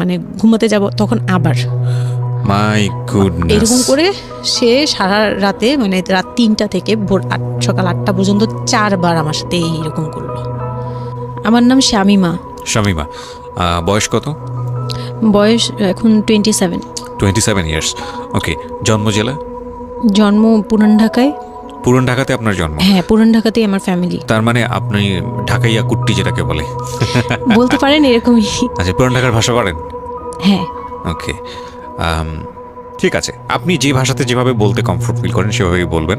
মানে ঘুমাতে যাব তখন আবার মাই গুডনেস, এরকম করে সে সারা রাতে মানে রাত 3টা থেকে ভোর সকাল 8টা পর্যন্ত 4বার আমার সাথে এইরকম করলো। আমার নাম শামিমা। শামিমা, বয়স কত? বয়স এখন 27। 27 ইয়ার্স। ওকে, জন্ম জেলা? জন্ম পুরান ঢাকায়। পুরান ঢাকাতে আপনার জন্ম? হ্যাঁ, পুরান ঢাকাতেই আমার ফ্যামিলি। তার মানে আপনি ঢাকাইয়া কুট্টি যেটাকে বলে বলতে পারেন এরকমই। আচ্ছা, পুরান ঢাকার ভাষা পারেন? হ্যাঁ। ওকে, ঠিক আছে, আপনি যে ভাষাতে যেভাবে বলতে কমফোর্ট ফিল করেন সেভাবেই বলবেন।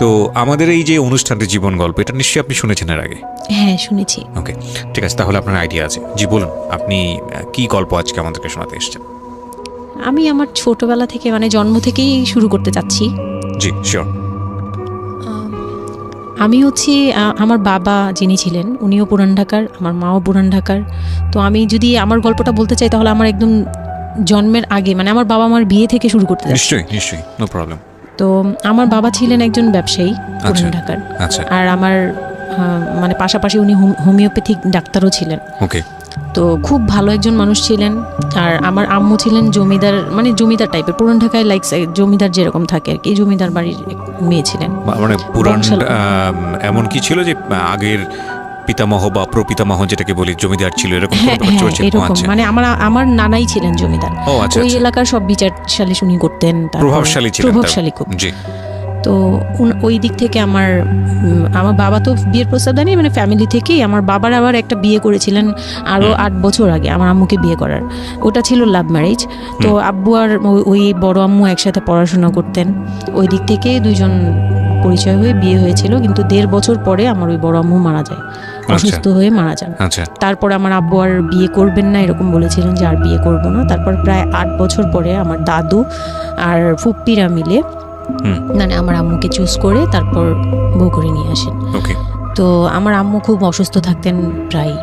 তো আমাদের এই যে অনুষ্ঠানটি জীবন গল্প, এটা নিশ্চয়ই আপনি শুনেছেন এর আগে? হ্যাঁ, শুনেছি। ওকে, ঠিক আছে, তাহলে আপনার আইডিয়া আছে। জি বলুন, আপনি কি গল্প আজকে আমাদেরকে শোনাতে এসেছেন? আমি আমার ছোটবেলা থেকে মানে জন্ম থেকেই শুরু করতে চাচ্ছি। জি শিওর। আমি হচ্ছি আমার বাবা যিনি ছিলেন উনিও পুরান ঢাকার, আমার মাও পুরান ঢাকার। তো আমি যদি আমার গল্পটা বলতে চাই তাহলে আমার একদম জন্মের আগে মানে আমার বাবা আমার বিয়ে থেকে শুরু করতে চাচ্ছি। নিশ্চয়ই নিশ্চয়ই, নো প্রবলেম। তো আমার বাবা ছিলেন একজন ব্যবসায়ী পুরান ঢাকার। আচ্ছা। আর আমার মানে পাশাপাশি উনি হোমিওপ্যাথিক ডাক্তারও ছিলেন। ওকে। তো খুব ভালো একজন মানুষ ছিলেন। আর আমার আম্মু ছিলেন জমিদার, মানে জমিদার টাইপের, পুরান ঢাকায় লাইক জমিদার যেরকম থাকে আর কি, জমিদার বাড়ির মেয়ে ছিলেন। মানে পুরান এমন কি ছিল যে আগের পিতামহ বা প্রপিতামহ যেটাকে বলি জমিদার ছিল এরকম? হ্যাঁ, এরকম মানে আমার নানাই ছিলেন জমিদার। ওই এলাকার সব বিচারশালী উনি করতেন, প্রভাবশালী খুব। জি। তো ওই দিক থেকে আমার বাবা তো বিয়ের প্রস্তাব দেয়নি, মানে ফ্যামিলি থেকেই। আমার বাবার আবার একটা বিয়ে করেছিলেন আরও 8 বছর আগে আমার আম্মুকে বিয়ে করার, ওটা ছিল লাভ ম্যারেজ। তো আব্বু আর ওই বড় আম্মু একসাথে পড়াশোনা করতেন, ওই দিক থেকে দুইজন পরিচয় হয়ে বিয়ে হয়েছিল। কিন্তু 1.5 বছর পরে আমার ওই বড় আম্মু মারা যায়, অসুস্থ হয়ে মারা যান। তারপরে আমার আব্বু আর বিয়ে করবেন না এরকম বলেছিলেন যে আর বিয়ে করব না। তারপর প্রায় 8 বছর পরে আমার দাদু আর ফুপ্পিরা মিলে মানে আমার আম্মুকে চুজ করে তারপর বউ করে নিয়ে আসেন। তো আমার আম্মু খুব অসুস্থ থাকতেন প্রায়,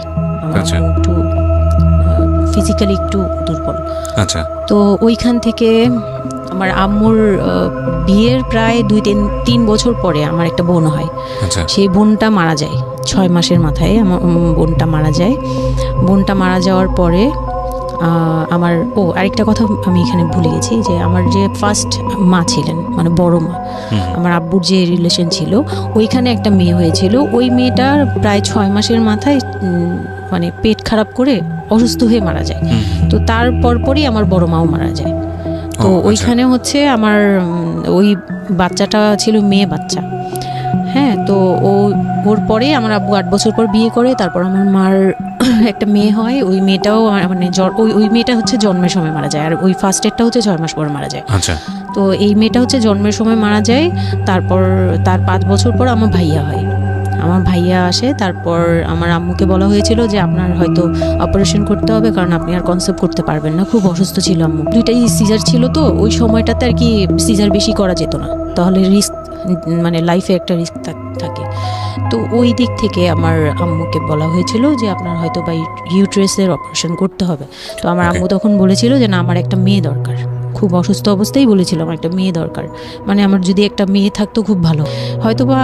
আমার আম্মু একটু ফিজিক্যালি একটু দুর্বল। আচ্ছা। তো ওইখান থেকে আমার আম্মুর বিয়ের প্রায় 2-3 বছর পরে আমার একটা বোন হয়। সেই বোনটা মারা যায় 6 মাসের মাথায়। আমার বোনটা মারা যায়। বোনটা মারা যাওয়ার পরে আমার আরেকটা কথা আমি এখানে ভুলে গেছি, যে আমার যে ফার্স্ট মা ছিলেন মানে বড় মা, আমার আব্বুর যে রিলেশন ছিল ওইখানে একটা মেয়ে হয়েছিল। ওই মেয়েটার প্রায় 6 মাসের মাথায় মানে পেট খারাপ করে অসুস্থ হয়ে মারা যায়। তো তার পরপরই আমার বড় মাও মারা যায়। তো ওইখানে হচ্ছে আমার ওই বাচ্চাটা ছিল মেয়ে বাচ্চা। হ্যাঁ, তো ওর পরে আমার আব্বু 8 বছর পর বিয়ে করে। তারপর আমার মার একটা মেয়ে হয়, ওই মেয়েটাও মানে ওই মেয়েটা হচ্ছে জন্মের সময় মারা যায়, আর ওই ফার্স্টেরটা হচ্ছে 6 মাস পর মারা যায়। তো এই মেয়েটা হচ্ছে জন্মের সময় মারা যায়। তারপর তার 5 বছর পর আমার ভাইয়া হয়, আমার ভাইয়া আসে। তারপর আমার আম্মুকে বলা হয়েছিল যে আপনার হয়তো অপারেশন করতে হবে, কারণ আপনি আর কনসেপ্ট করতে পারবেন না, খুব অসুস্থ ছিল আম্মু। 2টাই সিজার ছিল, তো ওই সময়টাতে আর কি সিজার বেশি করা যেত না, তাহলে রিস্ক মানে লাইফে একটা রিস্ক থাকে। তো ওই দিক থেকে আমার আম্মুকে বলা হয়েছিল যে আপনার হয়তো বা ইউট্রাসের অপারেশন করতে হবে। তো আমার আম্মু তখন বলেছিল যে না, আমার একটা মেয়ে দরকার, খুব অসুস্থ অবস্থায় বলেছিল আমার একটা মেয়ে দরকার, মানে আমার যদি একটা মেয়ে থাকতো খুব ভালো। হয়তো বা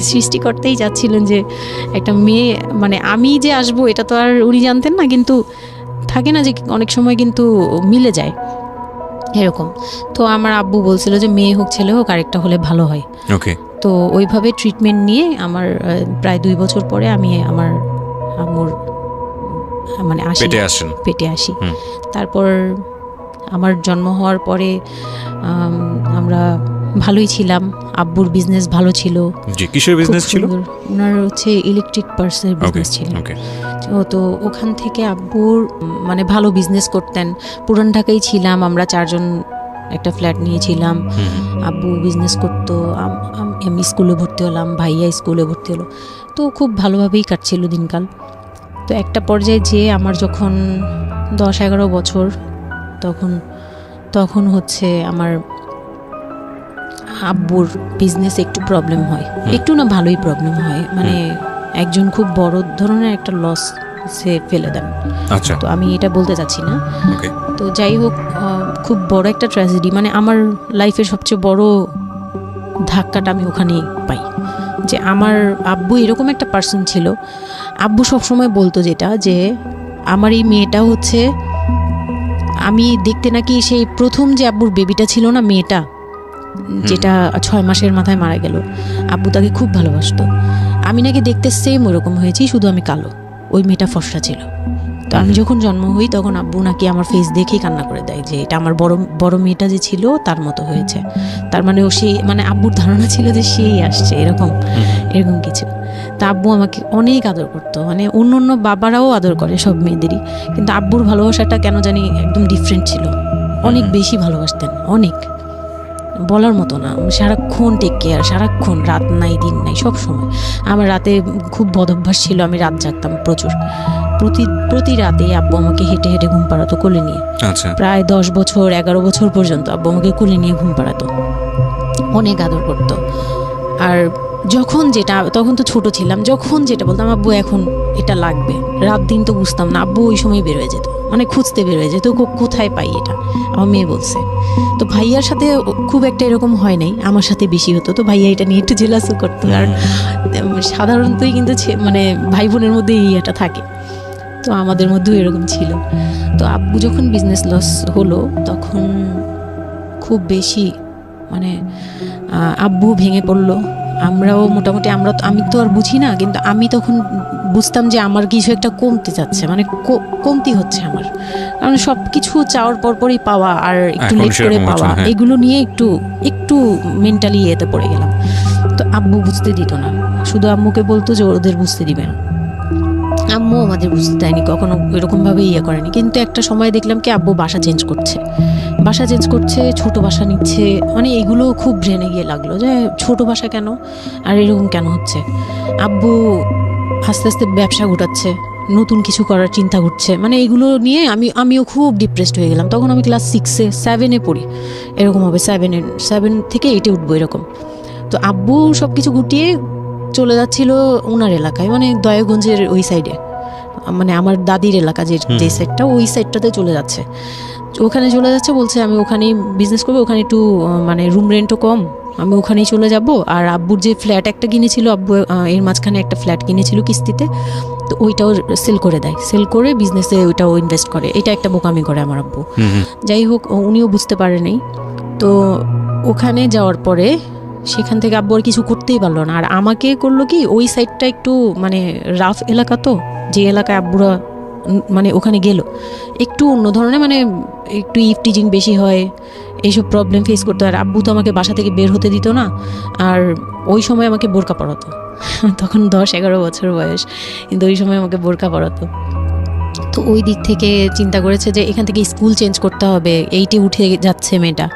সৃষ্টিকর্তাই যাচ্ছিলেন যে একটা মেয়ে, মানে আমি যে আসবো এটা তো আর উনি জানতেন না, কিন্তু থাকে না যে অনেক সময় কিন্তু মিলে যায় এরকম। তো আমার আব্বু বলছিল যে মেয়ে হোক ছেলে হোক আরেকটা হলে ভালো হয়। তো ওইভাবে ট্রিটমেন্ট নিয়ে আমার প্রায় 2 বছর পরে আমি আমার আম্মুর মানে পেটে আসি। তারপর আমার জন্ম হওয়ার পরে আমরা ভালোই ছিলাম। আব্বুর বিজনেস ভালো ছিল। কিসের বিজনেস ছিল? ওনার হচ্ছে ইলেকট্রিক পার্টসের বিজনেস ছিল। তো ওখান থেকে আব্বুর মানে ভালো বিজনেস করতেন। পুরান ঢাকায় ছিলাম আমরা 4 জন, একটা ফ্ল্যাট নিয়েছিলাম। আব্বু বিজনেস করতো, আমি স্কুলে ভর্তি হলাম, ভাইয়া স্কুলে ভর্তি হলো। তো খুব ভালোভাবেই কাটছিল দিনকাল। তো একটা পর্যায়ে যে আমার যখন 10-11 বছর, তখন হচ্ছে আমার আব্বুর বিজনেস একটু প্রবলেম হয়, একটু না ভালোই প্রবলেম হয়, মানে একজন খুব বড় ধরনের একটা লস সে ফেলে দেন। তো আমি এটা বলতে চাচ্ছি না। তো যাই হোক, খুব বড় একটা ট্র্যাজেডি, মানে আমার লাইফের সবচেয়ে বড় ধাক্কাটা আমি ওখানেই পাই, যে আমার আব্বু এরকম একটা পার্সন ছিল। আব্বু সবসময় বলতো যেটা, যে আমার এই মেয়েটা হচ্ছে, আমি দেখতে নাকি সেই প্রথম যে আব্বুর বেবিটা ছিল না, মেয়েটা যেটা 6 মাসের মাথায় মারা গেল, আব্বু তাকে খুব ভালোবাসতো। আমি নাকি দেখতে সেম ওরকম হয়েছি, শুধু আমি কালো, ওই মেয়েটা ফর্সা ছিল। তো আমি যখন জন্ম হই তখন আব্বু নাকি আমার ফেস দেখেই কান্না করে দেয় যে এটা আমার বড় মেয়েটা যে ছিল তার মতো হয়েছে। তার মানে ও সেই, মানে আব্বুর ধারণা ছিল যে সেই আসছে, এরকম কিছু। তা আব্বু আমাকে অনেক আদর করতো, মানে অন্য বাবারাও আদর করে সব মেয়েদেরই, কিন্তু আব্বুর ভালোবাসাটা কেন জানি একদম ডিফারেন্ট ছিল, অনেক বেশি ভালোবাসতেন, অনেক বলার মতো না। সারাক্ষণ টেক কেয়ার, সারাক্ষণ, রাত নাই দিন নাই, সব সময়। আমার রাতে খুব বদভ্যাস ছিল, আমি রাত জাগতাম প্রচুর। প্রতি রাতে আব্বু আমাকে হেঁটে হেঁটে ঘুম পাড়াতো কোলে নিয়ে। প্রায় 10 বছর 11 বছর পর্যন্ত আব্বু আমাকে কোলে নিয়ে ঘুম পাড়াতো, অনেক আদর করতো। আর যখন যেটা, তখন তো ছোট ছিলাম, যখন যেটা বলতাম আব্বু এখন এটা লাগবে, রাত দিন তো বুঝতাম না, আব্বু ওই সময় বের হয়ে যেত, মানে খুঁজতে বের হয়ে যেত কোথায় পাই এটা। আমার মেয়ে বলছে। তো ভাইয়ার সাথে খুব একটা এরকম হয় নাই, আমার সাথে বেশি হতো। তো ভাইয়া এটা নিয়ে একটু জেলাসও করতো, আর সাধারণতই কিন্তু মানে ভাই বোনের মধ্যে এই এটা থাকে, তো আমাদের মধ্যেও এরকম ছিল। তো আব্বু যখন বিজনেস লস হলো তখন খুব বেশি, মানে আব্বু ভেঙে পড়লো, আমরাও মোটামুটি, আমি তো আর বুঝি না, কিন্তু আমি তখন বুঝতাম যে আমার কিছু একটা কমতে যাচ্ছে, মানে কমতি হচ্ছে আমার, কারণ সব কিছু চাওয়ার পরপরই পাওয়া আর একটু লেট করে পাওয়া, এগুলো নিয়ে একটু মেন্টালি এতে পড়ে গেলাম। তো আব্বু বুঝতে দিত না, শুধু আম্মুকে বলতো যে ওদের বুঝতে দিবে না। আম্মু আমাদের বুঝতে দেয়নি কখনো, এরকমভাবে করেনি। কিন্তু একটা সময় দেখলাম কি আব্বু বাসা চেঞ্জ করছে, ছোট বাসা নিচ্ছে, মানে এগুলো খুব ব্রেনে গিয়ে লাগলো যে ছোট বাসা কেন, আর এরকম কেন হচ্ছে। আব্বু আস্তে আস্তে ব্যবসা ঘটাচ্ছে, নতুন কিছু করার চিন্তা ঘুরছে, মানে এগুলো নিয়ে আমিও খুব ডিপ্রেসড হয়ে গেলাম। তখন আমি ক্লাস 6-7 পড়ি, এরকম হবে 7 থেকে 8 উঠবো এরকম। তো আব্বু সব কিছু গুটিয়ে চলে যাচ্ছিল ওনার এলাকায়, মানে দয়াগঞ্জের ওই সাইডে, মানে আমার দাদির এলাকা যে সাইডটা, ওই সাইডটাতে চলে যাচ্ছে। ওখানে চলে যাচ্ছে, বলছে আমি ওখানেই বিজনেস করবো, ওখানে একটু মানে রুম রেন্টও কম, আমি ওখানেই চলে যাব। আর আব্বুর যে ফ্ল্যাট একটা কিনেছিল, আব্বু এর মাঝখানে একটা ফ্ল্যাট কিনেছিল কিস্তিতে, তো ওইটাও সেল করে দেয়, সেল করে বিজনেসে ওইটাও ইনভেস্ট করে। এটা একটা বোকামি করে আমার আব্বু। যাই হোক, উনিও বুঝতে পারে নাই। তো ওখানে যাওয়ার পরে সেখান থেকে আব্বু আর কিছু করতেই পারলো না। আর আমাকে করলো কি, ওই সাইডটা একটু মানে রাফ এলাকা, তো যে এলাকায় আব্বুরা মানে ওখানে গেল একটু অন্য ধরনের, মানে একটু ইফটিজিং বেশি হয়, এইসব প্রবলেম ফেস করতে হয়। আর আব্বু তো আমাকে বাসা থেকে বের হতে দিত না, আর ওই সময় আমাকে বোরকা পরাতো, তখন 10-11 বছর বয়স, কিন্তু ওই সময় আমাকে বোরকা পরাতো। তো ওই দিক থেকে চিন্তা করেছে যে এখান থেকে স্কুল চেঞ্জ করতে হবে, 8-এ উঠে যাচ্ছে মেয়েটা,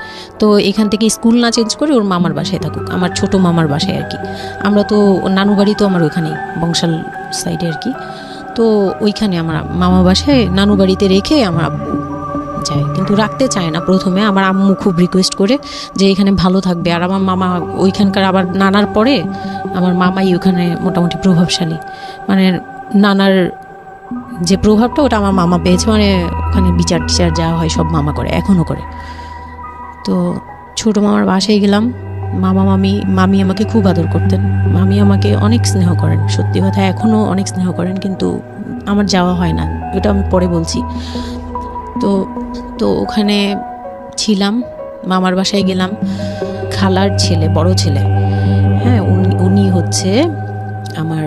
তো এখান থেকে স্কুল না চেঞ্জ করে ওর মামার বাসায় থাকুক, আমার ছোট মামার বাসায় আর কি। আমরা তো নানু বাড়ি তো আমার ওইখানেই, বংশাল সাইডে আর কি। তো ওইখানে আমার মামা বাসায় নানু বাড়িতে রেখে আমার আব্বু যায়, কিন্তু রাখতে চায় না প্রথমে। আমার আম্মু খুব রিকোয়েস্ট করে যে এখানে ভালো থাকবে। আর আমার মামা ওইখানকার, আবার নানার পরে আমার মামাই ওখানে মোটামুটি প্রভাবশালী, মানে নানার যে প্রভাবটা ওটা আমার মামা পেয়েছে, মানে ওখানে বিচার টিচার যা হয় সব মামা করে, এখনও করে। তো ছোটো মামার বাসায় গেলাম, মামি আমাকে খুব আদর করতেন, মামি আমাকে অনেক স্নেহ করেন, সত্যি কথা এখনও অনেক স্নেহ করেন, কিন্তু আমার যাওয়া হয় না, ওটা আমি পরে বলছি। তো ওখানে ছিলাম, মামার বাসায় গেলাম, খালার ছেলে, বড় ছেলে, হ্যাঁ, উনি হচ্ছে আমার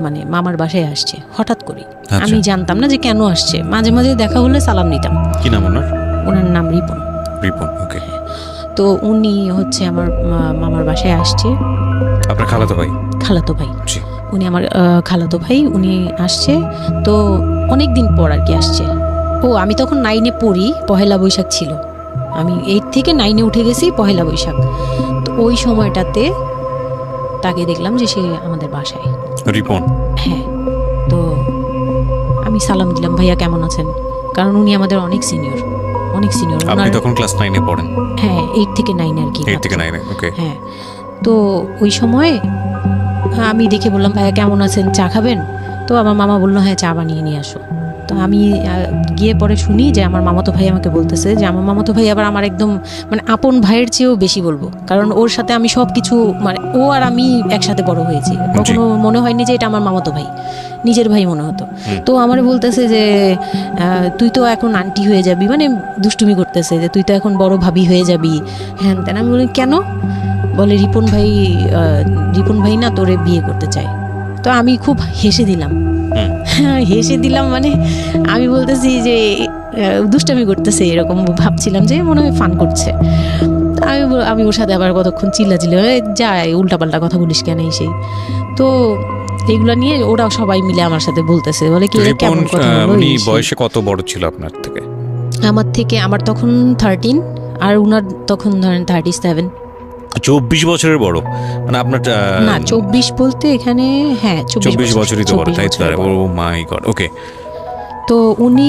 মানে মামার বাসায় আসছে হঠাৎ করে। আমি জানতাম না যে কেন আসছে, মাঝে মাঝে দেখা হলে সালাম নিতাম। কি নাম ওনার? ওনার নাম রিপন। ওকে। তো উনি হচ্ছে আমার মামার বাসায় আসছে। আপনার খালাতো ভাই? খালাতো ভাই, উনি আমার খালাতো ভাই, উনি আসছে। তো অনেক দিন পর আর কি আসছে। আমি তখন 9-এ পড়ি, পহেলা বৈশাখ ছিল, আমি 8 থেকে 9-এ উঠে গেছি পহেলা বৈশাখ। তো ওই সময়টাতে তাকে দেখলাম যে সে আমাদের বাসায়। রিপন? হ্যাঁ। তো আমি সালাম দিলাম, ভাইয়া কেমন আছেন, কারণ উনি আমাদের অনেক সিনিয়র। আপনি তখন ক্লাস 9-এ পড়েন? হ্যাঁ, 8 থেকে 9 আর কি। 8 থেকে 9, ওকে। হ্যাঁ। তো ওই সময় আমি দেখে বললাম, ভাইয়া কেমন আছেন, চা খাবেন? তো আমার মামা বললো, হ্যাঁ চা বানিয়ে নিয়ে আসো। তো আমি গিয়ে পরে শুনি যে আমার মামাতো ভাই আমাকে বলতেছে যে আমার মামাতো ভাই আবার আমার একদম মানে আপন ভাইয়ের চেয়েও বেশি বলবো, কারণ ওর সাথে আমি সব কিছু মানে ও আর আমি একসাথে বড় হয়েছি, কখনো মনে হয়নি যে এটা আমার মামাতো ভাই, নিজের ভাই মনে হতো। তো আমার বলতেছে যে তুই তো এখন আন্টি হয়ে যাবি, মানে দুষ্টুমি করতেছে যে তুই তো এখন বড় ভাবি হয়ে যাবি হ্যান তেন। আমি বলি কেন? বলে রিপন ভাই না তোরে বিয়ে করতে চায়। তো আমি খুব হেসে দিলাম, হেসে দিলাম মানে আমি বলতেছি যে দুষ্টামি করতেছে, এরকম ভাবছিলাম যে মনে হয় ফান করছে। আমি ওর সাথে আবার কতক্ষণ চিল্লাচিল্লি যায়, উল্টাপাল্টা কথা বলিস কেন এই সেই। তো এগুলা নিয়ে ওরা সবাই মিলে আমার সাথে বলতেছে, বলে কি কেমন কথা বলো। উনি বয়সে কত বড় ছিল আপনার থেকে? আমার তখন 13 আর উনার তখন ধরেন 37। 24 বছরের বড়, মানে আপনার না 24 বলতে এখানে হ্যাঁ 24 বছরই তো বড়, তাই তো? ও মাই গড, ওকে। তো উনি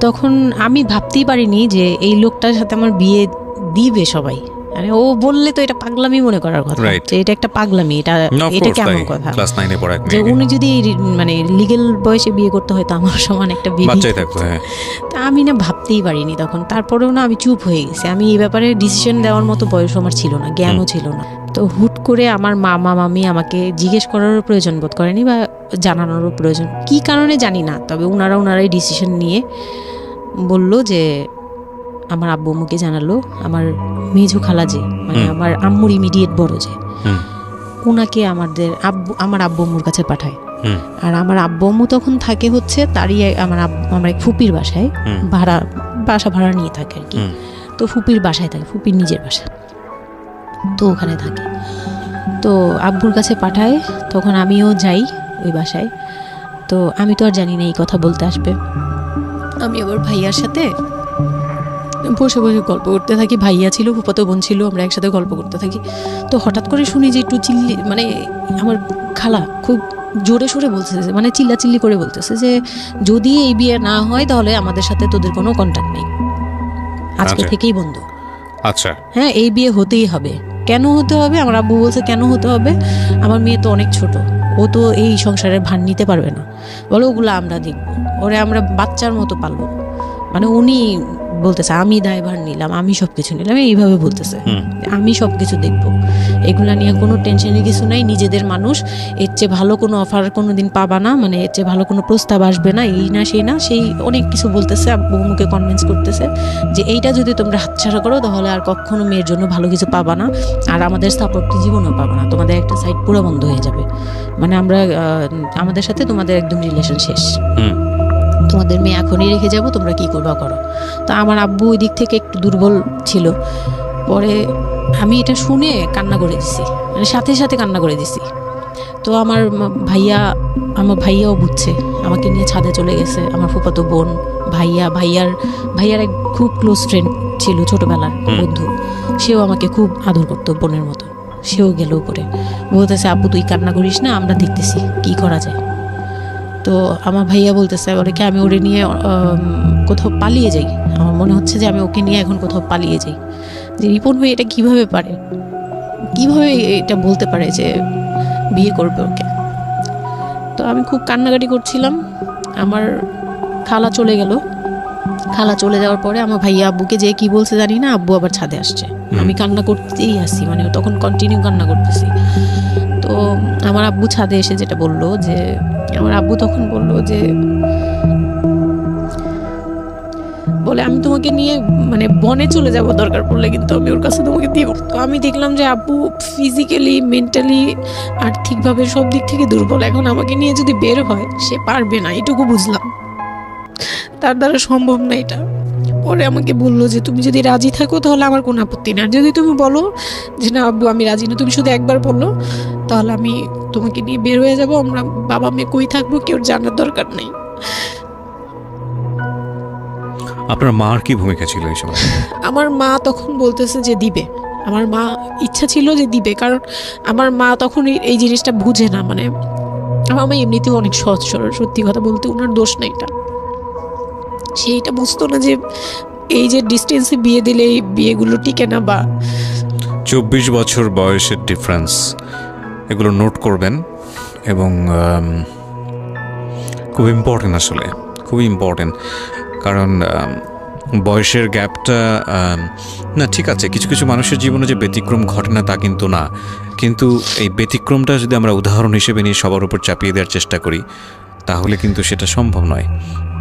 তখন, আমি ভাবতেই পারিনি যে এই লোকটার সাথে আমার বিয়ে দিবে সবাই, মানে ও বললে তো এটা পাগলামি মনে করার কথা, যে এটা একটা পাগলামি, এটা কেমন কথা ক্লাস 9 এ পড়া যে উনি যদি মানে লিগ্যাল বয়সে বিয়ে করতে হয় তো আমার সমান একটা বাচ্চাই থাকতো। হ্যাঁ, তা আমি না ভাবতেই পারিনি তখন। তারপরেও না আমি চুপ হয়ে গেছি, আমি এই ব্যাপারে ডিসিশন দেওয়ার মতো বয়স আমার ছিল না, জ্ঞানও ছিল না। তো হুট করে আমার মামা মামি আমাকে জিজ্ঞেস করারও প্রয়োজন বোধ করেনি বা জানানোরও প্রয়োজন, কি কারণে জানি না, তবে ওনারাই ডিসিশন নিয়ে বলল যে আমার আব্বু আম্মুকে জানালো, আমার মেজো খালা যে মানে আমার আম্মুর ইমিডিয়েট বড় যে, ওনাকে আমার আব্বু আম্মুর কাছে পাঠায়। আর আমার আব্বু আম্মু তখন থাকে হচ্ছে তারই আমার এক ফুপির বাসায়, বাসা ভাড়া নিয়ে থাকে আর কি। তো ফুপির বাসায় থাকে, ফুপির নিজের বাসা, তো ওখানে থাকে। তো আব্বুর কাছে পাঠায়, তখন আমিও যাই ওই বাসায়। তো আমি তো আর জানি না এই কথা বলতে আসবে। আমি আবার ভাইয়ার সাথে বসে বসে গল্প করতে থাকি, ভাইয়া ছিল, ফুফাতো বোন ছিল, আমরা একসাথে গল্প করতে থাকি। তো হঠাৎ করে শুনি যে একটু মানে আমার খালা খুব জোরে সোরে বলতেছে, মানে চিল্লাচিল্লি করে বলতেছে যে যদি এই বিয়ে না হয় তাহলে আমাদের সাথে তোদের কোনো কন্ট্যাক্ট নেই, আজকে থেকেই বন্ধ। আচ্ছা, হ্যাঁ, এই বিয়ে হতেই হবে। কেন হতে হবে? আমার আব্বু বলছে কেন হতে হবে, আমার মেয়ে তো অনেক ছোট, ও তো এই সংসারের ভার নিতে পারবে না, বলো ওগুলো আমরা দেখবো, ওরে আমরা বাচ্চার মতো পালবো। মানে উনি বলতেছে আমি দায়ভার নিলাম, আমি সবকিছু নিলাম, এইভাবে বলতেছে আমি সবকিছু দেখবো, এগুলা নিয়ে কোনো টেনশনের কিছু নাই, নিজেদের মানুষ, এর চেয়ে ভালো কোনো অফার কোনো দিন পাবা না, মানে এর চেয়ে ভালো কোনো প্রস্তাব আসবে না, এই না সেই না সেই অনেক কিছু বলতেছে। আব্বু মুখে কনভিন্স করতেছে যে এইটা যদি তোমরা হাতছাড়া করো তাহলে আর কখনো মেয়ের জন্য ভালো কিছু পাবা না, আর আমাদের সাপোর্ট জীবনও পাবা না, তোমাদের একটা সাইড পুরো বন্ধ হয়ে যাবে, মানে আমাদের সাথে তোমাদের একদম রিলেশন শেষ, তোমাদের মেয়ে এখনই রেখে যাবো, তোমরা কি করবা করো। তো আমার আব্বু ওই দিক থেকে একটু দুর্বল ছিল, পরে আমি এটা শুনে কান্না করে দিছি, মানে সাথে সাথে কান্না করে দিছি। তো আমার ভাইয়াও বুঝছে, আমাকে নিয়ে ছাদে চলে গেছে। আমার ফুফাতো বোন, ভাইয়ার এক খুব ক্লোজ ফ্রেন্ড ছিল, ছোটবেলার বন্ধু, সেও আমাকে খুব আদর করতো বোনের মতো, সেও গেল উপরে, বলতেছে আব্বু তুই কান্না করিস না, আমরা দেখতেছি কি করা যায়। তো আমার ভাইয়া বলতেছে ওরে আমি ওরে নিয়ে কোথাও পালিয়ে যাই, আমার মনে হচ্ছে যে আমি ওকে নিয়ে এখন কোথাও পালিয়ে যাই। যে রিপন ভাই এটা কিভাবে এটা বলতে পারে যে বিয়ে করবে ওকে। তো আমি খুব কান্নাকাটি করছিলাম। আমার খালা চলে গেল, খালা চলে যাওয়ার পরে আমার ভাইয়া আব্বুকে যে কি বলছে জানি না, আব্বু আবার ছাদে আসছে, আমি কান্না করতেই আসি, মানে তখন কন্টিনিউ কান্না করতেছি। তো আমার আব্বু ছাদে এসে যেটা বললো যে আমার আব্বু তখন বললো যে বলে আমি তোমাকে নিয়ে মানে বনে চলে যাব দরকার পড়লে, কিন্তু আমি ওর কাছে তোমাকে দিব। তো আমি দেখলাম যে আব্বু ফিজিক্যালি, মেন্টালি, আর্থিকভাবে সব দিক থেকে দুর্বল, এখন আমাকে নিয়ে যদি বের হয় সে পারবে না, এটুকু বুঝলাম, তার দ্বারা সম্ভব না এটা। পরে আমাকে বললো যে তুমি যদি রাজি থাকো তাহলে আমার কোনো আপত্তি না, আর যদি তুমি বলো যে না আব্বু আমি রাজি না, তুমি শুধু একবার বললো, তাহলে আমি তোমাকে নিয়ে বের হয়ে যাবো, আমরা বাবা মেয়ে কই থাকবো কেউ জানার দরকার নেই। আপনার মার কি ভূমিকা ছিল এই সময়? আমার মা তখন বলতেছে যে দিবে, আমার মা ইচ্ছা ছিল যে দিবে, কারণ আমার মা তখন এই জিনিসটা বুঝে না, মানে আমার মা এমনিতেও অনেক সহজ সরল, সত্যি কথা বলতে ওনার দোষ না এটা, সেইটা বুঝতো না যে এই যে ডিস্টেন্সে বিয়ে দিলে এই বিয়েগুলো টিকে না, বা 24 বছর বয়সের ডিফারেন্স, এগুলো নোট করবেন এবং খুব ইম্পর্টেন্ট, আসলে খুবই ইম্পর্টেন্ট, কারণ বয়সের গ্যাপটা না ঠিক আছে, কিছু কিছু মানুষের জীবনে যে ব্যতিক্রম ঘটে না তা কিন্তু না, কিন্তু এই ব্যতিক্রমটা যদি আমরা উদাহরণ হিসেবে নিয়ে সবার উপর চাপিয়ে দেওয়ার চেষ্টা করি তাহলে কিন্তু সেটা সম্ভব নয়।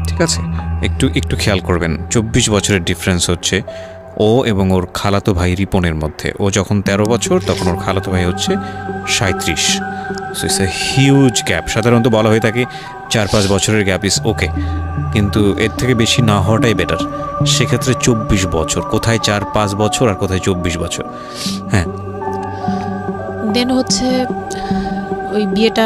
ঠিক আছে, একটু একটু খেয়াল করবেন, 24 বছরের ডিফারেন্স হচ্ছে ও এবং ওর খালাতো ভাই রিপনের মধ্যে। ও যখন 13 বছর তখন ওর খালাতো ভাই হচ্ছে 37। So it's a huge gap. সাধারণত বলা হয়ে থাকে 4-5 বছরের গ্যাপ ইজ ওকে, কিন্তু এর থেকে বেশি না হওয়াটাই বেটার। সেক্ষেত্রে 24 বছর, কোথায় 4-5 বছর আর কোথায় 24 বছর। হ্যাঁ, দেন হচ্ছে ওই বিয়েটা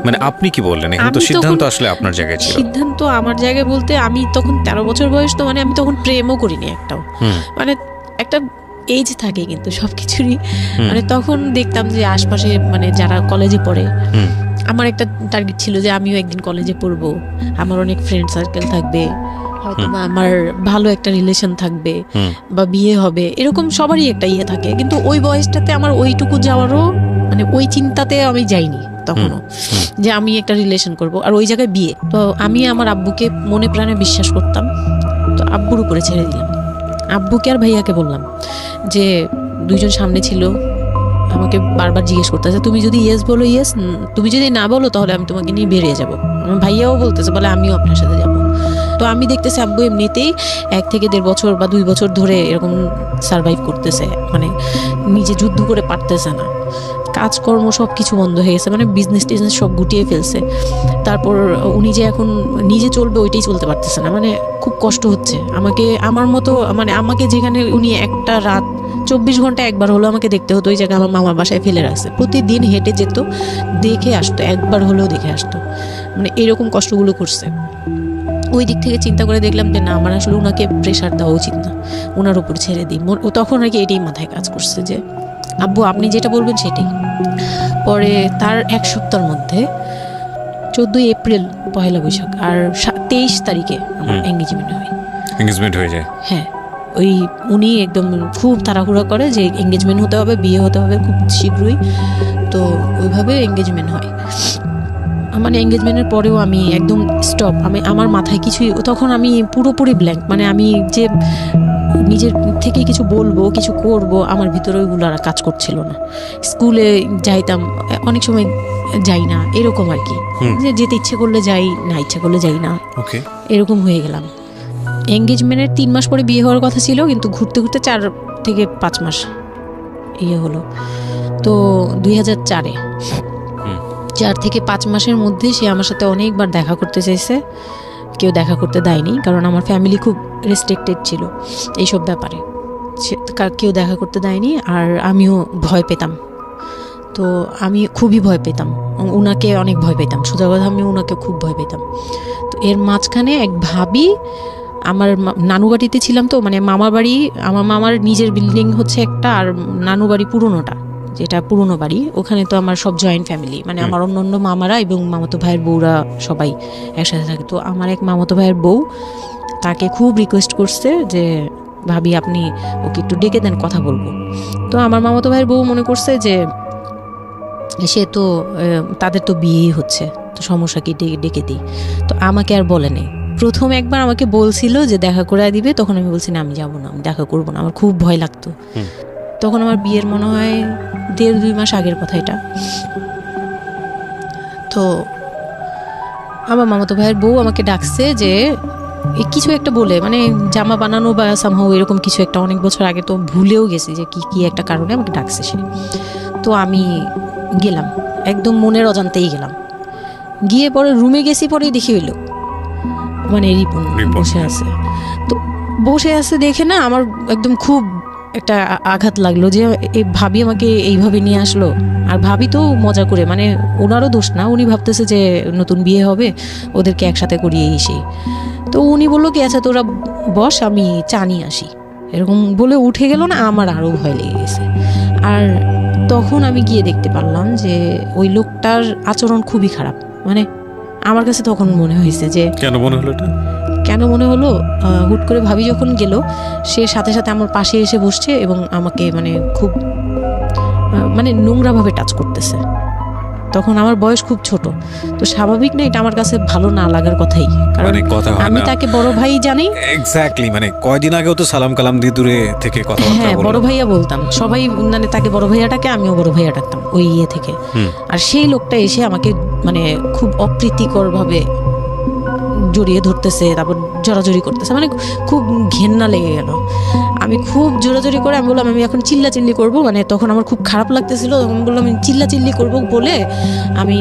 মানে আপনি কি বললেন? এখন তো সিদ্ধান্ত আসলে আপনার জায়গায় ছিল। সিদ্ধান্ত আমার জায়গায় বলতে আমি তখন 13 বছর বয়স, তো মানে আমি তখন প্রেমও করিনি একটাও। মানে একটা এজ থাকে কিন্তু সবকিছুরই, মানে তখন দেখতাম যে আশপাশে মানে যারা কলেজে পড়ে, আমার একটা টার্গেট ছিল যে আমিও একদিন কলেজে পড়বো, আমার অনেক ফ্রেন্ড সার্কেল থাকবে, হয়তো আমার ভালো একটা রিলেশন থাকবে বা বিয়ে হবে, এরকম সবারই একটা ইয়ে থাকে। কিন্তু ওই বয়সটাতে আমার ওইটুকু যাওয়ারও মানে ওই চিন্তাতে আমি যাইনি তখনও যে আমি একটা রিলেশন করব আর ওই জায়গায় বিয়ে। তো আমি আমার আব্বুকে মনে প্রাণে বিশ্বাস করতাম, তো আব্বুর উপরে ছেড়ে দিলাম। আব্বুকে আর ভাইয়াকে বললাম যে দুইজন সামনে ছিল, আমাকে বারবার জিজ্ঞেস করতেছে তুমি যদি ইয়েস বলো ইয়েস, তুমি যদি না বলো তাহলে আমি তোমাকে নিয়ে বেরিয়ে যাবো। আমার ভাইয়াও বলতেছে বলে আমিও আপনার সাথে যাবো। তো আমি দেখতেছি আব্বু এমনিতেই 1 থেকে 1.5 বছর বা 2 বছর ধরে এরকম সারভাইভ করতেছে, মানে নিজে যুদ্ধ করে পারতেছে না, কাজকর্ম সব কিছু বন্ধ হয়ে গেছে, মানে বিজনেস টিজনেস সব গুটিয়ে ফেলছে। তারপর উনি যে এখন নিজে চলবে ওইটাই চলতে পারতেছে না, মানে খুব কষ্ট হচ্ছে। আমাকে আমার মতো মানে আমাকে যেখানে উনি একটা রাত 24 ঘন্টা একবার হলো আমাকে দেখতে হতো, ওই জায়গায় আমার মামার বাসায় ফেলে রাখছে। প্রতিদিন হেঁটে যেত, দেখে আসতো, একবার হলেও দেখে আসতো, মানে এরকম কষ্টগুলো করছে। ওই দিক থেকে চিন্তা করে দেখলাম যে না, আমার আসলে ওনাকে প্রেশার দেওয়া উচিত না, ওনার উপর ছেড়ে দিই। তখন আর কি এটাই মাথায় কাজ করছে যে আব্বু আপনি যেটা বলবেন সেটাই। পরে তার 1 সপ্তাহের মধ্যে 14 এপ্রিল পয়লা বৈশাখ আর 23 তারিখে আমার এঙ্গেজমেন্ট হয়ে যায়। হ্যাঁ, ওই উনি একদম খুব তাড়াহুড়া করে যে এঙ্গেজমেন্ট হতে হবে, বিয়ে হতে হবে খুব শীঘ্রই, তো ওইভাবে এঙ্গেজমেন্ট হয়। মানে এঙ্গেজমেন্টের পরেও আমি একদম স্টপ, আমার মাথায় কিছুই, তখন আমি পুরোপুরি ব্ল্যাঙ্ক, মানে আমি যে নিজের থেকে কিছু বলবো কিছু করব আমার ভিতরে ওইগুলো আর কাজ করছিল না। স্কুলে যাইতাম, অনেক সময় যাই না, এরকম আর কি, যে যেতে ইচ্ছে করলে যাই, না ইচ্ছে করলে যাই না, এরকম হয়ে গেলাম। এঙ্গেজমেন্টের 3 মাস পরে বিয়ে হওয়ার কথা ছিল, কিন্তু ঘুরতে ঘুরতে 4 থেকে 5 মাস ইয়ে হলো। তো 2004-এ 4 থেকে 5 মাসের মধ্যে সে আমার সাথে অনেকবার দেখা করতে চাইছে, কেউ দেখা করতে দেয়নি, কারণ আমার ফ্যামিলি খুব রেস্ট্রিক্টেড ছিল এইসব ব্যাপারে, কেউ দেখা করতে দেয়নি। আর আমিও ভয় পেতাম, তো আমি খুবই ভয় পেতাম, ওনাকে অনেক ভয় পেতাম, সোজা কথা আমি ওনাকে খুব ভয় পেতাম। তো এর মাঝখানে এক ভাবি, আমার নানু বাড়িতে ছিলাম, তো মানে মামার বাড়ি, আমার মামার নিজের বিল্ডিং হচ্ছে একটা, আর নানু বাড়ি পুরোনোটা, যেটা পুরোনো বাড়ি, ওখানে তো আমার সব জয়েন্ট ফ্যামিলি, মানে আমার অন্য মামারা এবং মামাতো ভাইয়ের বউরা সবাই একসাথে থাকে। তো আমার এক মামাতো ভাইয়ের বউ তাকে খুব রিকোয়েস্ট করছে যে ভাবি আপনি ওকে একটু ডেকে দেন, কথা বলবো। তো আমার মামাতো ভাইয়ের বউ মনে করছে যে সে তো তাদের তো বিয়েই হচ্ছে, তো সমস্যা কি, ডেকে দিই। তো আমাকে আর বলে নেই। প্রথম একবার আমাকে বলছিল যে দেখা করে দিবে, তখন আমি বলছি না আমি যাবো না, আমি দেখা করবো না, আমার খুব ভয় লাগতো। তখন আমার বিয়ের মনে হয় 1.5-2 মাস আগের কথা এটা। তো আমার মামাতো ভাইয়ের বউ আমাকে ডাকছে যে কিছু একটা বলে, মানে জামা বানানো বা সামহাও এরকম কিছু একটা, অনেক বছর আগে, তো ভুলেও গেছি যে কি একটা কারণে আমাকে ডাকছে সে। তো আমি গেলাম, একদম মনের অজান্তেই গেলাম। গিয়ে পরে রুমে গেছি, পরেই দেখি হইলো মানে রিপন বসে আছে। তো বসে আছে দেখে না আমার একদম খুব একটা আঘাত লাগলো যে এই ভাবি আমাকে এইভাবে নিয়ে আসলো। আর ভাবি তো মজা করে, মানে ওনারও দোষ না, উনি ভাবতেছে যে নতুন বিয়ে হবে, ওদেরকে একসাথে করিয়ে এসে। তো উনি বললো কি আচ্ছা তোরা বস, আমি চা নিয়ে আসি, এরকম বলে উঠে গেল না। আমার আরও ভয় লেগে গেছে। আর তখন আমি গিয়ে দেখতে পারলাম যে ওই লোকটার আচরণ খুবই খারাপ। মানে আমার কাছে তখন মনে হয়েছে যে কেন মনে হলো এটা, কেন মনে হলো, হুট করে ভাবি যখন গেল, সে সাথে সাথে আমার পাশে এসে বসছে এবং আমাকে মানে খুব মানে নোংরাভাবে টাচ করতেছে। তখন আমার বয়স খুব ছোট, তো স্বাভাবিক না এটা আমার কাছে ভালো না লাগার কথাই, কারণ মানে কথা হয় আমি না। তাকে বড় ভাই জানি। এক্স্যাক্টলি, মানে কয়দিন আগেও তো সালাম কালাম দিয়ে দূরে থেকে কথাবার্তা হ্যাঁ, বললো। বড় ভাইয়া বলতাম, সবাই মানে তাকে বড় ভাইয়াটাকে আমিও বড় ভাইয়া ডাকতাম ওই ইয়ে থেকে। আর সেই লোকটা এসে আমাকে মানে খুব অপ্রীতিকর ভাবে জড়িয়ে ধরতেছে, তারপর জড়াজড়ি করতেছে, মানে খুব ঘেন্না লেগে গেল। আমি খুব জোরাজোরি করে আমি বললাম আমি এখন চিল্লাচিল্লি করবো, মানে তখন আমার খুব খারাপ লাগতেছিল, তখন বললাম আমি চিল্লাচিল্লি করবো বলে আমি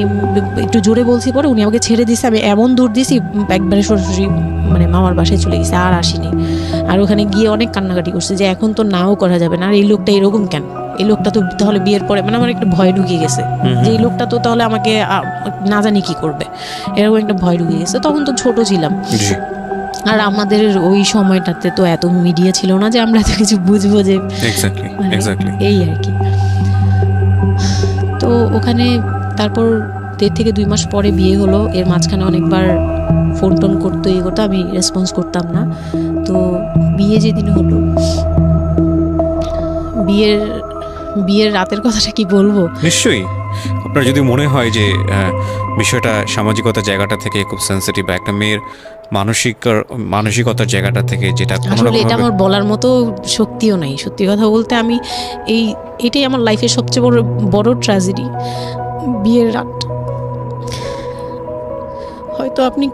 একটু জোরে বলছি, পরে উনি আমাকে ছেড়ে দিয়েছে। আমি এমন দূর দিয়েছি একবারে সরাসরি মানে মামার বাসায় চলে গেছি, আর আসিনি। আর ওখানে গিয়ে অনেক কান্নাকাটি করছে যে এখন তো নাও করা যাবে না, আর এই লোকটা এরকম কেন, এই লোকটা তো তাহলে বিয়ের পরে, মানে আমার একটা ভয় ঢুকে গেছে যে এই লোকটা তো তাহলে আমাকে না জানি কি করবে, এরকম একটা ভয় ঢুকে গেছে। তখন তো ছোট ছিলাম, আর আমাদের ওই সময়টাতে তো এত মিডিয়া ছিল না যে আমরা এত কিছু বুঝবো যে এক্স্যাক্টলি এই আর কি। তো ওখানে তারপর 1.5 থেকে 2 মাস পরে বিয়ে হলো। এর মাঝখানে অনেকবার ফোন টোন করতো, ইয়ে করতো, আমি রেসপন্স করতাম না। তো বিয়ে যেদিন হলো, বিয়ের রাতের কথাটা কি বলবো। নিশ্চয়ই আপনার যদি মনে হয় যে বিষয়টা সামাজিকতার জায়গাটা থেকে খুব সেন্সিটিভ, একটা মেয়ের মানসিকতার জায়গাটা থেকে, যেটা আসলে এটা আমার বলার মতো শক্তিও নাই। সত্যি কথা বলতে আমি এটাই আমার লাইফের সবচেয়ে বড় ট্র্যাজেডি, বিয়ের রাত। হয়তো আপনি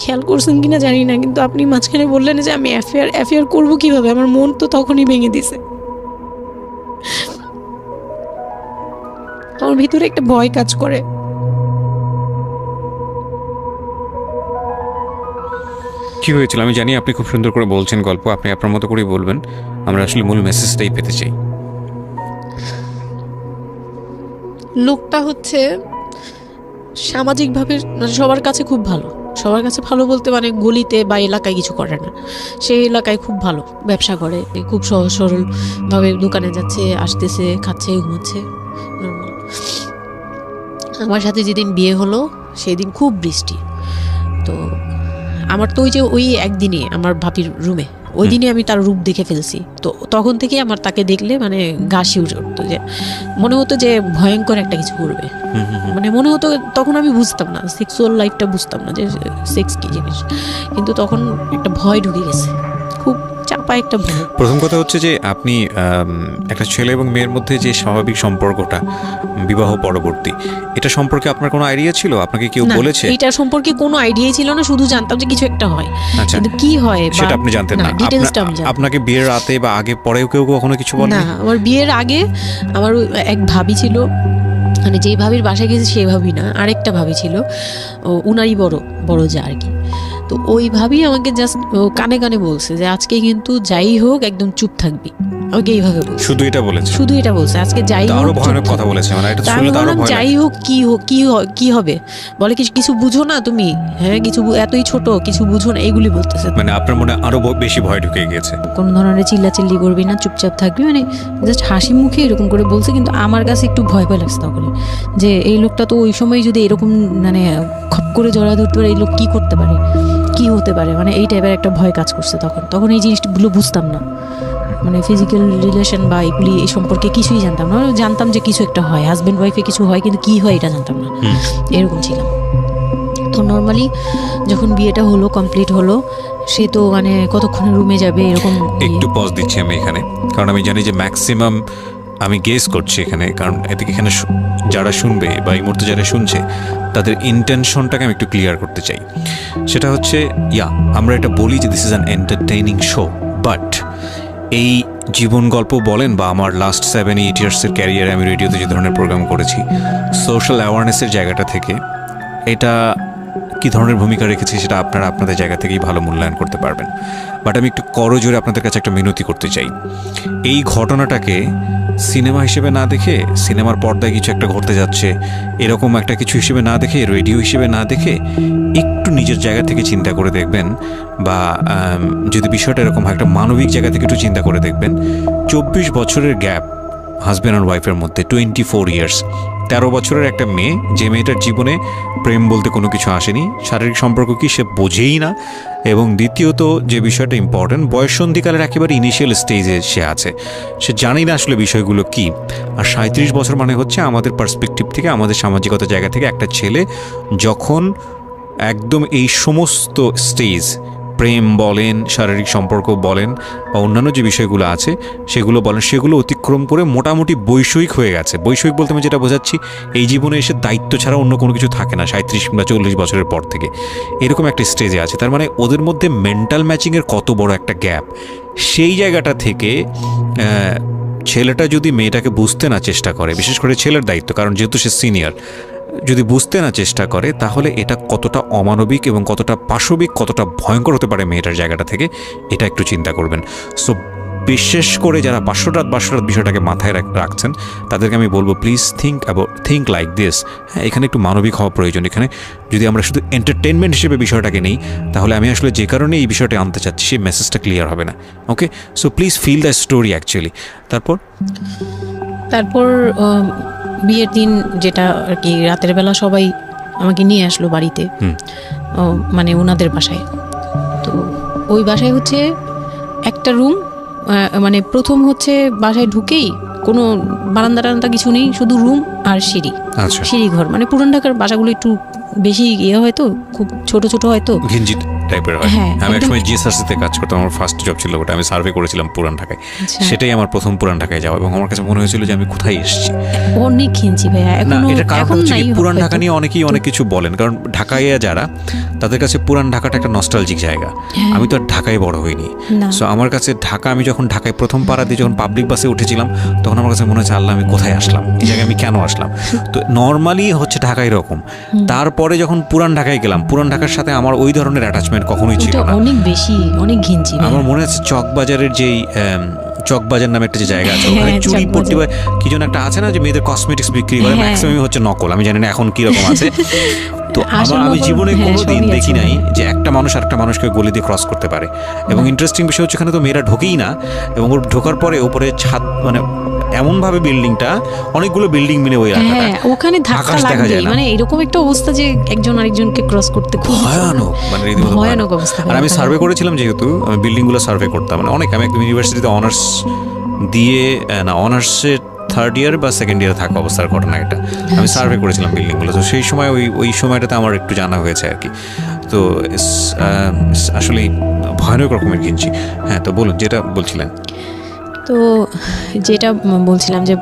খেয়াল করছেন কিনা জানি না, কিন্তু আপনি মাঝখানে বললেন যে আমি অ্যাফেয়ার করবো কিভাবে, আমার মন তো তখনই ভেঙে দিছে। আমার ভিতরে একটা ভয় কাজ করে। কি হয়েছিল আমি জানি, আপনি খুব সুন্দর করে বলছেন গল্প, আপনি আপনার মতো করেই বলবেন, আমরা আসলে মূল মেসেজটাই পেতে চাই। লোকটা হচ্ছে সামাজিকভাবে সবার কাছে খুব ভালো, সবার কাছে ভালো বলতে মানে গলিতে বা এলাকায় কিছু করে না, সেই এলাকায় খুব ভালো ব্যবসা করে, খুব সহজ সরলভাবে দোকানে যাচ্ছে, আসতেছে, খাচ্ছে, ঘুমাচ্ছে, নর্মাল। আমার সাথে যেদিন বিয়ে হলো সেই দিন খুব বৃষ্টি। তো আমার তো ওই একদিনে আমার ভাবির রুমে, ওই দিনে আমি তার রূপ দেখে ফেলছি। তো তখন থেকে আমার তাকে দেখলে মানে গা শিউরে উঠতো, যে মনে হতো যে ভয়ঙ্কর একটা কিছু করবে। মানে মনে হতো, তখন আমি বুঝতাম না, সেক্সুয়াল লাইফটা বুঝতাম না যে সেক্স কি জিনিস, কিন্তু তখন একটা ভয় ঢুকে গেছে, খুব চাপা একটা ভয়। প্রথম কথা হচ্ছে যে আপনি একটা ছেলে এবং মেয়ের মধ্যে যে স্বাভাবিক সম্পর্কটা বিবাহ পরবর্তী, এটা সম্পর্কে আপনার কোনো আইডিয়া ছিল? আপনাকে কেউ বলেছে? এটা সম্পর্কে কোনো আইডিয়াই ছিল না, শুধু জানতাম যে কিছু একটা হয়, কিন্তু কি হয় সেটা আপনি জানতেন না। ডিটেইলসটা আমি জানতাম। আপনাকে বিয়ের রাতে বা আগে পরেও কেউ কখনো কিছু বলে না? আমার বিয়ের আগে আমার এক ভাবি ছিল, মানে যেই ভাবির বাসায় গেছে সেই ভাবি না, আরেকটা ভাবি ছিল, উনারই বড় যা আর কি। তো ওই ভাবি আমাকে জাস্ট কানে কানে বলছে যে আজকে কিন্তু যাই হোক একদম চুপ থাকবি, আমাকে এইভাবে বলছে। শুধু এটা বলেছে আজকে যাই হোক, আরো ভয়ানক কথা বলেছে, মানে এটা শুনলে তো আরো ভয় লাগে। যাই হোক কি হবে, বলে কিছু বুঝো না তুমি, হ্যাঁ কিছু এতই ছোট, কিছু বুঝো না, এইগুলি বলতেছে। মানে আপনার মনে আরো বেশি ভয় ঢুকে গিয়েছে। কোনো ধরনের চিল্লাচিল্লি করবি না, চুপচাপ থাকবি, মানে জাস্ট হাসি মুখে এরকম করে বলছে। কিন্তু আমার কাছে একটু ভয় লাগছে তখন, যে এই লোকটা তো ওই সময় যদি এরকম মানে খপ করে জড়া ধরতে পারে, এই লোক কি করতে পারে, কি হতে পারে, মানে এই টাইপের একটা ভয় কাজ করছে তখন এই জিনিসগুলো বুঝতাম না, মানে ফিজিক্যাল রিলেশন বা এগুলি এই সম্পর্কে কিছুই জানতাম না। জানতাম যে কিছু একটা হয়, হাজব্যান্ড ওয়াইফে কিছু হয়, কিন্তু কি হয় এটা জানতাম না, এরকম ছিলাম। তো নর্মালি যখন বিয়েটা হলো, কমপ্লিট হলো, সে তো মানে কতক্ষণে রুমে যাবে এরকম। একটু পজ দিচ্ছি আমি এখানে, কারণ আমি জানি যে ম্যাক্সিমাম আমি গেস করছি এখানে, কারণ এদিকে এখানে যারা শুনবে বা এই মুহূর্তে যারা শুনছে তাদের ইন্টেনশনটাকে আমি একটু ক্লিয়ার করতে চাই। সেটা হচ্ছে আমরা এটা বলি যে this is an entertaining show, but এই জীবন গল্প বলেন বা আমার লাস্ট 7-8 ইয়ার্সের ক্যারিয়ারে আমি রেডিওতে যে ধরনের প্রোগ্রাম করেছি, সোশ্যাল অ্যাওয়ারনেসের জায়গাটা থেকে এটা কী ধরনের ভূমিকা রেখেছি সেটা আপনারা আপনাদের জায়গা থেকেই ভালো মূল্যায়ন করতে পারবেন। বাট আমি একটু করজোরে আপনাদের কাছে একটা মিনতি করতে চাই, এই ঘটনাটাকে সিনেমা হিসেবে না দেখে, সিনেমার পর্দায় কিছু একটা ঘটতে যাচ্ছে এরকম একটা কিছু হিসেবে না দেখে, রেডিও হিসেবে না দেখে, একটু নিজের জায়গা থেকে চিন্তা করে দেখবেন, বা যদি বিষয়টা এরকম হয় একটা মানবিক জায়গা থেকে একটু চিন্তা করে দেখবেন। 24 বছরের গ্যাপ হাজব্যান্ড আর ওয়াইফের মধ্যে 24 ইয়ার্স, 13 বছরের একটা মেয়ে, যে মেয়েটার জীবনে প্রেম বলতে কোনো কিছু আসেনি, শারীরিক সম্পর্ক কি সে বোঝেই না, এবং দ্বিতীয়ত যে বিষয়টা ইম্পর্টেন্ট, বয়ঃসন্ধিকালের একেবারে ইনিশিয়াল স্টেজে সে আছে, সে জানি না আসলে বিষয়গুলো কি। আর 37 বছর মানে হচ্ছে আমাদের পার্সপেক্টিভ থেকে, আমাদের সামাজিকতা জায়গা থেকে একটা ছেলে যখন একদম এই সমস্ত স্টেজ, প্রেম বলেন, শারীরিক সম্পর্ক বলেন, বা অন্যান্য যে বিষয়গুলো আছে সেগুলো বলেন, সেগুলো অতিক্রম করে মোটামুটি বৈষয়িক হয়ে গেছে। বৈষয়িক বলতে আমি যেটা বোঝাচ্ছি, এই জীবনে এসে দায়িত্ব ছাড়া অন্য কোনো কিছু থাকে না 37 কিংবা 40 বছরের পর থেকে, এরকম একটা স্টেজে আছে। তার মানে ওদের মধ্যে মেন্টাল ম্যাচিংয়ের কত বড় একটা গ্যাপ। সেই জায়গাটা থেকে ছেলেটা যদি মেয়েটাকে বুঝতে না চেষ্টা করে, বিশেষ করে ছেলের দায়িত্ব, কারণ যেহেতু সে সিনিয়র, যদি বুঝতে না চেষ্টা করে, তাহলে এটা কতটা অমানবিক এবং কতটা পাশবিক, কতটা ভয়ঙ্কর হতে পারে মেয়েটার জায়গাটা থেকে, এটা একটু চিন্তা করবেন। সো বিশেষ করে যারা বাসরাত বিষয়টাকে মাথায় রাখছেন, তাদেরকে আমি বলবো, প্লিজ থিঙ্ক লাইক দিস। হ্যাঁ, এখানে একটু মানবিক হওয়া প্রয়োজন। এখানে যদি আমরা শুধু এন্টারটেনমেন্ট হিসেবে বিষয়টাকে নেই, তাহলে আমি আসলে যে কারণে এই বিষয়টা আনতে চাচ্ছি সেই মেসেজটা ক্লিয়ার হবে না। Okay, so please feel the story actually. তারপর বিয়ের দিন যেটা আর কি, রাতের বেলা সবাই আমাকে নিয়ে আসলো বাড়িতে, মানে ওনাদের বাসায়। তো ওই বাসায় হচ্ছে একটা রুম, মানে প্রথম হচ্ছে বাসায় ঢুকেই কোনো বারান্দা টারান্দা কিছু নেই, শুধু রুম আর সিঁড়ি, সিঁড়ি ঘর। মানে পুরান ঢাকার বাসাগুলো একটু বেশি হয়তো, খুব ছোট ছোট হয়তো, ঘিঞ্জিত টাইপের হয়। আমি একসময় জিএসআরসিতে কাজ করতাম, আমার ফার্স্ট জব ছিল ওটা। আমি সার্ভে করেছিলাম পুরান ঢাকায়, সেটাই আমার প্রথম পুরান ঢাকায় যাওয়া, এবং আমার কাছে মনে হয়েছিল যে আমি কোথায় এসেছি। অনেক ঘিঞ্জি ভাইয়া। এটা কারণ পুরান ঢাকা নিয়ে অনেকেই অনেক কিছু বলেন, কারণ ঢাকায় যারা, তাদের কাছে পুরান ঢাকাটা একটা নস্টালজিক জায়গা। আমি তো আর ঢাকায় বড় হইনি, সো আমার কাছে ঢাকা, আমি যখন ঢাকায় প্রথম পাড়া দিয়ে যখন পাবলিক বাসে উঠেছিলাম, তখন আমার কাছে মনে হচ্ছে, আল্লাহ আমি কোথায় আসলাম, এই জায়গায় আমি কেন আসলাম। তো নর্মালি হচ্ছে ঢাকা এরকম। তারপরে যখন পুরান ঢাকায় গেলাম, পুরান ঢাকার সাথে আমার ওই ধরনের অ্যাটাচমেন্ট কখনোই ছিল না, অনেক বেশি, অনেক ঘিঞ্জি। আমার মনে আছে চকবাজারের যেই চকবাজার নামে একটা যে জায়গা আছে, ওখানে চুরি পট্টি বা কি যেন একটা আছে না, যে মেয়েদের কসমেটিক্স বিক্রি করে, ম্যাক্সিমাম হচ্ছে নকল। আমি জানি না এখন কিরকম আছে। তো আমি জীবনে কোনোদিন দেখি নাই যে একটা মানুষ আরেকটা মানুষকে গলি দিয়ে ক্রস করতে পারে। এবং ইন্টারেস্টিং বিষয় হচ্ছে, এখানে তো মেয়েরা ঢোকেই না, এবং ওর ঢোকার পরে উপরে ছাদ, মানে এমনভাবে বিল্ডিংটা, অনেকগুলো বিল্ডিং মিলে ওই ওখানে ধাক্কা লাগবে, মানে এরকম একটা অবস্থা যে একজন আরেকজনকে ক্রস করতে খুব ভয়ানক, মানে রীতিমতো ভয়ানক অবস্থা। আর আমি সার্ভে করেছিলাম, যেহেতু আমি বিল্ডিংগুলো সার্ভে করতাম, মানে অনেক, আমি একদম ইউনিভার্সিটিতে অনার্স দিয়ে, না অনার্সের থার্ড ইয়ার বা সেকেন্ড ইয়ারে থাকা অবস্থার ঘটনা এটা। আমি সার্ভে করেছিলাম বিল্ডিংগুলো, তো সেই সময় ওই সময়টাতে আমার একটু জানা হয়েছে আর কি। তো আসলে ভয়ানক রকমের কিনছি। হ্যাঁ, তো বলুন যেটা বলছিলেন। তো যেটা বলছিলাম যে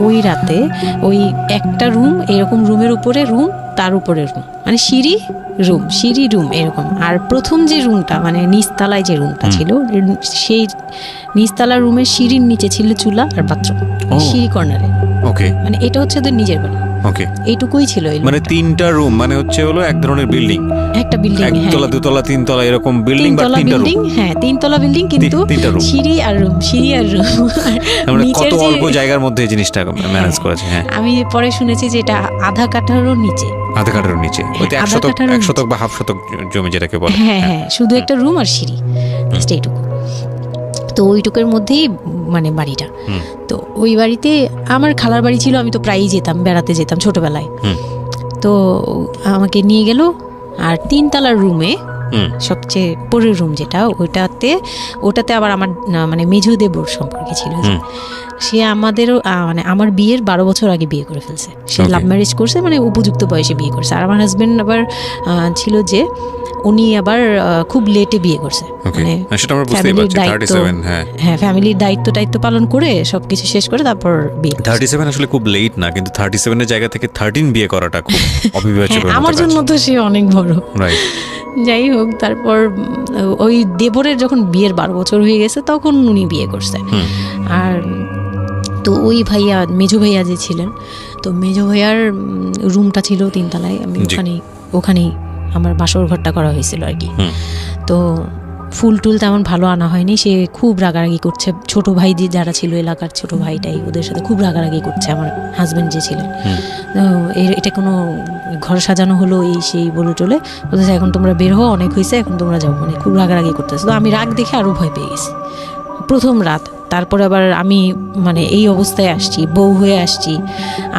ওই রাতে ওই একটা রুম, এরকম রুমের উপরে রুম, তার উপরে রুম, মানে সিঁড়ি রুম এরকম। আর প্রথম যে রুমটা, মানে নিচতলায় যে রুমটা ছিল, সেই নিচতলার রুমের সিঁড়ির নিচে ছিল চুলা আর বাথরুম, সিঁড়ি কর্নারে। ওকে, মানে এটা হচ্ছে ওদের নিজের বাড়ি। ওকে, এইটুকুই ছিল। মানে 3টা রুম, মানে হচ্ছে হলো এক ধরনের বিল্ডিং, একটা বিল্ডিং, একতলা, দুতলা, তিনতলা এরকম বিল্ডিং, বা 3টা রুম। হ্যাঁ, 3তলা বিল্ডিং, কিন্তু সিঁড়ি আর রুম। মানে কত অল্প জায়গার মধ্যে এই জিনিসটা ম্যানেজ করেছে। হ্যাঁ, আমি পরে শুনেছি যে এটা আধা কাঠারও নিচে, ওইটা 1 শতক বা হাফ শতক জমি যেটাকে বলে। হ্যাঁ, শুধু একটা রুম আর সিঁড়ি, এইটুকু। তো ওইটুকুর মধ্যেই মানে বাড়িটা। তো ওই বাড়িতে আমার খালার বাড়ি ছিল, আমি তো প্রায়ই যেতাম, বেড়াতে যেতাম ছোটবেলায়। তো আমাকে নিয়ে গেল, আর 3তলার রুমে, সবচেয়ে পরের রুম যেটা, ওটাতে আবার আমার মানে মেজো দেবর সম্পর্কে ছিল। সে আমাদেরও, মানে আমার বিয়ের 12 বছর আগে বিয়ে করে ফেলছে। সে লাভ ম্যারেজ করছে, মানে উপযুক্ত বয়সে বিয়ে করছে। আর আমার হাজবেন্ড আবার ছিল যে, উনি আবার খুব লেটে বিয়ে করছে, মানে ফ্যামিলির দায়িত্ব পালন করে সবকিছু শেষ করে তারপর বিয়ে। 37 আসলে খুব লেট না, কিন্তু 37 এর জায়গা থেকে 13 বিয়ে করাটা খুব অবিবেচ্য। আমার জন্য তো সে অনেক বড়। যাই হোক, তারপর ওই দেবরের যখন বিয়ের 12 বছর হয়ে গেছে, তখন উনি বিয়ে করছে। আর তো ওই ভাইয়া, মেজো ভাইয়া যে ছিলেন, তো মেজো ভাইয়ার রুমটা ছিল 3তলায়। আমি ওখানেই আমার বাসর ঘরটা করা হয়েছিল আর কি। তো ফুল টুল তেমন ভালো আনা হয়নি, সে খুব রাগারাগি করছে। ছোট ভাই যারা ছিল, এলাকার ছোট ভাইটাই, ওদের সাথে খুব রাগারাগি করছে আমার হাজবেন্ড যে ছিলেন। এটা কোনো ঘর সাজানো হলো, এই সেই বলে টলে বলতেছে, এখন তোমরা বের হও, অনেক হয়েছে, এখন তোমরা যাও, মানে খুব রাগারাগি করতেছে। তো আমি রাগ দেখে আরও ভয় পেয়ে গেছি। প্রথম রাত তারপরে আবার আমি মানে এই অবস্থায় আসছি, বউ হয়ে আসছি,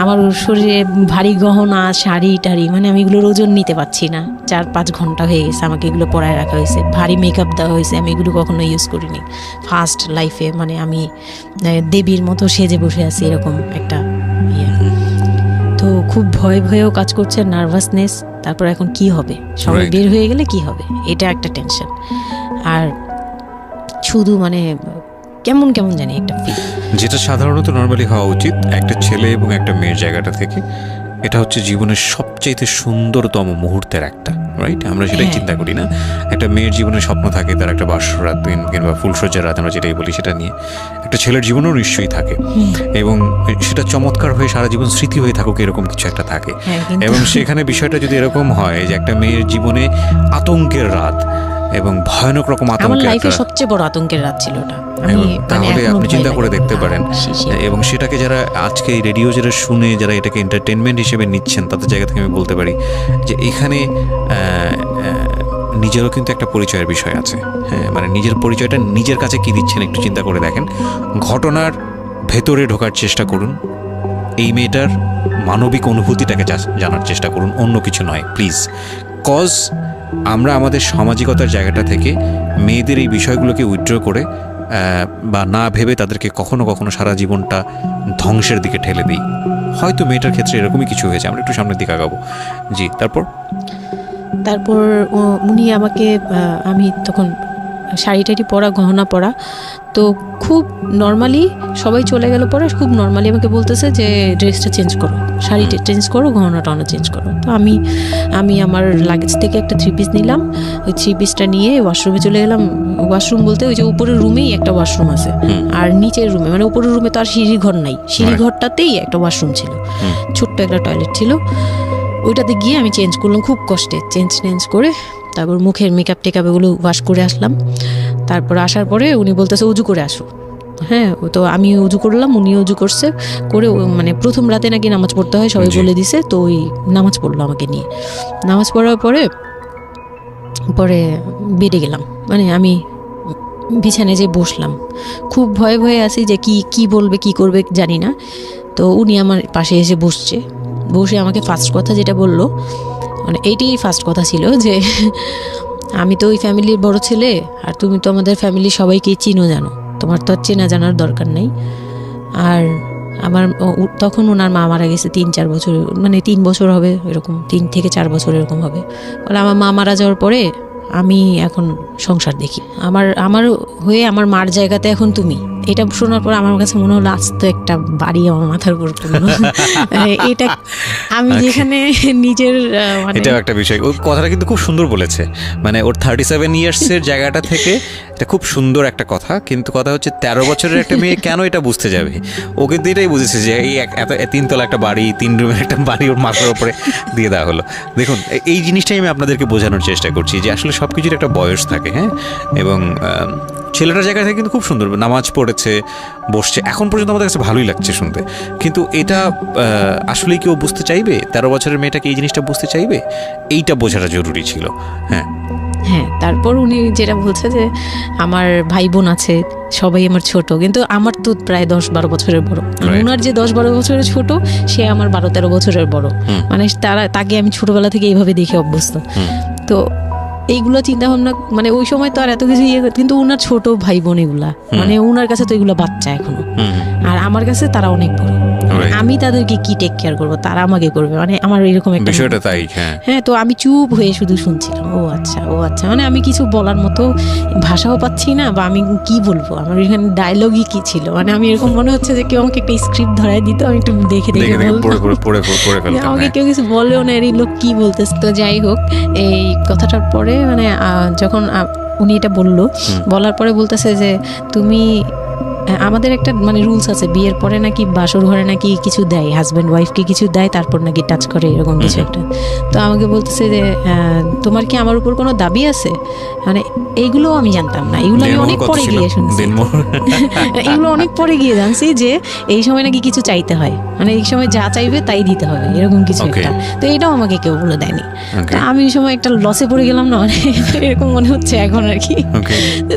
আমার শরীরে ভারী গহনা, শাড়ি টাড়ি, মানে আমি এগুলোর ওজন নিতে পারছি না। 4-5 ঘন্টা হয়ে গেছে আমাকে এগুলো পরায় রাখা হয়েছে, ভারী মেকআপ দেওয়া হয়েছে, আমি এগুলো কখনো ইউজ করিনি ফার্স্ট লাইফে। মানে আমি দেবীর মতো সেজে বসে আছি, এরকম একটা ইয়ে। তো খুব ভয়েও কাজ করছে, নার্ভাসনেস। তারপর এখন কি হবে, সবাই বের হয়ে গেলে কি হবে, এটা একটা টেনশন। আর শুধু মানে কেমন কেমন জানি একটা ফিল, যেটা সাধারণত নর্মালি হওয়া উচিত একটা ছেলে এবং একটা মেয়ের জায়গাটা থেকে। এটা হচ্ছে জীবনের সবচেয়ে সুন্দরতম মুহূর্তের একটা, রাইট? আমরা সেটাই চিন্তা করি না। একটা মেয়ের জীবনে স্বপ্ন থাকে তার একটা বাসরাত দিন কিংবা ফুলসজ্জার রাত, আমরা যেটাই বলি সেটা নিয়ে। একটা ছেলের জীবনেও নিশ্চয়ই থাকে, এবং সেটা চমৎকার হয়ে সারা জীবন স্মৃতি হয়ে থাকুক, এরকম কিছু একটা থাকে। এবং সেখানে বিষয়টা যদি এরকম হয় যে একটা মেয়ের জীবনে আতঙ্কের রাত এবং ভয়ানক রকম আমার লাইফে সবচেয়ে বড় আতঙ্কের রাত ছিল ওটা। তাহলে আপনি চিন্তা করে দেখতে পারেন। এবং সেটাকে যারা আজকে এই রেডিও যারা শুনে, যারা এটাকে এন্টারটেনমেন্ট হিসেবে নিচ্ছেন, তাদের জায়গা থেকে আমি বলতে পারি যে এখানে নিজেরও কিন্তু একটা পরিচয়ের বিষয় আছে। হ্যাঁ, মানে নিজের পরিচয়টা নিজের কাছে কি দিচ্ছেন একটু চিন্তা করে দেখেন। ঘটনার ভেতরে ঢোকার চেষ্টা করুন, এই মেয়েটার মানবিক অনুভূতিটাকে জানার চেষ্টা করুন, অন্য কিছু নয় প্লিজ। কজ আমরা আমাদের সামাজিকতার জায়গাটা থেকে মেয়েদের এই বিষয়গুলোকে উইথড্র করে বা না ভেবে তাদেরকে কখনো কখনো সারা জীবনটা ধ্বংসের দিকে ঠেলে দিই। হয়তো মেয়েটার ক্ষেত্রে এরকমই কিছু হয়েছে, আমরা একটু সামনের দিকে আগাবো। জি, তারপর উনি আমাকে, আমি তখন শাড়ি টাড়ি পরা, গহনা পরা, তো খুব নর্মালি সবাই চলে গেল পরে খুব নর্মালি আমাকে বলতেছে যে ড্রেসটা চেঞ্জ করো, শাড়িটা চেঞ্জ করো, গহনাটা অন্য চেঞ্জ করো। তো আমি আমার লাগেজ থেকে একটা 3 পিস নিলাম, ওই 3 পিসটা নিয়ে ওয়াশরুমে চলে গেলাম। ওয়াশরুম বলতে ওই যে উপরের রুমেই একটা ওয়াশরুম আছে, আর নিচের রুমে, মানে উপরের রুমে তো আর সিঁড়ি ঘর নাই, সিঁড়ি ঘরটাতেই একটা ওয়াশরুম ছিল, ছোট্ট একটা টয়লেট ছিল। ওইটাতে গিয়ে আমি চেঞ্জ করলাম খুব কষ্টে, চেঞ্জ করে তারপর মুখের মেকআপ টেকআপ এগুলো ওয়াশ করে আসলাম। তারপর আসার পরে উনি বলতেছে উজু করে আসো। হ্যাঁ, তো আমি উজু করলাম, উনি উজু করছে করে, মানে প্রথম রাতে নাকি নামাজ পড়তে হয় সবাই বলে দিছে, তো ওই নামাজ পড়লো আমাকে নিয়ে। নামাজ পড়ার পরে বেডে গেলাম, মানে আমি বিছানায় যে বসলাম, খুব ভয়ে আছি যে কি বলবে কি করবে জানি না। তো উনি আমার পাশে এসে বসে আমাকে ফার্স্ট কথা যেটা বললো, মানে এইটাই ফার্স্ট কথা ছিল যে আমি তো ওই ফ্যামিলির বড় ছেলে, আর তুমি তো আমাদের ফ্যামিলির সবাইকেই চিনো জানো, তোমার তো আর চেনা জানার দরকার নেই। আর আমার তখন ওনার মা মারা গেছে 3-4 বছর, মানে 3 বছর হবে এরকম, 3 থেকে 4 বছর এরকম হবে। বলে আমার মা মারা যাওয়ার পরে আমি এখন সংসার দেখি, আমার হয়ে আমার মার জায়গাতে এখন তুমি। এটা শোনার পর আমার কাছে মনে হলো আস্ত একটা বাড়ি আমার মাথার উপর পড়লো। এটা আমি যেখানে নিজের, এটাও একটা বিষয়। ওই কথাটা কিন্তু খুব সুন্দর বলেছে, মানে ওর 37 ইয়ার্সের জায়গাটা থেকে এটা খুব সুন্দর একটা কথা। কিন্তু কথা হচ্ছে 13 বছরের একটা মেয়ে কেন এটা বুঝতে যাবে? ও কিন্তু এটাই বুঝেছে যে এই এত 3 তলা একটা বাড়ি, 3 রুমের একটা বাড়ি ওর মাথার উপরে দিয়ে দেওয়া হলো। দেখুন, এই জিনিসটাই আমি আপনাদেরকে বোঝানোর চেষ্টা করছি যে আসলে সব কিছুর একটা বয়স থাকে। হ্যাঁ, এবং ছেলেটার জায়গা থেকে কিন্তু খুব সুন্দর নামাজ পড়েছে, বসছে, এখন পর্যন্ত আমাদের কাছে ভালোই লাগছে শুনতে। কিন্তু এটা আসলেই কেউ বুঝতে চাইবে? 13 বছরের মেয়েটাকে এই জিনিসটা বুঝতে চাইবে? এইটা বোঝাটা জরুরি ছিল। হ্যাঁ, তারপর উনি যেটা বলছে যে আমার ভাই বোন আছে, সবাই আমার ছোট, কিন্তু আমার তো প্রায় 10-12 বছরের বড়। ওনার যে 10-12 বছরের ছোট, সে আমার 12-13 বছরের বড়। মানে তাকে আমি ছোটবেলা থেকে এইভাবে দেখে অভ্যস্ত। তো এইগুলো চিন্তা ভাবনা, মানে ওই সময় তো আর এত কিছু কিন্তু ওনার ছোট ভাই বোন এগুলা, মানে ওনার কাছে তো এগুলো বাচ্চা এখনো, আর আমার কাছে তারা অনেক বড়। আমি তাদেরকে কি টেক কেয়ার করবো, তারা আমাকে করবে, মানে আমার এরকম একটা বিষয়টা তাই। হ্যাঁ, তো আমি চুপ হয়ে শুধু শুনছিলাম। ও আচ্ছা, মানে আমি কিছু বলার মতো ভাষাও পাচ্ছি না, বা আমি কি বলবো, আমার এখানে ডায়লগই কি ছিল, মানে আমি এরকম মনে হচ্ছে যে কেউ আমাকে একটা স্ক্রিপ্ট ধরাই দিত, আমি একটু দেখে আমাকে কেউ কিছু বলেও না, এই লোক কি বলতেছে। তো যাই হোক, এই কথাটার পরে মানে যখন উনি এটা বলার পরে বলতেছে যে তুমি, আমাদের একটা মানে রুলস আছে, বিয়ের পরে নাকি বাসর ঘরে নাকি কিছু দেয়, হাজব্যান্ড ওয়াইফকে কিছু দেয়, তারপর নাকি টাচ করে, এরকম কিছু একটা। তো আমাকে বলতেছে যে তোমার কি আমার উপর কোনো দাবি আছে? মানে এইগুলো আমি জানতাম না, এগুলো আমি অনেক পরে গিয়ে শুনছি। এগুলো অনেক পরে গিয়ে জানছি যে এই সময় নাকি কিছু চাইতে হয়, মানে এই সময় যা চাইবে তাই দিতে হবে, এরকম কিছু একটা। তো এটাও আমাকে কেউ বলে দেয়নি। আমি ওই সময় একটা লসে পড়ে গেলাম না, মানে এরকম মনে হচ্ছে এখন আর কি।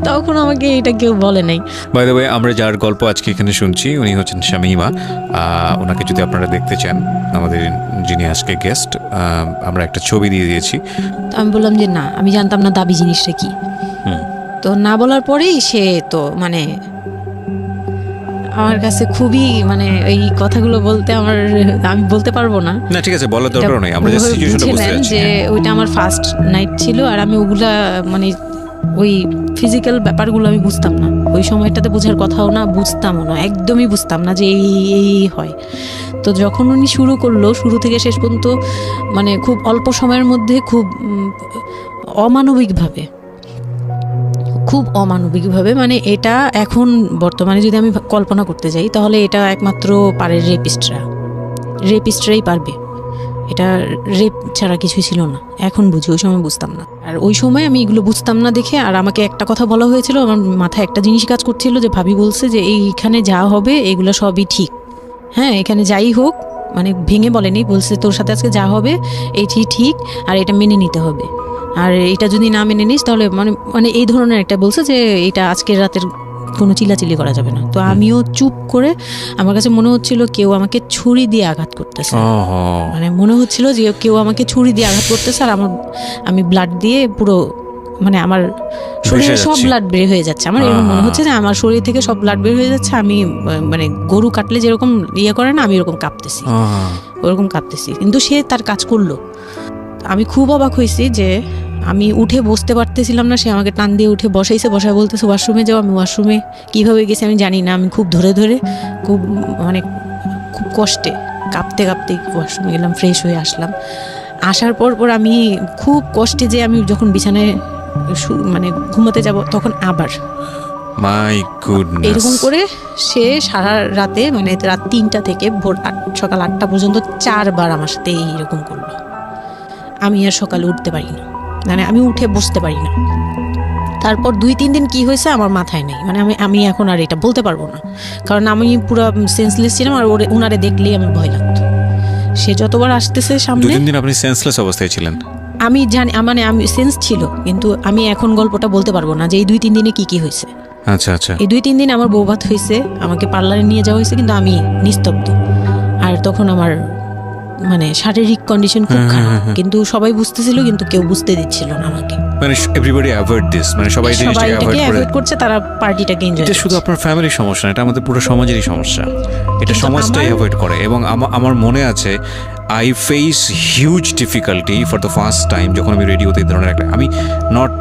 তখন আমাকে এটা কেউ বলে নাই। বাই দ্য ওয়ে, আমরা যার গল্প আজকে এখানে শুনছি উনি হচ্ছেন শামীমা। ওনাকে যদি আপনারা দেখতে চান, আমাদের যিনি আজকে গেস্ট, আমরা একটা ছবি দিয়ে দিয়েছি। তো আমি বললাম যে না, আমি জানতাম না দাবি জিনিসটা কি। তো না বলার পরেই সে তো মানে আমার কাছে খুবই মানে এই কথাগুলো বলতে আমি বলতে পারবো না। না ঠিক আছে, বলার দরকার নেই, আমরা জাস্ট সিচুয়েশনটা বুঝতে পারছি যে ওইটা আমার ফার্স্ট নাইট ছিল, আর আমি ওগুলা মানে ওই ফিজিক্যাল ব্যাপারগুলো আমি বুঝতাম না ওই সময়টাতে, বোঝার কথাও না, বুঝতামও না, একদমই বুঝতাম না যে এই হয়। তো যখন উনি শুরু করলো, শুরু থেকে শেষ পর্যন্ত মানে খুব অল্প সময়ের মধ্যে খুব অমানবিকভাবে মানে এটা এখন বর্তমানে যদি আমি কল্পনা করতে যাই তাহলে এটা একমাত্র পারে রেপিস্টরাই পারবে, এটা রেপ ছাড়া কিছুই ছিল না। এখন বুঝি, ওই সময় বুঝতাম না। আর ওই সময় আমি এগুলো বুঝতাম না দেখে, আর আমাকে একটা কথা বলা হয়েছিল, আমার মাথায় একটা জিনিস কাজ করছিল যে ভাবি বলছে যে এইখানে যা হবে এগুলো সবই ঠিক, হ্যাঁ এখানে যাই হোক, মানে ভেঙে বলেনি, বলছে তোর সাথে আজকে যা হবে এইটি ঠিক, আর এটা মেনে নিতে হবে, আর এটা যদি না মেনে নিস তাহলে মানে এই ধরনের একটা বলছে যে এটা আজকের রাতের কোনো চিল্লাচিল্লি করা যাবে না। তো আমিও চুপ করে, আমার কাছে মনে হচ্ছিল কেউ আমাকে ছুরি দিয়ে আঘাত করতেছে, মানে মনে হচ্ছিল যে কেউ আমাকে ছুরি দিয়ে আঘাত করতেছে, আর আমি ব্লাড দিয়ে পুরো মানে আমার শরীরে সব ব্লাড বের হয়ে যাচ্ছে। আমার এরকম মনে হচ্ছে যে আমার শরীর থেকে সব ব্লাড বের হয়ে যাচ্ছে, আমি মানে গরু কাটলে যেরকম করে না, আমি এরকম কাঁপতেছি, ওরকম কাঁপতেছি। কিন্তু সে তার কাজ করলো। আমি খুব অবাক হয়েছি যে আমি উঠে বসতে পারতেছিলাম না, সে আমাকে টান দিয়ে উঠে বসায় বলতেছে ওয়াশরুমে যাও। আমি ওয়াশরুমে কীভাবে গেছি আমি জানি না, আমি খুব ধরে খুব মানে খুব কষ্টে কাঁপতে ওয়াশরুমে গেলাম, ফ্রেশ হয়ে আসলাম। আসার পর আমি খুব কষ্টে যে আমি যখন বিছানায় মানে ঘুমাতে যাব তখন আবার মাই গুডনেস এরকম করে সে সারা রাতে মানে রাত 3টা থেকে ভোর সকাল 8টা পর্যন্ত 4বার আমার সাথে এইরকম করলো। আমি আর সকালে উঠতে পারি না, মানে আমি উঠে বসতে পারি না। তারপর 2-3 দিন কি হয়েছে আমার মাথায় নেই, মানে আমি এখন আর এটা বলতে পারবো না, কারণ আমি পুরো সেন্সলেস ছিলাম, আর ওনারে দেখলেই আমার ভয় লাগতো। সে যতবার আসতেছে সামনে। 2-3 দিন আপনি সেন্সলেস অবস্থায় ছিলেন? আমি জানি, মানে আমি সেন্স ছিল, কিন্তু আমি এখন গল্পটা বলতে পারবো না যে এই 2-3 দিনে কি হয়েছে। আচ্ছা এই 2-3 দিন আমার বৌভাত হয়েছে, আমাকে পার্লারে নিয়ে যাওয়া হয়েছে, কিন্তু আমি নিস্তব্ধ। আর তখন আমার মানে শারীরিক কন্ডিশন খুব খারাপ, কিন্তু সবাই বুঝতেছিল, কিন্তু কেউ বুঝতে দিচ্ছিল না আমাকে। মানে এভরিবডি অ্যাভয়েড দিস, মানে সবাই জিনিসটাকে অ্যাভয়েড করছে, তারা পার্টিটাকে এনজয় করছে। এটা শুধু আপনার ফ্যামিলির সমস্যা না, এটা আমাদের পুরো সমাজেরই সমস্যা। এটা সমাজটাই অ্যাভয়েড করে। এবং আমার মনে আছে I face huge difficulty for the first time যখন আমি রেডিওতে এই ধরনের একটা, আমি নট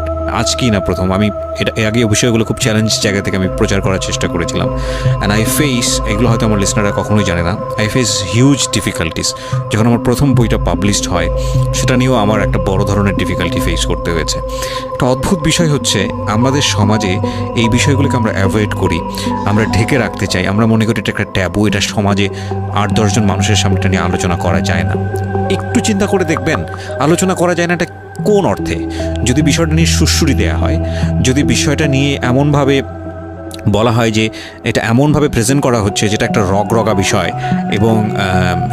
আজকেই না প্রথম, আমি এটা আগে বিষয়গুলো খুব চ্যালেঞ্জ জায়গা থেকে আমি প্রচার করার চেষ্টা করেছিলাম। অ্যান্ড আই ফেস, এগুলো হয়তো আমার লিসনাররা কখনোই জানে না, আই ফেস হিউজ ডিফিকাল্টিস। যখন আমার প্রথম বইটা পাবলিশড হয় সেটা নিয়েও আমার একটা বড় ধরনের ডিফিকাল্টি ফেস করতে হয়েছে। একটা অদ্ভুত বিষয় হচ্ছে আমাদের সমাজে এই বিষয়গুলোকে আমরা অ্যাভয়েড করি, আমরা ঢেকে রাখতে চাই, আমরা মনে করি এটা একটা ট্যাবু, এটা সমাজে 8-10 জন মানুষের সামনে এটা নিয়ে আলোচনা করা যায় না। একটু চিন্তা করে দেখবেন আলোচনা করা যায় না এটা কোন অর্থে? যদি বিষয়টা নিয়ে সুড়সুড়ি দেওয়া হয়, যদি বিষয়টা নিয়ে এমনভাবে বলা হয় যে এটা এমনভাবে প্রেজেন্ট করা হচ্ছে যেটা একটা রগা বিষয়, এবং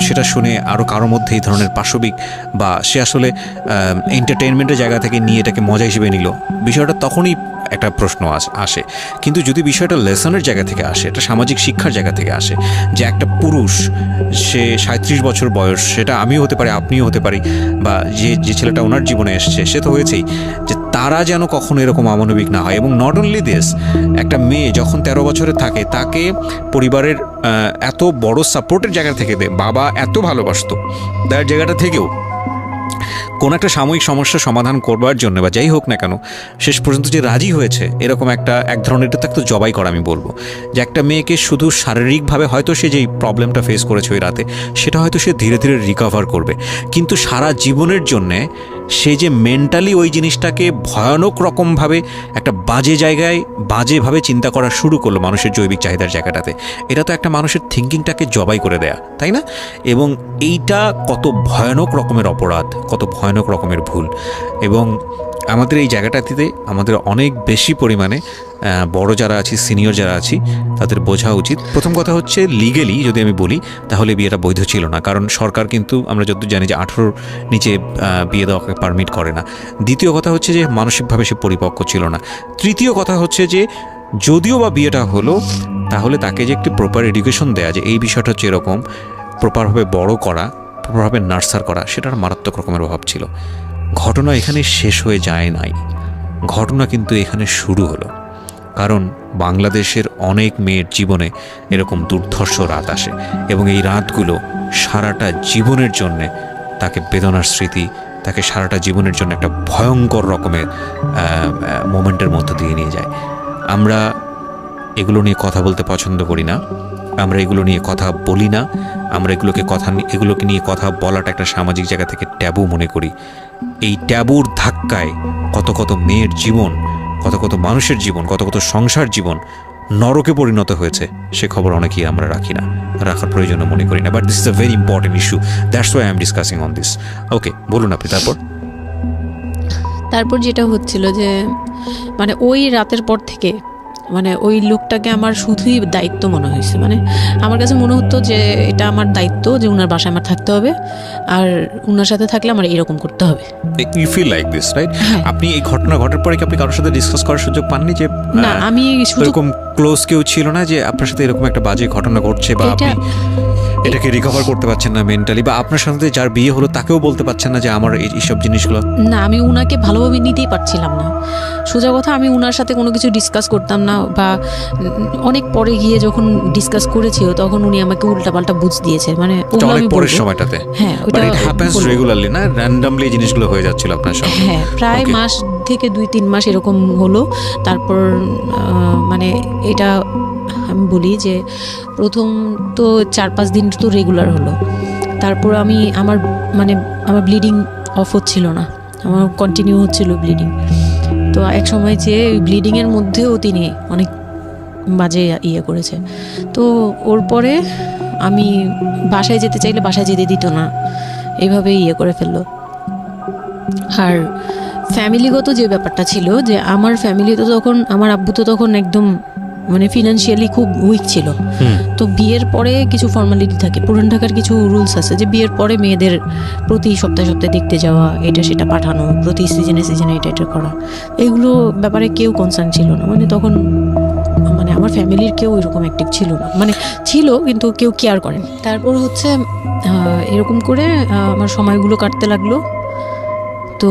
সেটা শুনে আরও কারোর মধ্যে এই ধরনের পাশবিক বা সে আসলে এন্টারটেইনমেন্টের জায়গা থেকে নিয়ে এটাকে মজা হিসেবে নিল, বিষয়টা তখনই একটা প্রশ্ন আসে। কিন্তু যদি বিষয়টা লেসনের জায়গা থেকে আসে, এটা সামাজিক শিক্ষার জায়গা থেকে আসে, যে একটা পুরুষ সে 37 বছর বয়স, সেটা আমিও হতে পারি, আপনিও হতে পারি, বা যে ছেলেটা ওনার জীবনে এসছে সে তো হয়েছেই, যে তারা যেন কখনো এরকম অমানবিক না হয়। এবং নট অনলি দিস, একটা মেয়ে যখন 13 বছরে থাকে তাকে পরিবারের এত বড় সাপোর্টের জায়গা থেকে বাবা এত ভালোবাসতো, তার জায়গাটা থেকেও কোনো একটা সাময়িক সমস্যার সমাধান করবার জন্য বা যাই হোক না কেন শেষ পর্যন্ত যে রাজি হয়েছে, এরকম এক ধরনের এটা তো জবাই করা আমি বলবো, যে একটা মেয়েকে শুধু শারীরিকভাবে হয়তো সে যেই প্রবলেমটা ফেস করেছে ওই রাতে সেটা হয়তো সে ধীরে ধীরে রিকভার করবে, কিন্তু সারা জীবনের জন্যে সে যে মেন্টালি ওই জিনিসটাকে ভয়ানক রকমভাবে একটা বাজে জায়গায় বাজেভাবে চিন্তা করা শুরু করলো মানুষের জৈবিক চাহিদার জায়গাটাতে, এটা তো একটা মানুষের থিঙ্কিংটাকে জবাই করে দেয়া, তাই না? এবং এইটা কত ভয়ানক রকমের অপরাধ, কত ভয়ানক রকমের ভুল। এবং আমাদের এই জায়গাটাতে আমাদের অনেক বেশি পরিমাণে বড় যারা আছি, সিনিয়র যারা আছি, তাদের বোঝা উচিত। প্রথম কথা হচ্ছে লিগেলি যদি আমি বলি তাহলে বিয়েটা বৈধ ছিল না, কারণ সরকার কিন্তু আমরা যতদূর জানি যে 18 নিচে বিয়ে দেওয়াকে পারমিট করে না। দ্বিতীয় কথা হচ্ছে যে মানসিকভাবে সে পরিপক্ক ছিল না। তৃতীয় কথা হচ্ছে যে যদিও বা বিয়েটা হলো তাহলে তাকে যে একটি প্রপার এডুকেশন দেয়া, যে এই বিষয়টা হচ্ছে এরকম, প্রপারভাবে বড় করা, প্রপারভাবে নার্সার করা, সেটার মারাত্মক রকমের অভাব ছিল। ঘটনা এখানে শেষ হয়ে যায় নাই, ঘটনা কিন্তু এখানে শুরু হলো। কারণ বাংলাদেশের অনেক মেয়ের জীবনে এরকম দুর্ধর্ষ রাত আসে, এবং এই রাতগুলো সারাটা জীবনের জন্যে তাকে বেদনার স্মৃতি, তাকে সারাটা জীবনের জন্য একটা ভয়ঙ্কর রকমের মোমেন্টের মধ্য দিয়ে নিয়ে যায়। আমরা এগুলো নিয়ে কথা বলতে পছন্দ করি না, আমরা এগুলো নিয়ে কথা বলি না, আমরা এগুলোকে নিয়ে কথা বলাটা একটা সামাজিক জায়গা থেকে ট্যাবু মনে করি। এই ট্যাবুর ধাক্কায় কত কত মেয়ের জীবন, কত কত মানুষের জীবন, কত কত সংসার জীবন নরকে পরিণত হয়েছে, সে খবর অনেকেই আমরা রাখি না, রাখার প্রয়োজন মনে করি না। But this is a very important issue, that's why I am discussing on this. Okay, বলুন আপনি। তারপর যেটা হচ্ছিল যে মানে ওই রাতের পর থেকে মানে ওই লোকটাকে আমার শুধুই দায়িত্ব মনে হয়েছে। মানে আমার কাছে মনে হতো যে এটা আমার দায়িত্ব, যে উনার বাসায় আমার থাকতে হবে, আর উনার সাথে থাকলে আমার এরকম করতে হবে। You feel like this, right? আপনি এই ঘটনা ঘটার পরে কি আপনি কারোর সাথে ডিসকাস করার সুযোগ পাননি যে না, আমি এরকম ক্লোজ কেউ ছিল না যে আপনার সাথে এরকম একটা বাজে ঘটনা ঘটছে, বা আপনি এটাকে রিকভার করতে পারছেন না মেন্টালি, বা আপনার সাথে যার বিয়ে হলো তাকেও বলতে পারছেন না যে আমার এইসব জিনিসগুলো? না, আমি উনাকে ভালোভাবে নিতেই পারছিলাম না। সোজা কথা, আমি উনার সাথে কোনো কিছু ডিসকাস করতাম না, বা অনেক পরে গিয়ে যখন ডিসকাস করেছি তখন উনি আমাকে উল্টাপাল্টা বুঝ দিয়েছে। মানে অনেক পরের সময়টাতে, হ্যাঁ, ওটা ইট হ্যাপেন্স রেগুলারলি, না র্যান্ডমলি জিনিসগুলো হয়ে যাচ্ছিল আপনার সাথে? হ্যাঁ, প্রায় মাস থেকে 2-3 মাস এরকম হলো। তারপর মানে এটা আমি বলি যে প্রথম তো 4-5 দিন তো রেগুলার হলো। তারপর আমার ব্লিডিং অফ হচ্ছিল না, আমার কন্টিনিউ হচ্ছিল ব্লিডিং। তো এক সময় যে ব্লিডিংয়ের মধ্যেও তিনি অনেক বাজে ইয়ে করেছে। তো ওর পরে আমি বাসায় যেতে চাইলে বাসায় যেতে দিত না, এইভাবে ইয়ে করে ফেললো। আর ফ্যামিলিগত যে ব্যাপারটা ছিল, যে আমার ফ্যামিলি তো তখন, আমার আব্বু তো তখন একদম মানে ফিনান্সিয়ালি খুব উইক ছিল। তো বিয়ের পরে কিছু ফর্মালিটি থাকে, পুরান ঢাকার কিছু রুলস আছে যে বিয়ের পরে মেয়েদের প্রতি সপ্তাহে সপ্তাহে দেখতে যাওয়া, এটা সেটা পাঠানো, প্রতি সিজনে সিজনে এটা করা, এগুলো ব্যাপারে কেউ কনসার্ন ছিল না। মানে তখন মানে আমার ফ্যামিলির কেউ এরকম অ্যাক্টিভ ছিল না, মানে ছিল কিন্তু কেউ কেয়ার করেন। তারপর হচ্ছে এরকম করে আমার সময়গুলো কাটতে লাগলো। তো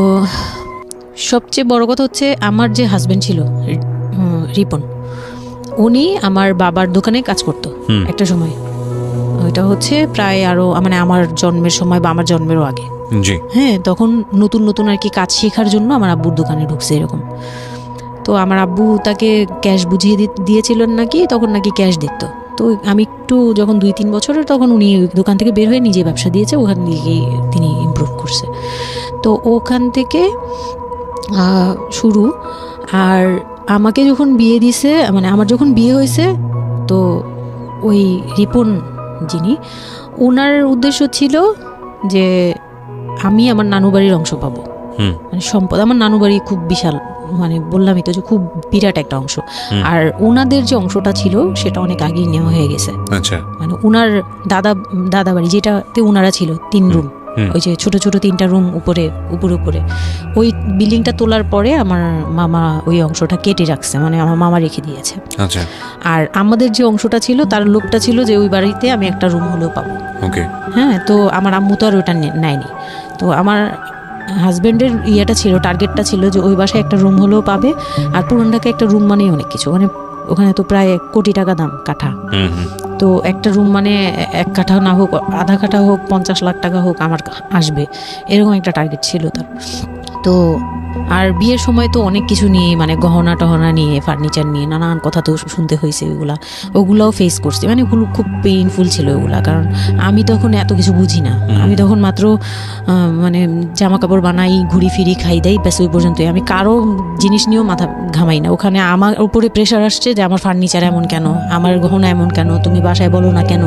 সবচেয়ে বড় কথা হচ্ছে, আমার যে হাজব্যান্ড ছিল রিপন, উনি আমার বাবার দোকানে কাজ করতো একটা সময়। ওইটা হচ্ছে প্রায় আরো মানে আমার জন্মের সময় বা আমার জন্মেরও আগে। হ্যাঁ, তখন নতুন নতুন আর কি কাজ শেখার জন্য আমার আব্বুর দোকানে ঢুকছে এরকম। তো আমার আব্বু তাকে ক্যাশ বুঝিয়ে দিয়েছিলেন নাকি, তখন নাকি ক্যাশ দিত। তো আমি একটু যখন 2-3 বছরের, তখন উনি দোকান থেকে বের হয়ে নিজে ব্যবসা দিয়েছে, ওখান থেকে তিনি ইমপ্রুভ করছে। তো ওখান থেকে শুরু। আর আমাকে যখন বিয়ে দিছে, মানে আমার যখন বিয়ে হয়েছে, তো ওই রিপন যিনি, ওনার উদ্দেশ্য ছিল যে আমি আমার নানু বাড়ির অংশ পাবো, মানে সম্পদ। আমার নানু বাড়ি খুব বিশাল, মানে বললামই তো যে খুব বিরাট একটা অংশ। আর ওনাদের যে অংশটা ছিল সেটা অনেক আগেই নেওয়া হয়ে গেছে। মানে ওনার দাদা বাড়ি যেটাতে ওনারা ছিল 3 রুম, ওই যে ছোট ছোট 3টা রুম উপরে, ওই বিল্ডিংটা তোলার পরে আমার মামা ওই অংশটা কেটে রাখছে, মানে আমার মামা রেখে দিয়েছে। আর আমাদের যে অংশটা ছিল, তার লোকটা ছিল যে ওই বাড়িতে আমি একটা রুম হলেও পাবো। হ্যাঁ, তো আমার আম্মু তো আর ওইটা নেয়নি। তো আমার হাজব্যান্ডের ইয়েটা ছিল, টার্গেটটা ছিল যে ওই বাসায় একটা রুম হলেও পাবে। আর পুরান ঢাকায় একটা রুম মানেই অনেক কিছু, মানে ওখানে তো প্রায় 1 কোটি টাকা দাম কাঠা। তো একটা রুম মানে 1 কাঠা না হোক, আধা কাঠা হোক, 50 লাখ টাকা হোক, আমার আসবে, এরকম একটা টার্গেট ছিল তার। তো আর বিয়ের সময় তো অনেক কিছু নিয়ে, মানে গহনা টহনা নিয়ে, ফার্নিচার নিয়ে নানান কথা তো শুনতে হয়েছে, ওগুলাও ফেস করছি। মানে ওগুলো খুব পেইনফুল ছিল ওগুলা, কারণ আমি তখন এত কিছু বুঝি না। আমি তখন মাত্র মানে জামা কাপড় বানাই, ঘুরি ফিরি, খাই দেই, ব্যাস ওই পর্যন্তই। আমি কারো জিনিস নিয়েও মাথা ঘামাই না। ওখানে আমার উপরে প্রেশার আসছে যে আমার ফার্নিচার এমন কেন, আমার গহনা এমন কেন, তুমি বাসায় বলো না কেন,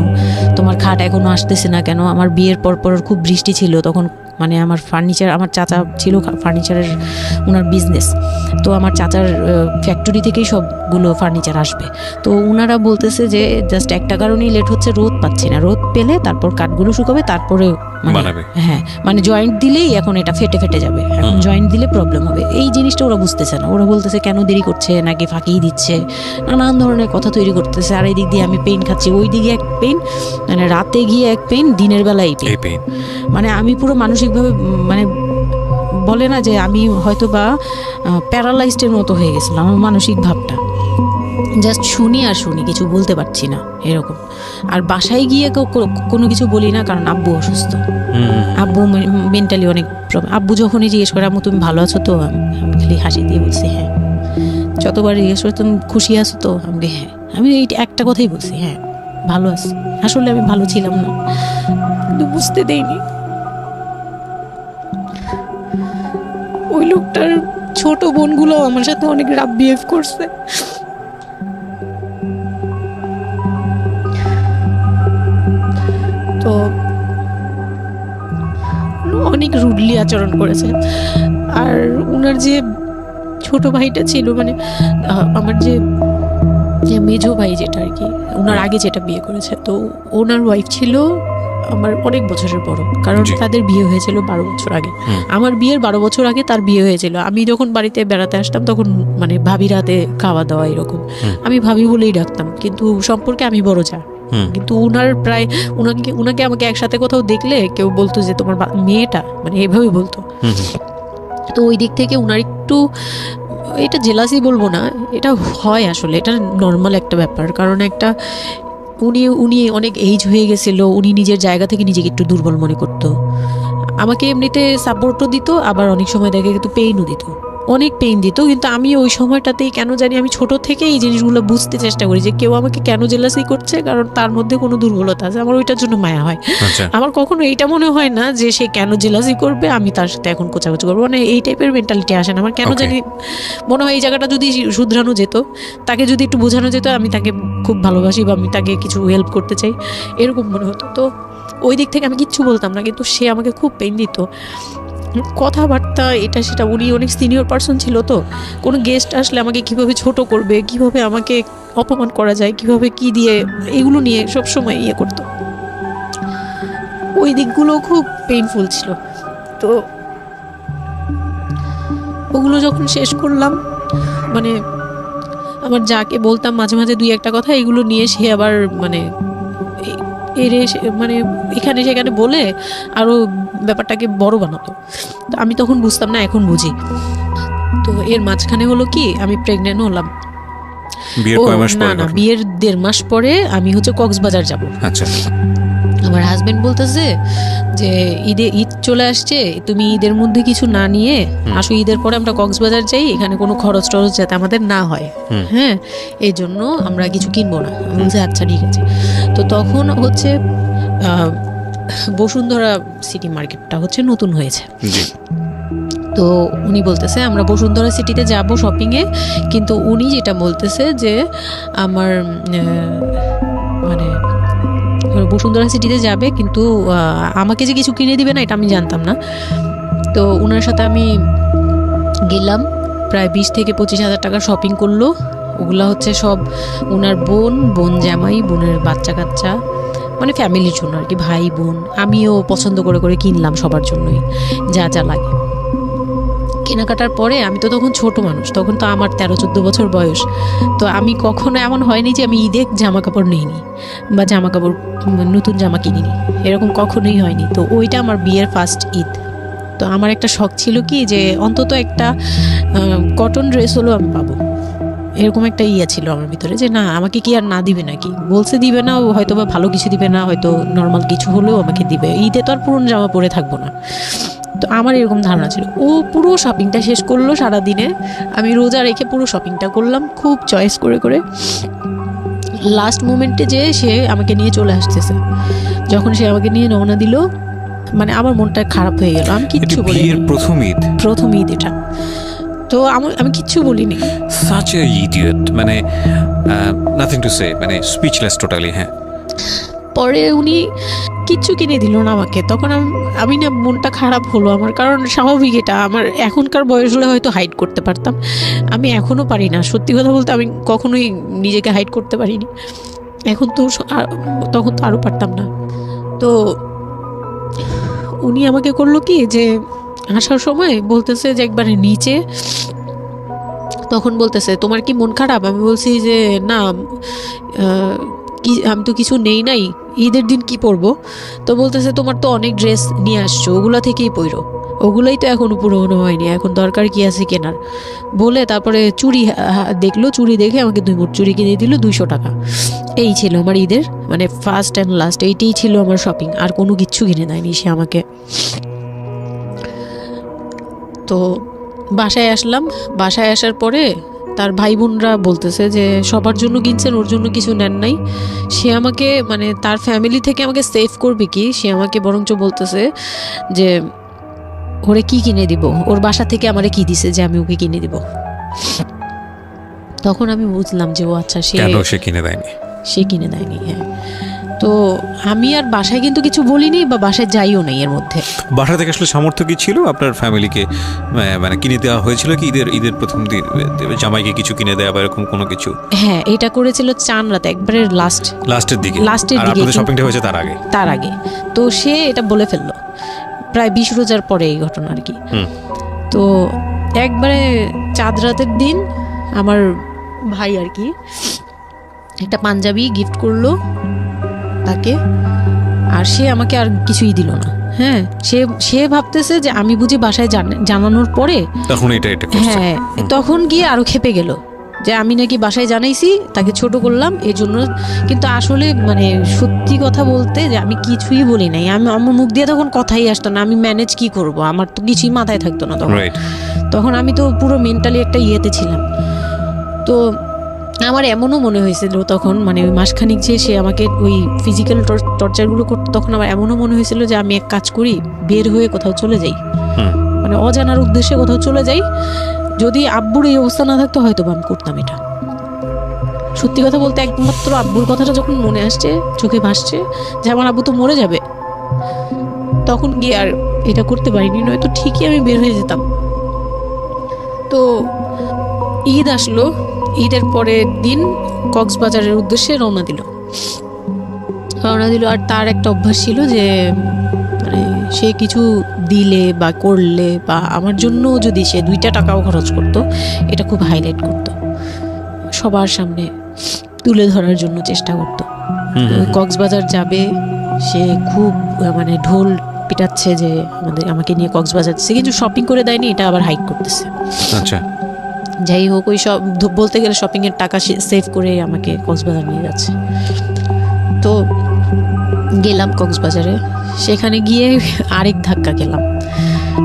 তোমার খাট এখনো আসতেছে না কেন। আমার বিয়ের পর খুব বৃষ্টি ছিল তখন, মানে আমার ফার্নিচার, আমার চাচা ছিল ফার্নিচারের, ওনার বিজনেস। তো আমার চাচার ফ্যাক্টরি থেকেই সবগুলো ফার্নিচার আসবে। তো ওনারা বলতেছে যে জাস্ট একটা কারণেই লেট হচ্ছে, রোদ পাচ্ছি না, রোদ পেলে তারপর কাঠগুলো শুকাবে, তারপরে হ্যাঁ মানে জয়েন্ট দিলেই এখন এটা ফেটে ফেটে যাবে, এখন জয়েন্ট দিলে প্রবলেম হবে, এই জিনিসটা ওরা বুঝতেছে না। ওরা বলতেছে কেন দেরি করছে, নাকি ফাঁকিই দিচ্ছে, নানান ধরনের কথা তৈরি করতেছে। আর এই দিক দিয়ে আমি পেইন খাচ্ছি, ওই দিকে এক পেইন, মানে রাতে গিয়ে এক পেইন, দিনের বেলা এই পেইন। মানে আমি পুরো মানসিকভাবে মানে বলে না যে আমি হয়তো বা প্যারালাইজডের মতো হয়ে গেছিলাম, আমার মানসিক ভাবটা জাস্ট শুনি আর শুনি, কিছু বলতে পারছি না এরকম। আর বাসায় গিয়ে কোনো কিছু বলি না, কারণ আব্বু অসুস্থ, আব্বু মেন্টালি অনেক প্রবলেম। আব্বু যখনই জিজ্ঞেস করে আম্মু তুমি ভালো আছো তো, আমি খালি হাসি দিয়ে বলছি হ্যাঁ। যতবার জিজ্ঞেস করে তুমি খুশি আছো তো, আমি হ্যাঁ। আমি এই একটা কথাই বলছি, হ্যাঁ ভালো আছি। আসলে আমি ভালো ছিলাম না, কিন্তু বুঝতে দেইনি। ওই লোকটার ছোট বোনগুলো আমার সাথে অনেক রাফ বিহেভ করছে। তো অনেক রুডলি আচরণ করেছে। আর ওনার যে ছোট ভাইটা ছিল, মানে আমার যে মেজো ভাই যেটা আর কি, ওনার আগে যেটা বিয়ে করেছে, তো ওনার ওয়াইফ ছিল আমার অনেক বছরের বড়, কারণ তাদের বিয়ে হয়েছিল 12 বছর আগে। আমার বিয়ের 12 বছর আগে তার বিয়ে হয়েছিল। আমি যখন বাড়িতে বেড়াতে আসতাম তখন মানে ভাবি রাতে খাওয়া দাওয়া এরকম, আমি ভাবি বলেই ডাকতাম, কিন্তু সম্পর্কে আমি বড় যা। কিন্তু উনার প্রায় উনাকে আমাকে একসাথে কোথাও দেখলে কেউ বলতো যে তোমার মেয়েটা, মানে এভাবে বলতো। তো ওই দিক থেকে উনার একটু, এটা জেলাসি বলবো না, এটা হয় আসলে, এটা নর্মাল একটা ব্যাপার। কারণ একটা উনি অনেক এইজ হয়ে গেছিল, উনি নিজের জায়গা থেকে নিজেকে একটু দুর্বল মনে করতো। আমাকে এমনিতে সাপোর্টও দিত, আবার অনেক সময় দেখে কিন্তু পেইনও দিত, অনেক পেইন দিত। কিন্তু আমি ওই সময়টাতেই কেন জানি আমি ছোট থেকে এই জিনিসগুলো বুঝতে চেষ্টা করি যে কেউ আমাকে কেন জেলাসি করছে, কারণ তার মধ্যে কোনো দুর্বলতা আছে, আমার ওইটার জন্য মায়া হয়। আমার কখনো এইটা মনে হয় না যে সে কেন জেলাসি করবে, আমি তার সাথে এখন কোচাকুচি করবো, মানে এই টাইপের মেন্টালিটি আসে না আমার। কেন জানি মনে হয় এই জায়গাটা যদি শুধরানো যেত, তাকে যদি একটু বোঝানো যেত আমি তাকে খুব ভালোবাসি বা আমি তাকে কিছু হেল্প করতে চাই, এরকম মনে হতো। তো ওই দিক থেকে আমি কিচ্ছু বলতাম না, কিন্তু সে আমাকে খুব পেইন দিত, কথাবার্তা এটা সেটা। উনি অনেক সিনিয়র পার্সন ছিল, তো কোনো গেস্ট আসলে আমাকে কিভাবে ছোট করবে, কিভাবে আমাকে অপমান করা যায়, কিভাবে কি দিয়ে, এগুলো নিয়ে সবসময় ইয়ে করতো। ওই দিকগুলো খুব পেইনফুল ছিল। তো ওগুলো যখন শেষ করলাম, মানে আমার যাকে বলতাম মাঝে মাঝে দুই একটা কথা, এগুলো নিয়ে সে আবার মানে মানে এখানে সেখানে বলে আরো ব্যাপারটাকে বড় বানাতো। তো আমি তখন বুঝতাম না, এখন বুঝি। তো এর মাঝখানে হলো কি, আমি প্রেগনেন্ট হলাম। না, বিয়ের 1.5 মাস পরে আমি হচ্ছে কক্সবাজার যাব। আচ্ছা, আমার হাজবেন্ড বলতেছে যে ঈদ চলে আসছে, তুমি ঈদের মধ্যে কিছু না নিয়ে আসো, ঈদের পরে আমরা কক্সবাজার যাই, এখানে কোনো খরচ টরচ যাতে আমাদের না হয়, হ্যাঁ এই জন্য আমরা কিছু কিনবো না। আমি বলছি আচ্ছা ঠিক আছে। তো তখন হচ্ছে বসুন্ধরা সিটি মার্কেটটা হচ্ছে নতুন হয়েছে। তো উনি বলতেছে আমরা বসুন্ধরা সিটিতে যাব শপিংয়ে, কিন্তু উনি যেটা বলতেছে যে আমার মানে বসুন্ধরা সিটিতে যাবে, কিন্তু আমাকে যে কিছু কিনে দিবে না এটা আমি জানতাম না। তো ওনার সাথে আমি গেলাম, প্রায় 20 থেকে 25 হাজার টাকা শপিং করলো। ওগুলা হচ্ছে সব ওনার বোন জামাই, বোনের বাচ্চা কাচ্চা, মানে ফ্যামিলির জন্য আর কি, ভাই বোন। আমিও পছন্দ করে করে কিনলাম সবার জন্যই যা যা লাগে। কেনাকাটার পরে আমি তো তখন ছোট মানুষ, তখন তো আমার 13-14 বছর বয়স। তো আমি কখনো এমন হয়নি যে আমি ঈদে জামা কাপড় নিইনি বা জামা কাপড় নতুন জামা কিনিনি, এরকম কখনোই হয়নি। তো ওইটা আমার বিয়ের ফার্স্ট ঈদ। তো আমার একটা শখ ছিল কি যে অন্তত একটা কটন ড্রেস হলেও আমি পাবো, এরকম একটা ইয়া ছিল আমার ভিতরে, যে না আমাকে কি আর না দিবে নাকি, বলছে দিবে না, হয়তো বা ভালো কিছু দিবে না, হয়তো নর্মাল কিছু হলেও আমাকে দিবে, ঈদে তো আর পুরনো জামা পরে থাকবো না। তো আমার এরকম ধারণা ছিল। ও পুরো শপিংটা শেষ করলো সারাদিনে, আমি রোজা রেখে পুরো শপিংটা করলাম খুব চয়েস করে করে। লাস্ট মোমেন্টে যে সে আমাকে নিয়ে চলে আসতেছে, যখন সে আমাকে নিয়ে রওনা দিল, মানে আমার মনটা খারাপ হয়ে গেল। আমি কিচ্ছু বলিনি, প্রথম ঈদ এটা। তো আমি কিচ্ছু বলিনি। such a idiot, মানে nothing to say, মানে speechless totally। হ্যাঁ, পরে উনি কিচ্ছু কিনে দিল না আমাকে, তখন আমি না মনটা খারাপ হলো আমার, কারণ স্বাভাবিক এটা আমার এখনকার বয়স হলে হয়তো হাইড করতে পারতাম, আমি এখনও পারি না। সত্যি কথা বলতে আমি কখনোই নিজেকে হাইড করতে পারিনি, এখন তো তখন তো আরও পারতাম না। তো উনি আমাকে করলো কি যে আসার সময় বলতেছে যে একবারে নিচে, তখন বলতেছে তোমার কি মন খারাপ? আমি বলছি যে না, কি আমি তো কিছু নেই নাই, ঈদের দিন কি পরবো? তো বলতেছে তোমার তো অনেক ড্রেস নিয়ে আসছো, ওগুলা থেকেই পরো, ওগুলোই তো এখনো পুরোনো হয়নি, এখন দরকার কি আছে কেনার? বলে তারপরে চুড়ি দেখলো, চুড়ি দেখে আমাকে 2 মুঠ চুড়ি কিনে দিল 200 টাকা। এই ছিল আমার ঈদের মানে ফার্স্ট অ্যান্ড লাস্ট, এইটাই ছিল আমার শপিং, আর কোনো কিচ্ছু কিনে দেয়নি সে আমাকে। তো বাসায় আসলাম, বাসায় আসার পরে তার ভাই বোনরা বলতেছে যে সবার জন্য কিনছেন, ওর জন্য কিছু নেন নাই। সে আমাকে মানে তার ফ্যামিলি থেকে আমাকে সেভ করবে কি, সে আমাকে বরঞ্চ বলতেছে যে ওরে কি কিনে দিব, ওর বাসা থেকে আমারে কি দিছে যে আমি ওকে কিনে দিব। তখন আমি বুঝলাম যে ও আচ্ছা সে কিনে দেয়নি, সে কিনে দেয়নি। হ্যাঁ, তো আমি আর বাসায় কিন্তু কিছু বলিনি বা বাসায় যাইও নাই এর মধ্যে। বাসা থেকে আসলে সামর্থ্য কি ছিল আপনার ফ্যামিলিকে মানে কিনে দেওয়া হয়েছিল কি ঈদের প্রথম দিন জামাইকে কিছু কিনে দেওয়া বা এরকম কোনো কিছু? হ্যাঁ, এটা করেছিল চান রাতে, একবারে লাস্টের দিকে। শপিংটা হয়েছে তার আগে। তো সে এটা বলে ফেললো প্রায় 20 রোজার পরে এই ঘটনা আর কি। তো একবারে চাঁদ রাতের দিন আমার ভাই আর কি একটা পাঞ্জাবি গিফট করলো তাকে, আর সে আমাকে আর কিছুই দিল না। হ্যাঁ, সে ভাবতেছে যে আমি বুঝি বাসায় জানানোর পরে তখন এটা হ্যাঁ, তখন গিয়ে আরো খেপে গেল যে আমি নাকি বাসায় জানাইছি, তাকে ছোট করলাম এই জন্য। কিন্তু আসলে মানে সত্যি কথা বলতে যে আমি কিছুই বলি নাই, আমার মুখ দিয়ে তখন কথাই আসতো না, আমি ম্যানেজ কি করব, আমার তো কিছুই মাথায় থাকতো না তখন আমি তো পুরো মেন্টালি একটা ইয়েতে ছিলাম। তো আমার এমনও মনে হয়েছিল তখন, মানে ওই মাসখানিক যে সে আমাকে ওই ফিজিক্যাল টর্চারগুলো করতো, তখন আমার এমনও মনে হয়েছিল যে আমি এক কাজ করি, বের হয়ে কোথাও চলে যাই, মানে অজানার উদ্দেশ্যে কোথাও চলে যাই। যদি আব্বুর এই অবস্থা না থাকতো হয়তো আমি করতাম এটা। সত্যি কথা বলতে একমাত্র আব্বুর কথাটা যখন মনে আসছে, চোখে ভাসছে যে আমার আব্বু তো মরে যাবে, তখন গিয়ে আর এটা করতে পারিনি, নয়তো ঠিকই আমি বের হয়ে যেতাম। তো ঈদ আসলো, ঈদের পরের দিন কক্সবাজারের উদ্দেশ্যে রওনা দিল। আর তার একটা অভ্যাস ছিল যে মানে সে কিছু দিলে বা করলে বা আমার জন্য যদি সে 2 টাকাও খরচ করতো, এটা খুব হাইলাইট করতো, সবার সামনে তুলে ধরার জন্য চেষ্টা করতো। কক্সবাজার যাবে, সে খুব মানে ঢোল পিটাচ্ছে যে আমাকে নিয়ে কক্সবাজার যাচ্ছে, কিন্তু শপিং করে দেয়নি, এটা আবার হাইড করতেছে। আচ্ছা, যাই হোক, ওই সব বলতে গেলে শপিংয়ের টাকা সেভ করে আমাকে কক্সবাজার নিয়ে যাচ্ছে। তো গেলাম কক্সবাজারে, সেখানে গিয়ে আরেক ধাক্কা খেলাম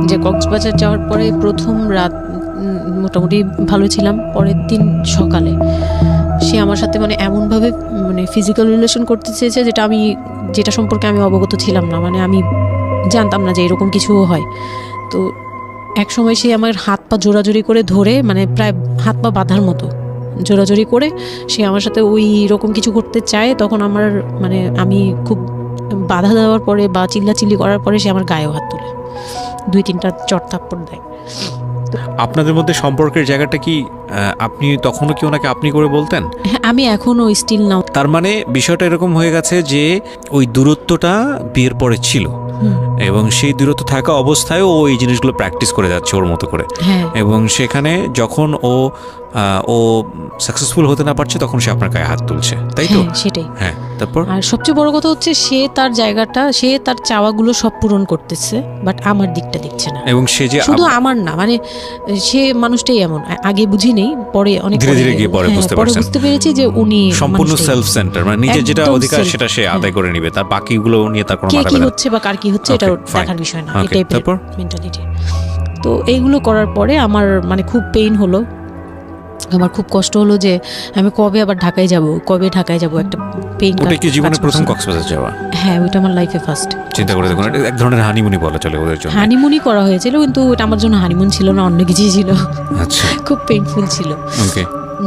যে কক্সবাজার যাওয়ার পরে প্রথম রাত মোটামুটি ভালো ছিলাম, পরের দিন সকালে সে আমার সাথে মানে এমনভাবে মানে ফিজিক্যাল রিলেশন করতে চেয়েছে যেটা সম্পর্কে আমি অবগত ছিলাম না, মানে আমি জানতাম না যে এরকম কিছুও হয়। তো এক সময় সে আমার হাত পা জোরাজোরি করে ধরে, মানে প্রায় হাত পা বাঁধার মতো জোরাজোরি করে সে আমার সাথে ওই রকম কিছু করতে চায়। তখন আমার মানে আমি খুব বাধা দেওয়ার পরে বা চিল্লাচিল্লি করার পরে সে আমার গায়েও হাত তোলে, 2-3টা চট থাপ্পড় দেয়। আপনাদের মধ্যে সম্পর্কের জায়গাটা কি আপনি তখনও কি ওনাকে আপনি করে বলতেন? হ্যাঁ, আমি এখনো স্টিল নাও। তার মানে বিষয়টা এরকম হয়ে গেছে যে ওই দূরত্বটা বিয়ের পরে ছিল, এবং সেই দূরত্ব থাকা অবস্থায়ও ও এই জিনিসগুলো প্র্যাকটিস করে যাচ্ছে ওর মতো করে। এবং সেখানে যখন ও সাকসেসফুল হতে না পারছে, তখন সে আপনার গায়ে হাত তুলছে, তাই তো? সেটাই। হ্যাঁ, তারপর আর সবচেয়ে বড় কথা হচ্ছে সে তার জায়গাটা, সে তার চাওয়াগুলো সব পূরণ করতেছে, বাট আমার দিকটা দেখছে না। এবং সে যে শুধু আমার না, মানে সে মানুষটাই এমন, আগে বুঝি নেই, পরে অনেক ধীরে ধীরে গিয়ে পরে বুঝতে পেরেছি যে উনি সম্পূর্ণ সেলফ সেন্টার, মানে নিজের যেটা অধিকার সেটা সে আদায় করে নিবে, তার বাকিগুলো নিয়ে তার কোনো মাথা কি হচ্ছে বা কার কি হচ্ছে এটা দেখার বিষয় না, এই টাইপের মেন্টালিটি। তো এইগুলো করার পরে আমার মানে খুব পেইন হলো, আমার খুব কষ্ট হলো যে আমি কবে আবার ঢাকায় যাব, একটা পেইন। ওটা কি জীবনের প্রথম কক্সবাজার যাওয়া? হ্যাঁ, ওইটা আমার লাইফে ফার্স্ট। চিন্তা করে দেখুন, এটা এক ধরনের হানিমুনি বলা চলে ওদের জন্য। হানিমুনি করা হয়েছিল, কিন্তু ওটা আমার জন্য হানিমুন ছিল না, অন্য কিছুই ছিল। আচ্ছা, খুব পেইনফুল ছিল। ওকে,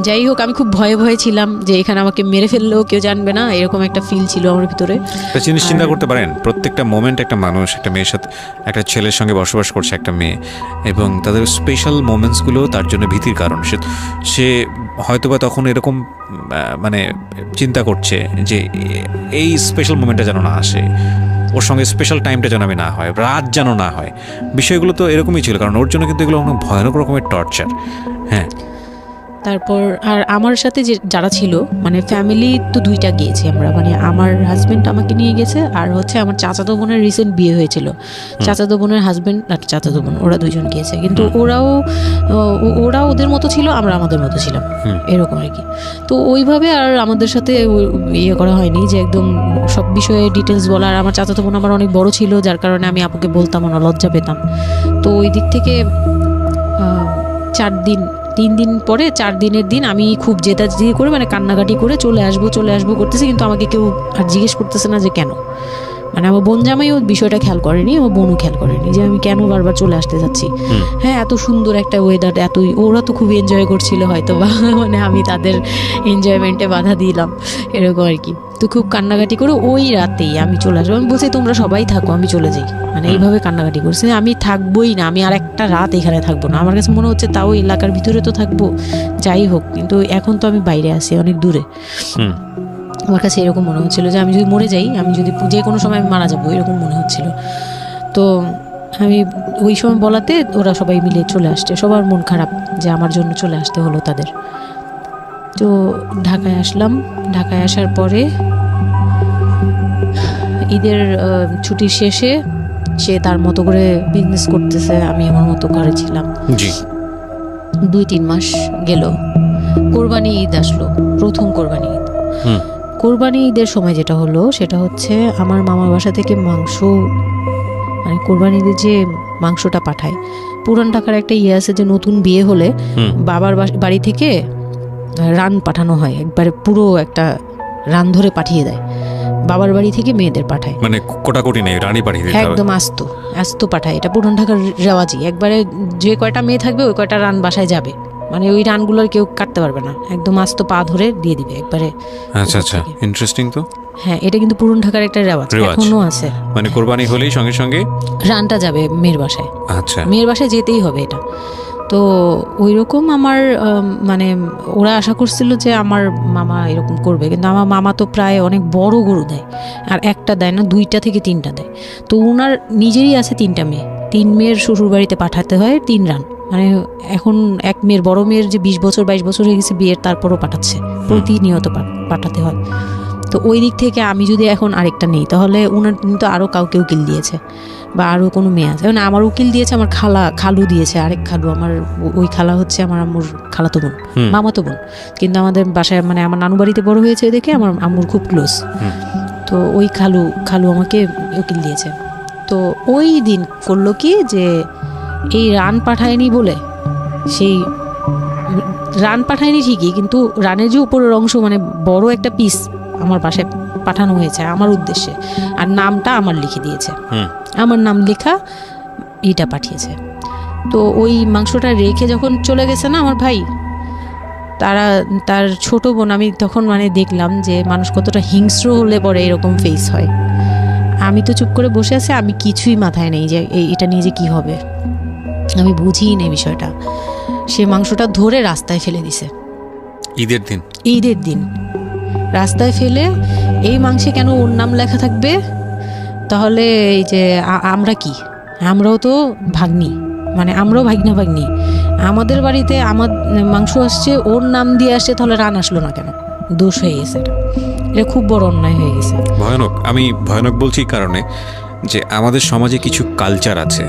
যাই হোক, আমি খুব ভয়ে ছিলাম যে এখানে আমাকে মেরে ফেললেও কেউ জানবে না, এরকম একটা ফিল ছিল আমার ভিতরে। একটা জিনিস চিন্তা করতে পারেন, প্রত্যেকটা মোমেন্ট একটা মানুষ একটা মেয়ের সাথে, একটা ছেলের সঙ্গে বসবাস করছে একটা মেয়ে, এবং তাদের স্পেশাল মোমেন্টসগুলো তার জন্য ভীতির কারণ। সে হয়তোবা তখন এরকম মানে চিন্তা করছে যে এই স্পেশাল মোমেন্টটা যেন না আসে, ওর সঙ্গে স্পেশাল টাইমটা যেন আমি না হয়, রাত যেন না হয়, বিষয়গুলো তো এরকমই ছিল, কারণ ওর জন্য কিন্তু এগুলো অনেক ভয়ানক রকমের টর্চার। হ্যাঁ, তারপর আর আমার সাথে যে যারা ছিল মানে ফ্যামিলি তো দুইটা গিয়েছি আমরা, মানে আমার হাজব্যান্ড আমাকে নিয়ে গেছে, আর হচ্ছে আমার চাচাতো বোনের রিসেন্ট বিয়ে হয়েছিল, চাচাতো বোনের হাজব্যান্ড আর চাচাতো বোন ওরা দুজন গিয়েছে, কিন্তু ওরা ওদের মতো ছিল, আমরা আমাদের মতো ছিলাম, এরকম আর কি। তো ওইভাবে আর আমাদের সাথে ইয়ে করা হয়নি যে একদম সব বিষয়ে ডিটেলস বলা। আর আমার চাচাতো বোন আমার অনেক বড় ছিল, যার কারণে আমি আপুকে বলতাম না, লজ্জা পেতাম। তো ওই দিক থেকে 3 দিন পরে 4 দিনের দিন আমি খুব জেদাজেদি করে মানে কান্নাকাটি করে চলে আসবো করতেছি, কিন্তু আমাকে কেউ আর জিজ্ঞেস করতেছে না যে কেন। মানে আমার বোন জামাইও বিষয়টা খেয়াল করেনি, আমার বোনও খেয়াল করেনি যে আমি কেন বারবার চলে আসতে যাচ্ছি। হ্যাঁ, এত সুন্দর একটা ওয়েদার, ওরা তো খুব এনজয় করছিল হয়তো বা মানে আমি তাদের এনজয়মেন্টে বাধা দিলাম, এরকম আর কি। তো খুব কান্নাকাটি করে ওই রাতেই আমি চলে আসবো, আমি বলছি তোমরা সবাই থাকো, আমি চলে যাই, মানে এইভাবে কান্নাকাটি করছি, আমি থাকবোই না, আমি আর একটা রাত এখানে থাকবো না। আমার কাছে মনে হচ্ছে তাও এলাকার ভিতরে তো থাকবো, যাই হোক, কিন্তু এখন তো আমি বাইরে আছি অনেক দূরে। আমার কাছে এরকম মনে হচ্ছিল যে আমি যদি মরে যাই, আমি যদি যে কোনো সময় আমি মারা যাবো, এরকম মনে হচ্ছিল। তো আমি ওই সময় বলাতে ওরা সবাই মিলে চলে আসছে, সবার মন খারাপ যে আমার জন্য চলে আসতে হলো তাদের। তো ঢাকায় আসলাম, ঢাকায় আসার পরে ঈদের ছুটির শেষে সে তার মতো করে বিজনেস করতেছে, আমি আমার মতো ঘরে ছিলাম। 2-3 মাস গেল, কোরবানি ঈদ আসলো, প্রথম কোরবানি ঈদ। কোরবানি ঈদের সময় যেটা হলো সেটা হচ্ছে আমার মামার বাসা থেকে মাংস, মানে কোরবানি ঈদের যে মাংসটা পাঠায়, পুরান ঢাকার একটা ইয়ে আছে যে নতুন বিয়ে হলে বাবার বাড়ি থেকে রান পাঠানো হয়, একবারে পুরো একটা রান ধরে পাঠিয়ে দেয়, বাবার বাড়ি থেকে মেয়েদের পাঠায়, মানে কোটাকুটি নেই, রানী পাঠিয়ে দেয়, একদম আস্ত পাঠায়। এটা পুরান ঢাকার রেওয়াজি, একবারে যে কয়টা মেয়ে থাকবে ওই কয়টা রান বাসায় যাবে, মানে ওই রানগুলোর কেউ কাটতে পারবে না, একদম আস্ত পা ধরে দিয়ে দিবে একবারে। আচ্ছা, ইন্টারেস্টিং তো। হ্যাঁ, এটা কিন্তু পুরান ঢাকার একটা রেওয়াজ, এখনো আছে, মানে কোরবানি হলেই সঙ্গে সঙ্গে রানটা যাবে মেয়ের বাসায়। আচ্ছা, মেয়ের বাসায় যেতেই হবে এটা। তো ওই রকম আমার মানে ওরা আশা করছিল যে আমার মামা এরকম করবে, কিন্তু আমার মামা তো প্রায় অনেক বড় গরু দেয়, আর একটা দেয় না, 2টা থেকে 3টা দেয়। তো ওনার নিজেরই আছে 3টা মেয়ে, 3 মেয়ের শ্বশুর বাড়িতে পাঠাতে হয় 3 রান, মানে এখন এক মেয়ের, বড় মেয়ের যে 20 বছর 22 বছর হয়ে গেছে বিয়ের, তারপরও পাঠাচ্ছে, প্রতিনিয়ত পাঠাতে হয়। তো ওই দিক থেকে আমি যদি এখন আরেকটা নেই, তাহলে উনার কিন্তু আরও কাউকে উকিল দিয়েছে বা আরও কোনো মেয়ে আছে, মানে আমার উকিল দিয়েছে আমার খালু দিয়েছে, আরেক খালু, আমার ওই খালা হচ্ছে আমার আম্মুর খালাতো বোন, মামাতো বোন, কিন্তু আমাদের বাসায় মানে আমার নানু বাড়িতে বড় হয়েছে দেখে আমার আম্মুর খুব ক্লোজ। তো ওই খালু আমাকে উকিল দিয়েছে। তো ওই দিন করলো কি যে এই রান পাঠায়নি বলে, সেই রান পাঠায়নি ঠিকই, কিন্তু রানের যে উপরের অংশ মানে বড় একটা পিস আমার বাসায় পাঠানো হয়েছে আমার উদ্দেশ্যে, আর নামটা আমার লিখে দিয়েছে, আমার নাম লেখা এইটা পাঠিয়েছে। তো ওই মাংসটা রেখে যখন চলে গেছে না আমার ভাই, তার ছোট বোন, আমি তখন মানে দেখলাম যে মানুষ কতটা হিংস্র হলে পরে এরকম ফেস হয়। আমি তো চুপ করে বসে আছি, আমি কিছুই মাথায় নেই যে এটা নিয়ে যে কী হবে, আমি বুঝিই নেই বিষয়টা। সে মাংসটা ধরে রাস্তায় ফেলে দিছে ঈদের দিন রাস্তায় ফেলে, এই মাংসে কেন ওর নাম লেখা থাকবে, তাহলে এই যে আমরাও তো ভাগ্নি, মানে আমরাও ভাগ্নি, আমাদের বাড়িতে আমার মাংস আসছে, ওর নাম দিয়ে আসছে, তাহলে রান আসলো না কেন, দোষ হয়ে গেছে, এটা খুব বড় অন্যায় হয়ে গেছে, ভয়ানক। আমি ভয়ানক বলছি কারণে যে আমাদের সমাজে কিছু কালচার আছে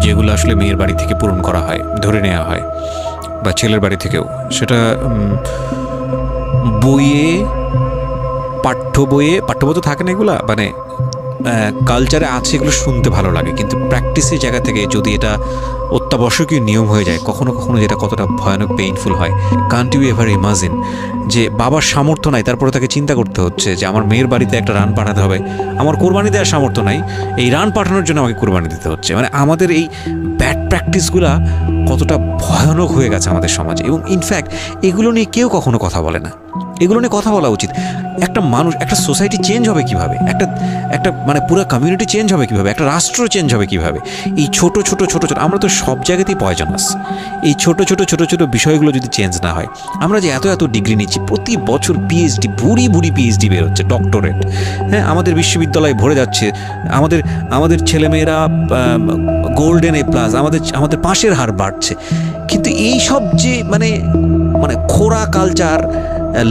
যেগুলো আসলে মেয়ের বাড়ি থেকে পূরণ করা হয়, ধরে নেওয়া হয়, বা ছেলের বাড়ি থেকেও, সেটা পাঠ্য বইয়ে তো থাকে না, এগুলা মানে কালচারে আছে, এগুলো শুনতে ভালো লাগে, কিন্তু প্র্যাকটিসের জায়গা থেকে যদি এটা অত্যাবশ্যকীয় নিয়ম হয়ে যায়, কখনো কখনো যেটা কতটা ভয়ানক পেইনফুল হয়। কান্ট ইউ এভার ইমাজিন যে বাবার সামর্থ্য নাই, তারপরে তাকে চিন্তা করতে হচ্ছে যে আমার মেয়ের বাড়িতে একটা রান পাঠাতে হবে, আমার কোরবানি দেওয়ার সামর্থ্য নাই, এই রান পাঠানোর জন্য আমাকে কোরবানি দিতে হচ্ছে। মানে আমাদের এই ব্যাড প্র্যাকটিসগুলা কতটা ভয়ানক হয়ে গেছে আমাদের সমাজে, এবং ইনফ্যাক্ট এগুলো নিয়ে কেউ কখনো কথা বলে না। এগুলো নিয়ে কথা বলা উচিত। একটা মানুষ, একটা সোসাইটি চেঞ্জ হবে কিভাবে, একটা মানে পুরো কমিউনিটি চেঞ্জ হবে কিভাবে, একটা রাষ্ট্র চেঞ্জ হবে কিভাবে? এই ছোট ছোট আমরা তো সব জায়গাতেই পয়জনাস। এই ছোট ছোট বিষয়গুলো যদি চেঞ্জ না হয়, আমরা যে এত ডিগ্রি নিচ্ছি, প্রতি বছর পিএইচডি, বুড়ি পিএইচডি বের হচ্ছে, ডক্টরেট, হ্যাঁ, আমাদের বিশ্ববিদ্যালয়ে ভরে যাচ্ছে, আমাদের ছেলেমেয়েরা গোল্ডেন এ প্লাস, আমাদের পাশের হার বাড়ছে, কিন্তু এই সব যে মানে খোড়া কালচার,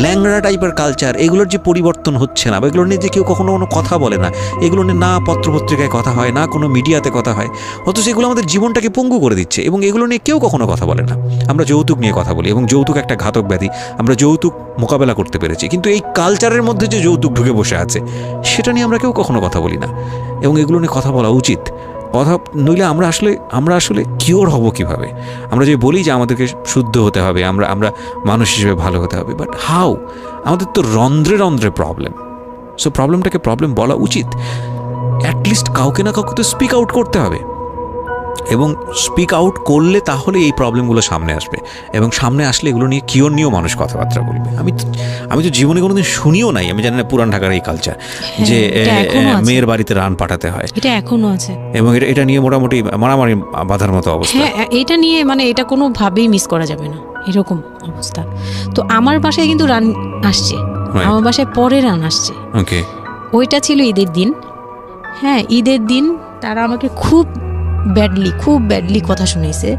ল্যাংড়া টাইপের কালচার, এগুলোর যে পরিবর্তন হচ্ছে না, বা এগুলো নিয়ে যে কেউ কখনো কোনো কথা বলে না, এগুলো নিয়ে না পত্রপত্রিকায় কথা হয়, না কোনো মিডিয়াতে কথা হয়, অথচ এগুলো আমাদের জীবনটাকে পঙ্গু করে দিচ্ছে, এবং এগুলো নিয়ে কেউ কখনো কথা বলে না। আমরা যৌতুক নিয়ে কথা বলি, এবং যৌতুক একটা ঘাতক ব্যাধি, আমরা যৌতুক মোকাবেলা করতে পেরেছি, কিন্তু এই কালচারের মধ্যে যে যৌতুক ঢুকে বসে আছে, সেটা নিয়ে আমরা কেউ কখনো কথা বলি না, এবং এগুলো নিয়ে কথা বলা উচিত। কথা নইলে আমরা আসলে কিওর হব কিভাবে? আমরা যে বলি যে আমাদেরকে শুদ্ধ হতে হবে, আমরা মানুষ হিসেবে ভালো হতে হবে, বাট হাউ? আমাদের তো রন্ধ্রে প্রবলেম। সো প্রবলেমটাকে প্রবলেম বলা উচিত, অ্যাটলিস্ট কাউকে না কাউকে তো স্পিক আউট করতে হবে, এবং স্পিক আউট করলে তাহলে এই প্রবলেমগুলো সামনে আসবে, এবং সামনে আসলে এগুলো নিয়ে কিওর নিয়েও মানুষ কথাবার্তা বলবে। আমি তো জীবনে কোনোদিন শুনিও নাই, আমি জানি না পুরান ঢাকার এই কালচার যে মেয়ের বাড়িতে রান পাঠাতে হয়, এটা এখনো আছে, এবং এটা নিয়ে মোটামুটি মারামারি বাঁধার মতো অবস্থা। হ্যাঁ, এটা নিয়ে মানে এটা কোনোভাবেই মিস করা যাবে না, এরকম অবস্থা। তো আমার বাসায় কিন্তু রান আসছে, আমার বাসায় পরে রান আসছে। ওকে, ওইটা ছিল ঈদের দিন। হ্যাঁ, ঈদের দিন তারা আমাকে খুব ব্যাডলি কথা শুনেছে।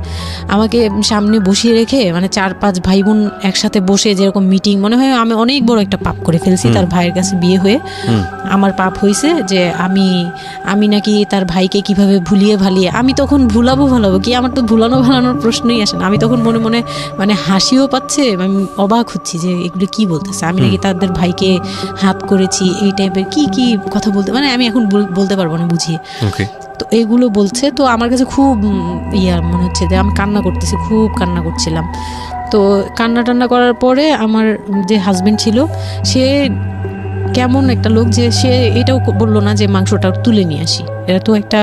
আমাকে সামনে বসিয়ে রেখে, মানে 4-5 ভাই বোন একসাথে বসে যেরকম মিটিং, মনে হয় আমি অনেক বড় একটা পাপ করে ফেলছি তার ভাইয়ের কাছে বিয়ে হয়ে। আমার পাপ হয়েছে যে আমি নাকি তার ভাইকে কিভাবে ভুলিয়ে ভালিয়ে, আমি তখন ভুলাবো কি, আমার তো ভালানোর প্রশ্নই আসে না। আমি তখন মনে মনে মানে হাসিও পাচ্ছে, আমি অবাক হচ্ছি যে এগুলো কি বলতেছে, আমি নাকি তাদের ভাইকে হাত করেছি, এই টাইপের কি কথা বলতে, মানে আমি এখন বলতে পারবো না বুঝিয়ে। তো এগুলো বলছে, তো আমার কাছে খুব মনে হচ্ছে যে আমি খুব কান্না করছিলাম। তো কান্না করার পরে আমার যে হাজবেন্ড ছিল, সে কেমন একটা লোক যে সে এটাও বললো না যে মাংসটা তুলে নিয়ে আসি। এটা তো একটা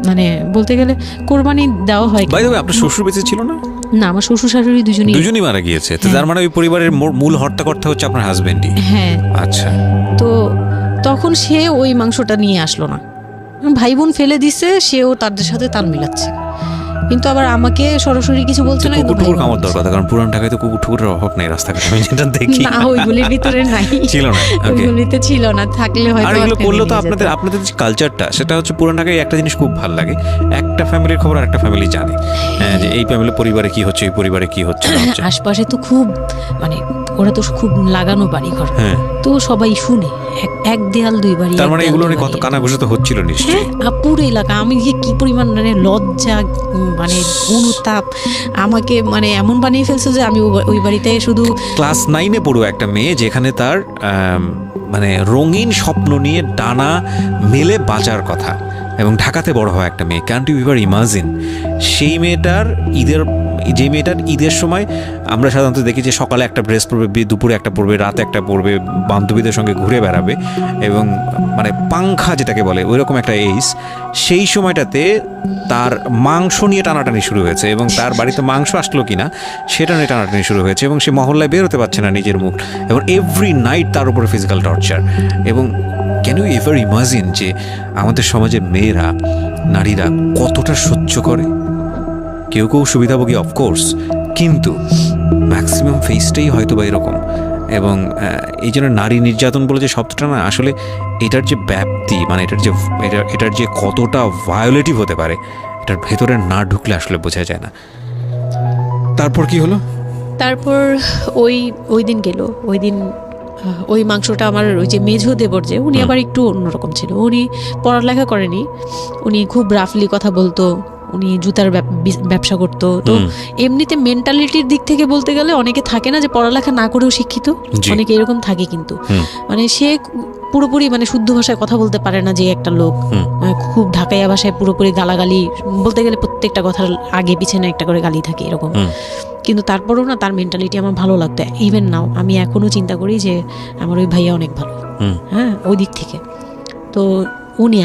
মানে বলতে গেলে কোরবানি দেওয়া হয়। আপনার শ্বশুর বেঁচে ছিল না? না, আমার শ্বশুর শাশুড়ি দুজনই মারা গিয়েছে। তো তার মানে ওই পরিবারের মূল হর্তাকর্তা হচ্ছে আপনার হাজবেন্ডই? হ্যাঁ। আচ্ছা। তো তখন সে ওই মাংসটা নিয়ে আসলো না, ভাই বোন ফেলে দিছে, সেও তাদের সাথে তাল মিলাচ্ছে, কিন্তু আবার আমাকে সরাসরি কিছু বলছে না। কুকুর কামড় দেওয়ার কথা, কারণ পুরান ঢাকায় তো কুকুরের অভাব নেই রাস্তাঘাটে, আমি যেটা দেখি। না, ওইগুলির ভিতরে নাই, ছিল না, ওইগুলিতে ছিল না, থাকলে হয়তো। আর এগুলো করলে তো আপনাদের যে কালচারটা, সেটা হচ্ছে পুরান ঢাকায় একটা জিনিস খুব ভালো লাগে, একটা ফ্যামিলির খবর আর একটা ফ্যামিলি জানে, যে এই ফ্যামিলির পরিবারে কি হচ্ছে, এই পরিবারে কি হচ্ছে না হচ্ছে। আশপাশে তো খুব মানে ওরা তো খুব লাগানো বাড়ি ঘর, তো সবাই শুনে, এক দেয়াল দুই বাড়ি। তার মানে এগুলো নিয়ে কত কানাঘুষা তো হচ্ছিল নিশ্চয়ই। পুরো এলাকা, আমি যে কি পরিমাণ মানে লজ্জা, মানে অনুতাপ, আমাকে মানে এমন বানিয়ে ফেলছে যে আমি ওই বাড়িতে শুধু ক্লাস 9-এ পড়ুয়া একটা মেয়ে, যেখানে তার মানে রঙিন স্বপ্ন নিয়ে ডানা মেলে বাঁচার কথা, এবং ঢাকাতে বড় হওয়া একটা মেয়ে, ক্যান ইউ এভার ইমাজিন? সেই মেয়েটার ঈদের সময় আমরা সাধারণত দেখি যে সকালে একটা ড্রেস পরবে, দুপুরে একটা পরবে, রাতে একটা পরবে, বান্ধবীদের সঙ্গে ঘুরে বেড়াবে, এবং মানে পাংখা যেটাকে বলে ওইরকম একটা এইজ। সেই সময়টাতে তার মাংস নিয়ে টানাটানি শুরু হয়েছে, এবং তার বাড়িতে মাংস আসলো কিনা সেটা নিয়ে টানাটানি শুরু হয়েছে, এবং সে মহল্লায় বের হতে পারছে না নিজের মুখ, এবং এভরি নাইট তার উপরে ফিজিক্যাল টর্চার। এবং ক্যান ইউ এভার ইমাজিন যে আমাদের সমাজের মেয়েরা, নারীরা কতটা সহ্য করে? কেউ সুবিধাভোগী অফকোর্স, কিন্তু ম্যাক্সিমাম ফেসটাই হয়তো বা এরকম। এবং এই জন্য নারী নির্যাতন বলে যে শব্দটা না, আসলে এটার যে ব্যাপ্তি, মানে এটার যে কতটা ভায়োলেটিভ হতে পারে, এটার ভেতরে না ঢুকলে আসলে বোঝা যায় না। তারপর কি হলো? তারপর ওই দিন গেল, ওই দিন ওই মাংসটা আমার ওই যে মেঝো দেবর, যে উনি আবার একটু অন্যরকম ছিল, উনি পড়ালেখা করেনি, উনি খুব রাফলি কথা বলতো, উনি জুতার ব্যবসা করতো। তো এমনিতে মেন্টালিটির দিক থেকে বলতে গেলে অনেকে থাকে না যে পড়ালেখা না করেও শিক্ষিত, অনেকে এরকম থাকে, কিন্তু মানে সে পুরোপুরি মানে শুদ্ধ ভাষায় কথা বলতে পারে না, যে একটা লোক খুব ঢাকাইয়া ভাষায় পুরোপুরি গালাগালি, বলতে গেলে প্রত্যেকটা কথার আগে পিছনে একটা করে গালি থাকে এরকম। কিন্তু তারপরেও না, তার মেন্টালিটি আমার ভালো লাগতো। ইভেন নাও আমি এখনো চিন্তা করি যে আমার ওই ভাইয়া অনেক ভালো, হ্যাঁ, ওই দিক থেকে। তো উনি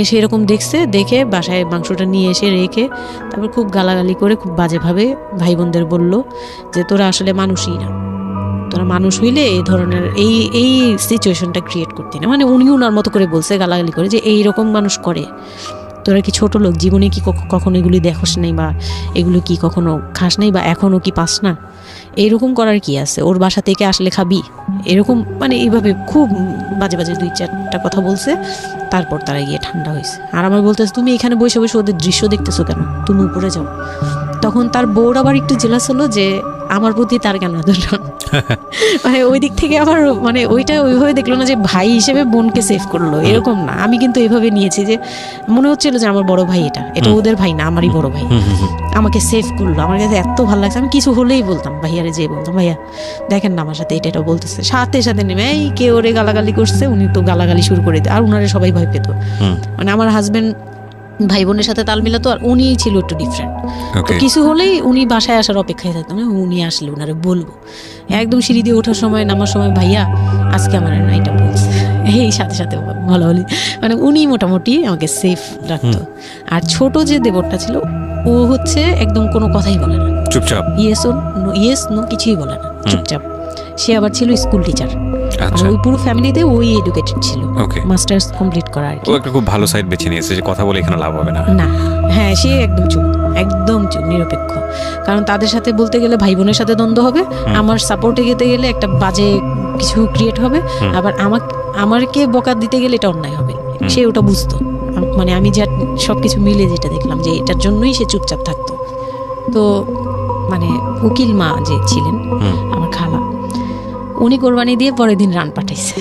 এসে এরকম দেখে বাসায় মাংসটা নিয়ে এসে রেখে তারপর খুব গালাগালি করে, খুব বাজেভাবে ভাই বোনদের বলল যে তোরা আসলে মানুষই না, তোরা তোরা মানুষ হইলে এই ধরনের এই সিচুয়েশনটা ক্রিয়েট করতি না। মানে উনি ওনার মতো করে বলছে গালাগালি করে যে এইরকম মানুষ করে, তোরা কি ছোট লোক, জীবনে কি কখনো এগুলি দেখোস নাই বা এগুলো কি কখনো খাস নাই বা এখনও কি পাস না, এরকম করার কি আছে, ওর বাসা থেকে আসলে খাবি, এরকম মানে এইভাবে খুব বাজে বাজে 2-4টা কথা বলছে। তারপর তারা গিয়ে ঠান্ডা হয়েছে। আর আমার বলতেছে তুমি এখানে বসে বসে ওদের দৃশ্য দেখতেছো কেন, তুমি উপরে যাও। তখন তার বউর আবার একটু জেলাস হলো যে আমার প্রতি তার কেন এত টান। মানে ওই দিক থেকে আমার মানে ওইটা ওইভাবে দেখলো না যে ভাই হিসেবে বোনকে সেভ করলো, এরকম না। আমি কিন্তু এইভাবে নিয়েছি যে মনে হচ্ছিল যে আমার বড় ভাই, এটা ওদের ভাই না, আমারই বড় ভাই, আমাকে সেভ করলো। আমার কাছে এত ভালো লাগছে, আমি কিছু হলেই বলতাম ভাইয়ারে, যে বলতাম ভাইয়া দেখেন না আমার সাথে এটা বলতেছে, সাথে সাথে নেমে এই কে ওরে গালাগালি করছে, উনি তো গালাগালি শুরু করে দেয়। আর উনারে সবাই ভয় পেত। মানে আমার হাজবেন্ড ভাই বোনের সাথে তাল মিলাতো, আর উনি ছিল একটু ডিফারেন্ট। কিছু হলেই উনি বাসায় আসার অপেক্ষায় থাকতো, মানে উনি আসলে উনারে বলবো। একদম সিঁড়ি দিয়ে ওঠার সময় নামার সময় ভাইয়া আজকে আমার না এটা বলছে, এই সাথে সাথে ভালো হলি। মানে উনি মোটামুটি আমাকে সেফ রাখতো। আর ছোট যে দেবরটা ছিল ও হচ্ছে একদম কোনো কথাই বলে না, চুপচাপ, ইয়েস নো কিছুই বলে না, চুপচাপ। সে আবার ছিল স্কুল টিচার। ওই পুরো ফ্যামিলিতে ওই এডুকেটেড ছিল, মাস্টার্স কমপ্লিট করা আর কি। ও একটা খুব ভালো সাইড বেছে নিয়েছে যে কথা বলে এখানে লাভ হবে না। না, হ্যাঁ, সে একদম চুপ, একদম চুপ, নিরপেক্ষ। কারণ তাদের সাথে বলতে গেলে ভাই বোনের সাথে দ্বন্দ্ব হবে, আমার সাপোর্টে যেতে গেলে একটা বাজে কিছু ক্রিয়েট হবে, আবার আমাকে বকা দিতে গেলে এটা অন্যায় হবে। সে ওটা বুঝতো। মানে আমি যা সবকিছু মিলে যেটা দেখলাম যে এটার জন্যই সে চুপচাপ থাকতো। তো মানে উকিল মা যে ছিলেন আমার খালা, উনি কোরবানি দিয়ে পরের দিন রান পাঠাইছে।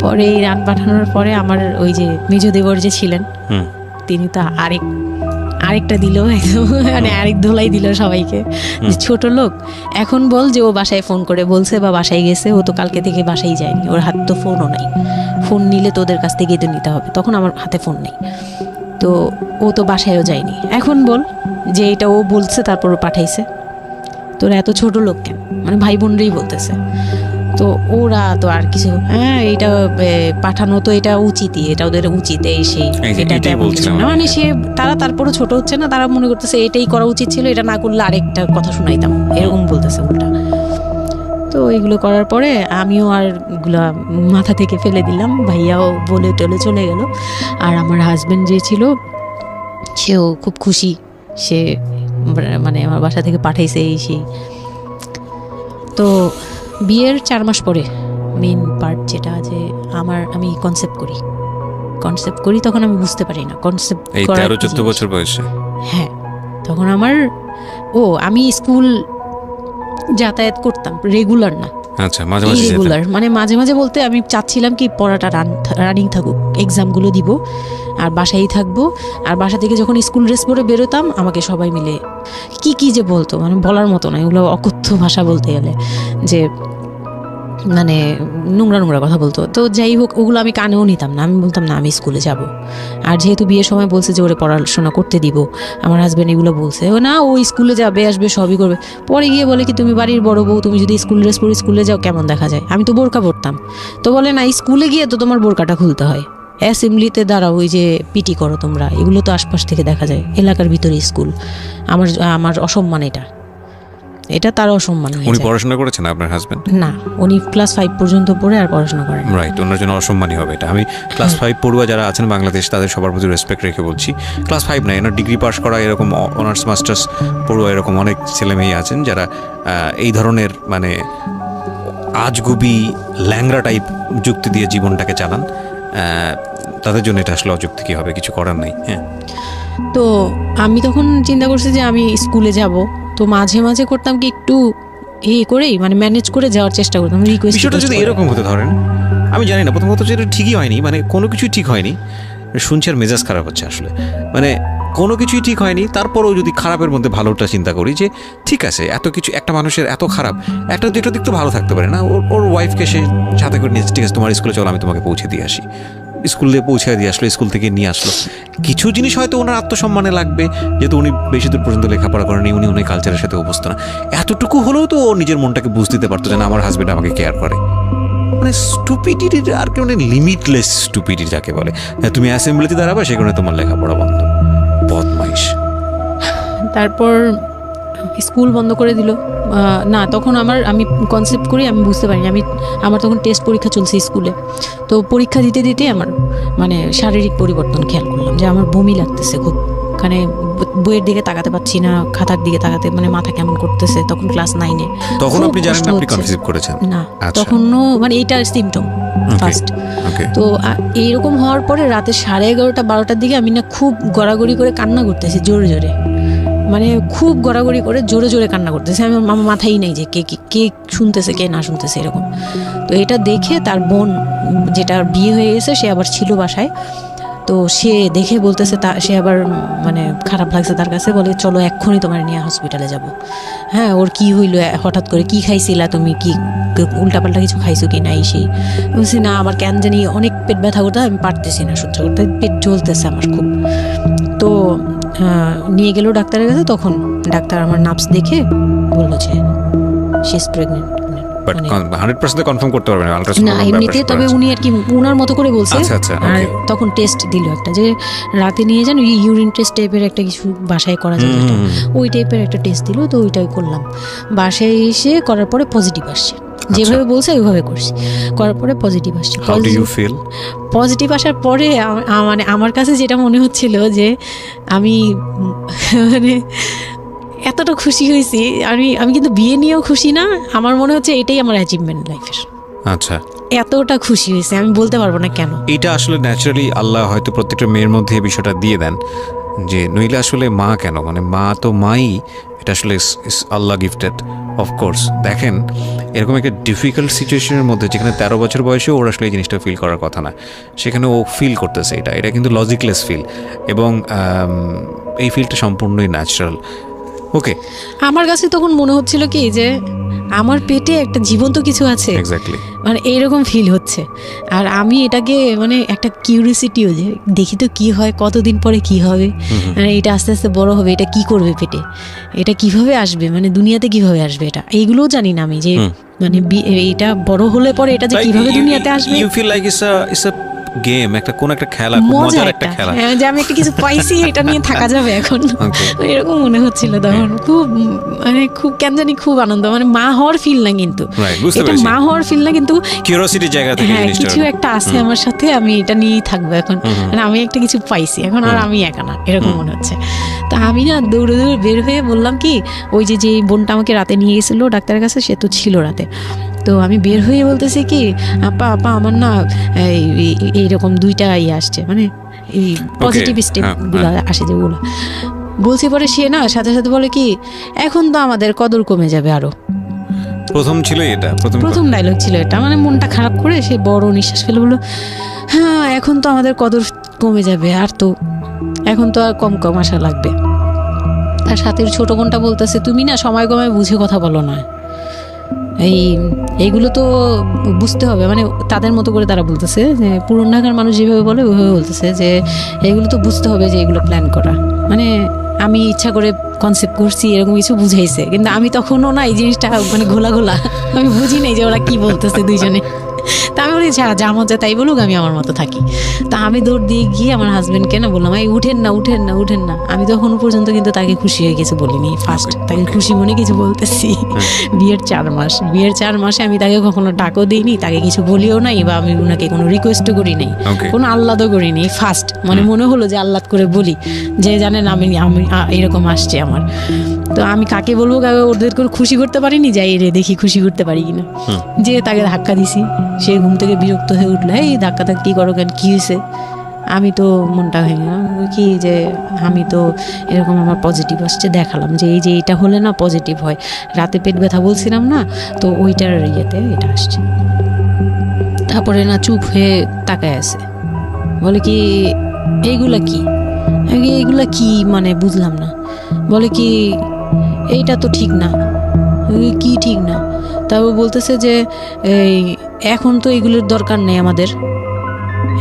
পরে এই রান পাঠানোর পরে আমার ওই যে মেজ দেবর যে ছিলেন তিনি তো আরেকটা দিল, মানে আরেক ধোলাই দিল সবাইকে, যে ছোট লোক এখন বল যে ও বাসায় ফোন করে বলছে বা বাসায় গেছে, ও তো কালকে থেকে বাসায় যায়নি, ওর হাতে তো ফোনও নাই, ফোন নিলে তো ওদের কাছ থেকে তো নিতে হবে, তখন আমার হাতে ফোন নেই, তো ও তো বাসায়ও যায়নি, এখন বল যে এটা ও বলছে তারপর ও পাঠাইছে, তোরা এত ছোট লোক কেন, মানে ভাই বোনরাই বলতেছে। তো ওরা তো আর কিছু, হ্যাঁ এটা পাঠানো তো এটা উচিতই, এটা ওদের উচিত, এই সেই এটা বলছে না, মানে সে তারা তারপরও ছোট হচ্ছে না, তারা মনে করতেছে এটাই করা উচিত ছিল, এটা না করলে আরেকটা কথা শোনাইতাম, এরকম বলতেছে উল্টা। তো এইগুলো করার পরে আমিও আর এগুলা মাথা থেকে ফেলে দিলাম, ভাইয়াও বলে টলে চলে গেল। আর আমার হাজবেন্ড যে ছিল সেও খুব খুশি, সে মানে আমার বাসা থেকে পাঠাইছে এই সেই। তো বিয়ের 4 মাস পরে মেন পার্ট যেটা, যে আমি কনসেপ্ট করি, তখন আমি বুঝতে পারি না কনসেপ্ট করার 13-14 বছর বয়সে। হ্যাঁ, তখন আমি স্কুল যাতায়াত করতাম, রেগুলার না। আচ্ছা, মাঝে মাঝে রেগুলার মানে মাঝে মাঝে বলতে আমি চাচ্ছিলাম কি পড়াটা রানিং থাকুক, এক্সামগুলো দিব আর বাসায় থাকবো। আর বাসা থেকে যখন স্কুল ড্রেস পরে বেরোতাম আমাকে সবাই মিলে কি যে বলতো, মানে বলার মতো না, এগুলো অকথ্য ভাষা বলতে গেলে, যে মানে নোংরা কথা বলতো। তো যাই হোক, ওগুলো আমি কানেও নিতাম না, আমি বলতাম না আমি স্কুলে যাব। আর যেহেতু বিয়ের সময় বলছে যে ওরে পড়াশোনা করতে দিব, আমার হাজব্যান্ড এগুলো বলছে, ও না ও স্কুলে যাবে আসবে সবই করবে। পরে গিয়ে বলে কি তুমি বাড়ির বড় বউ, তুমি যদি স্কুল ড্রেস পরে স্কুলে যাও কেমন দেখা যায়, আমি তো বোরকা পরতাম। তো বলে না, স্কুলে গিয়ে তো তোমার বোরকাটা খুলতে হয়, অ্যাসেম্বলিতে দাঁড়াও, ওই যে পিটি করো তোমরা, এগুলো তো আশপাশ থেকে দেখা যায়, এলাকার ভিতরে স্কুল। আমার অসম্মান, এটা তার অসম্মান। উনি পড়াশোনা করেছেন আপনার হাজবেন্ড? না, উনি ক্লাস 5 পর্যন্ত পড়ে আর পড়াশোনা করেন। রাইট, ওনার জন্য অসম্মানই হবে এটা। আমি ক্লাস 5 পড়ুয়া যারা আছেন বাংলাদেশ, তাদের সবার প্রতি রেসপেক্ট রেখে বলছি, ক্লাস 5 না, এনার ডিগ্রি পাস করা এরকম অনার্স মাস্টার্স পড়ুয়া এরকম অনেক ছেলেমেয়ে আছেন যারা এই ধরনের মানে আজগুবি ল্যাংরা টাইপ যুক্তি দিয়ে জীবনটাকে চালান। তাদের জন্য এটা আসলে অযৌক্তিকই হবে, কিছু করার নেই। হ্যাঁ, তো আমি তখন চিন্তা করছি যে আমি স্কুলে যাব, তো মাঝে মাঝে করতাম কি একটু করেই মানে ম্যানেজ করে যাওয়ার চেষ্টা করতাম। বিষয়টা যদি এরকম হতে ধরেন, আমি জানি না, প্রথমত যেটা ঠিকই হয়নি, মানে কোনো কিছুই ঠিক হয়নি, শুনছি আর মেজাজ খারাপ হচ্ছে আসলে, মানে কোনো কিছুই ঠিক হয়নি। তারপরেও যদি খারাপের মধ্যে ভালোটা চিন্তা করি, যে ঠিক আছে এত কিছু, একটা মানুষের এত খারাপ, একটা দুটো দিক তো ভালো থাকতে পারে না, ওর ওয়াইফকে সে সাথে করে নিয়েছে, ঠিক আছে তোমার স্কুলে চলো আমি তোমাকে পৌঁছে দিয়ে আসি, স্কুলে পৌঁছে দিয়ে আসলো, স্কুল থেকে নিয়ে আসলো। কিছু জিনিস হয়তো ওনার আত্মসম্মানে লাগবে, যেহেতু উনি বেশি দূর পর্যন্ত লেখাপড়া করেনি, উনি অনেক কালচারের সাথে অভ্যস্ত না, এতটুকু হলেও তো ও নিজের মনটাকে বুঝ দিতে পারতো যে না আমার হাজবেন্ড আমাকে কেয়ার করে। মানে স্টুপিডিটির আর কেউ নেই, লিমিটলেস স্টুপিডিটি যাকে বলে। তুমি অ্যাসেম্বলিতে দাঁড়াবে, সেখানে তোমার লেখাপড়া বন্ধ, বদমাইশ। তারপর স্কুল বন্ধ করে দিল। না, তখন আমি কনসেপ্ট করি, আমি বুঝতে পারিনি, আমার তখন টেস্ট পরীক্ষা চলছে স্কুলে। তো পরীক্ষা দিতে দিতে আমার মানে শারীরিক পরিবর্তন খেয়াল করলাম যে আমার বমি লাগতেছে খুব, মানে বইয়ের দিকে তাকাতে পারছি না, খাতার দিকে তাকাতে মানে মাথা কেমন করতেছে। তখন ক্লাস 9-এ। তখন আপনি জানেন না আপনি কনসিভ করেছেন? না, তখনও মানে এইটার সিমটম ফার্স্ট। তো এইরকম হওয়ার পরে রাতে 11:30-12টার দিকে আমি না খুব গড়াগড়ি করে কান্না করতেছি, জোরে জোরে, মানে খুব গড়াগড়ি করে জোরে জোরে কান্না করতেছে। আমার মাথায় নেই যে কে শুনতেছে কে না শুনতেছে এরকম। তো এটা দেখে তার বোন, যেটা বিয়ে হয়ে গেছে, সে আবার ছিল বাসায়। তো সে দেখে বলতেছে, সে আবার মানে খারাপ লাগছে তার কাছে, বলে চলো এক্ষুনি তোমার নিয়ে হসপিটালে যাব। হ্যাঁ, ওর কি হইলো হঠাৎ করে, কি খাইছিলা তুমি, কি উল্টাপাল্টা কিছু খাইছো কি নাই? সেই বলছি না, আমার কেন জানি অনেক পেট ব্যথা করতে, আমি পারতেছি না সহ্য করতে, পেট জ্বলতেছে আমার খুব। তো নিয়ে গেল ডাক্তারের কাছে। তখন ডাক্তার আমার নার্ভস দেখে বললো যে she is pregnant. But 100% confirm করতে পারবেন না এমনিতে, তবে উনি আর কি উনার মতো করে বলছে। আর ওকে। তখন টেস্ট দিল একটা, যে রাতে নিয়ে যান, ইউরিন টেস্ট টাইপের একটা কিছু বাসায় করা যায়, ওই টাইপের একটা টেস্ট দিল। তো ওইটাই করলাম। বাসায় এসে করার পরে পজিটিভ আসছে, যেভাবে বলছে ওইভাবে করছি, করার পরে পজিটিভ আসছে। How do you feel? Positive আসার পরে মানে আমার কাছে যেটা মনে হচ্ছিল যে আমি মানে এতটা খুশি হয়েছি। আমি কিন্তু বিয়ে নিয়েও খুশি না, আমার মনে হচ্ছে এটাই আমার অ্যাচিভমেন্ট লাইফের। আচ্ছা, এতটা খুশি হয়েছে আমি বলতে পারবো না কেন। এটা আসলে ন্যাচারালি আল্লাহ হয়তো প্রত্যেকটা মেয়ের মধ্যে এই বিষয়টা দিয়ে দেন, যে নইলে আসলে মা কেন, মানে মা তো মাই, এটা আসলে আল্লাহ গিফটেড অফকোর্স। দেখেন, এরকম একটা ডিফিকাল্ট সিচুয়েশনের মধ্যে, যেখানে 13 বছর বয়সে ওর আসলে এই জিনিসটা ফিল করার কথা না, সেখানে ও ফিল করতেছে, এটা কিন্তু লজিকলেস ফিল, এবং এই ফিলটা সম্পূর্ণই ন্যাচারাল। ওকে, আমার কাছে তখন মনে হচ্ছিল কি যে আমার পেটে একটা জীবন্ত কিছু আছে, এক্স্যাক্টলি, মানে এইরকম ফিল হচ্ছে। আর আমি এটাকে মানে একটা কিউরিওসিটিও, যে দেখি তো কি হয়, কতদিন পরে কি হবে, মানে এটা আস্তে আস্তে বড় হবে, এটা কি করবে পেটে, এটা কিভাবে আসবে, মানে দুনিয়াতে কিভাবে আসবে, এটা এইগুলোও জানি না আমি, যে মানে এটা বড় হলে পরে এটা যে কিভাবে দুনিয়াতে আসবে। You feel like it's a game, কোন একটা খেলা, মজার একটা খেলা, যে আমি একটা কিছু পাইছি, এটা নিয়ে থাকা যাবে এখন, এরকম মনে হচ্ছিল তখন। খুব মানে খুব কেন জানি খুব আনন্দ, মানে মা হওয়ার ফিল না, কিন্তু এটা মা হওয়ার ফিল না, কিন্তু কিউরিওসিটির জায়গা থেকে কিছু একটা আছে আমার সাথে, আমি এটা নিয়েই থাকবো এখন, মানে আমি একটা কিছু পাইছি এখন, আর আমি একা না, এরকম মনে হচ্ছে। তা আমি না দৌড়ে দৌড়ে বের হয়ে বললাম কি, ওই যে বোনটা আমাকে রাতে নিয়ে গেছিলো ডাক্তারের কাছে, সে তো ছিল রাতে। তো আমি বের হয়ে বলতেছি কি, আপা আমার না এইরকম 2টা আসছে, মানে এই পজিটিভ স্টেপগুলো আসে যেগুলো বলছি। পরে সে না সাথে সাথে বলে কি, এখন তো আমাদের কদর কমে যাবে আরো। প্রথম ছিল এটা, প্রথম ডায়লগ ছিল এটা, মানে মনটা খারাপ করে সে বড় নিঃশ্বাস ফেলে বললো, হ্যাঁ এখন তো আমাদের কদর কমে যাবে, আর তো এখন তো আর কম কম আসা লাগবে। তার সাথে ছোট বোনটা বলতেছে, তুমি না সময় কমে বুঝে কথা বলো না, এইগুলো তো বুঝতে হবে, মানে তাদের মতো করে তারা বলতেছে, যে পুরন ঢাকার মানুষ যেভাবে বলে ওইভাবে বলতেছে, যে এগুলো তো বুঝতে হবে, যে এগুলো প্ল্যান করা, মানে আমি ইচ্ছা করে কনসেপ্ট করছি এরকম কিছু বুঝাইছে, কিন্তু আমি তখনও না এই জিনিসটা মানে ঘোলা আমি বুঝি নাই যে ওরা কি বলতেছে দুইজনে। তা আমি বলি যা মজা তাই বলুক, আমি আমার মতো থাকি। তা আমি দৌড় দিয়ে গিয়ে আমার হাজবেন্ডকে না বললাম, এই উঠেন না। আমি তখন পর্যন্ত কিন্তু তাকে খুশি হয়ে কিছু বলিনি, ফার্স্ট তাকে খুশি মনে কিছু বলতেছি। বিয়ের 4 মাসে আমি তাকে কখনো ডাকও দিইনি, তাকে কিছু বলিও নাই, বা আমি ওনাকে কোনো রিকোয়েস্টও করি নাই, কোনো আহ্লাদও করিনি। ফার্স্ট মানে মনে হলো যে আহ্লাদ করে বলি, যে জানেন আমি এরকম আসছে আমার। তো আমি কাকে বলবো, ওদের করে খুশি করতে পারিনি, যাই রে দেখি খুশি করতে পারি কিনা। যে তাকে ধাক্কা দিছি, সে ঘুম থেকে বিরক্ত হয়ে উঠলো, এই ধাক্কা কি করো কেন, কি হয়েছে? আমি তো মনটা ভেঙে গেলাম, কি যে আমি তো এরকম আমার পজিটিভ আসছে, দেখালাম যে এই যে এটা হলে না পজিটিভ হয়, রাতে পেট ব্যথা বলছিলাম না, তো ওইটার ইয়েতে এটা আসছে। তারপরে না চুপ হয়ে তাকায় আছে, বলে কি এইগুলা কি মানে বুঝলাম না। বলে কি এইটা তো ঠিক না। কি ঠিক না? তারপর বলতেছে যে এই এখন তো এগুলোর দরকার নেই, আমাদের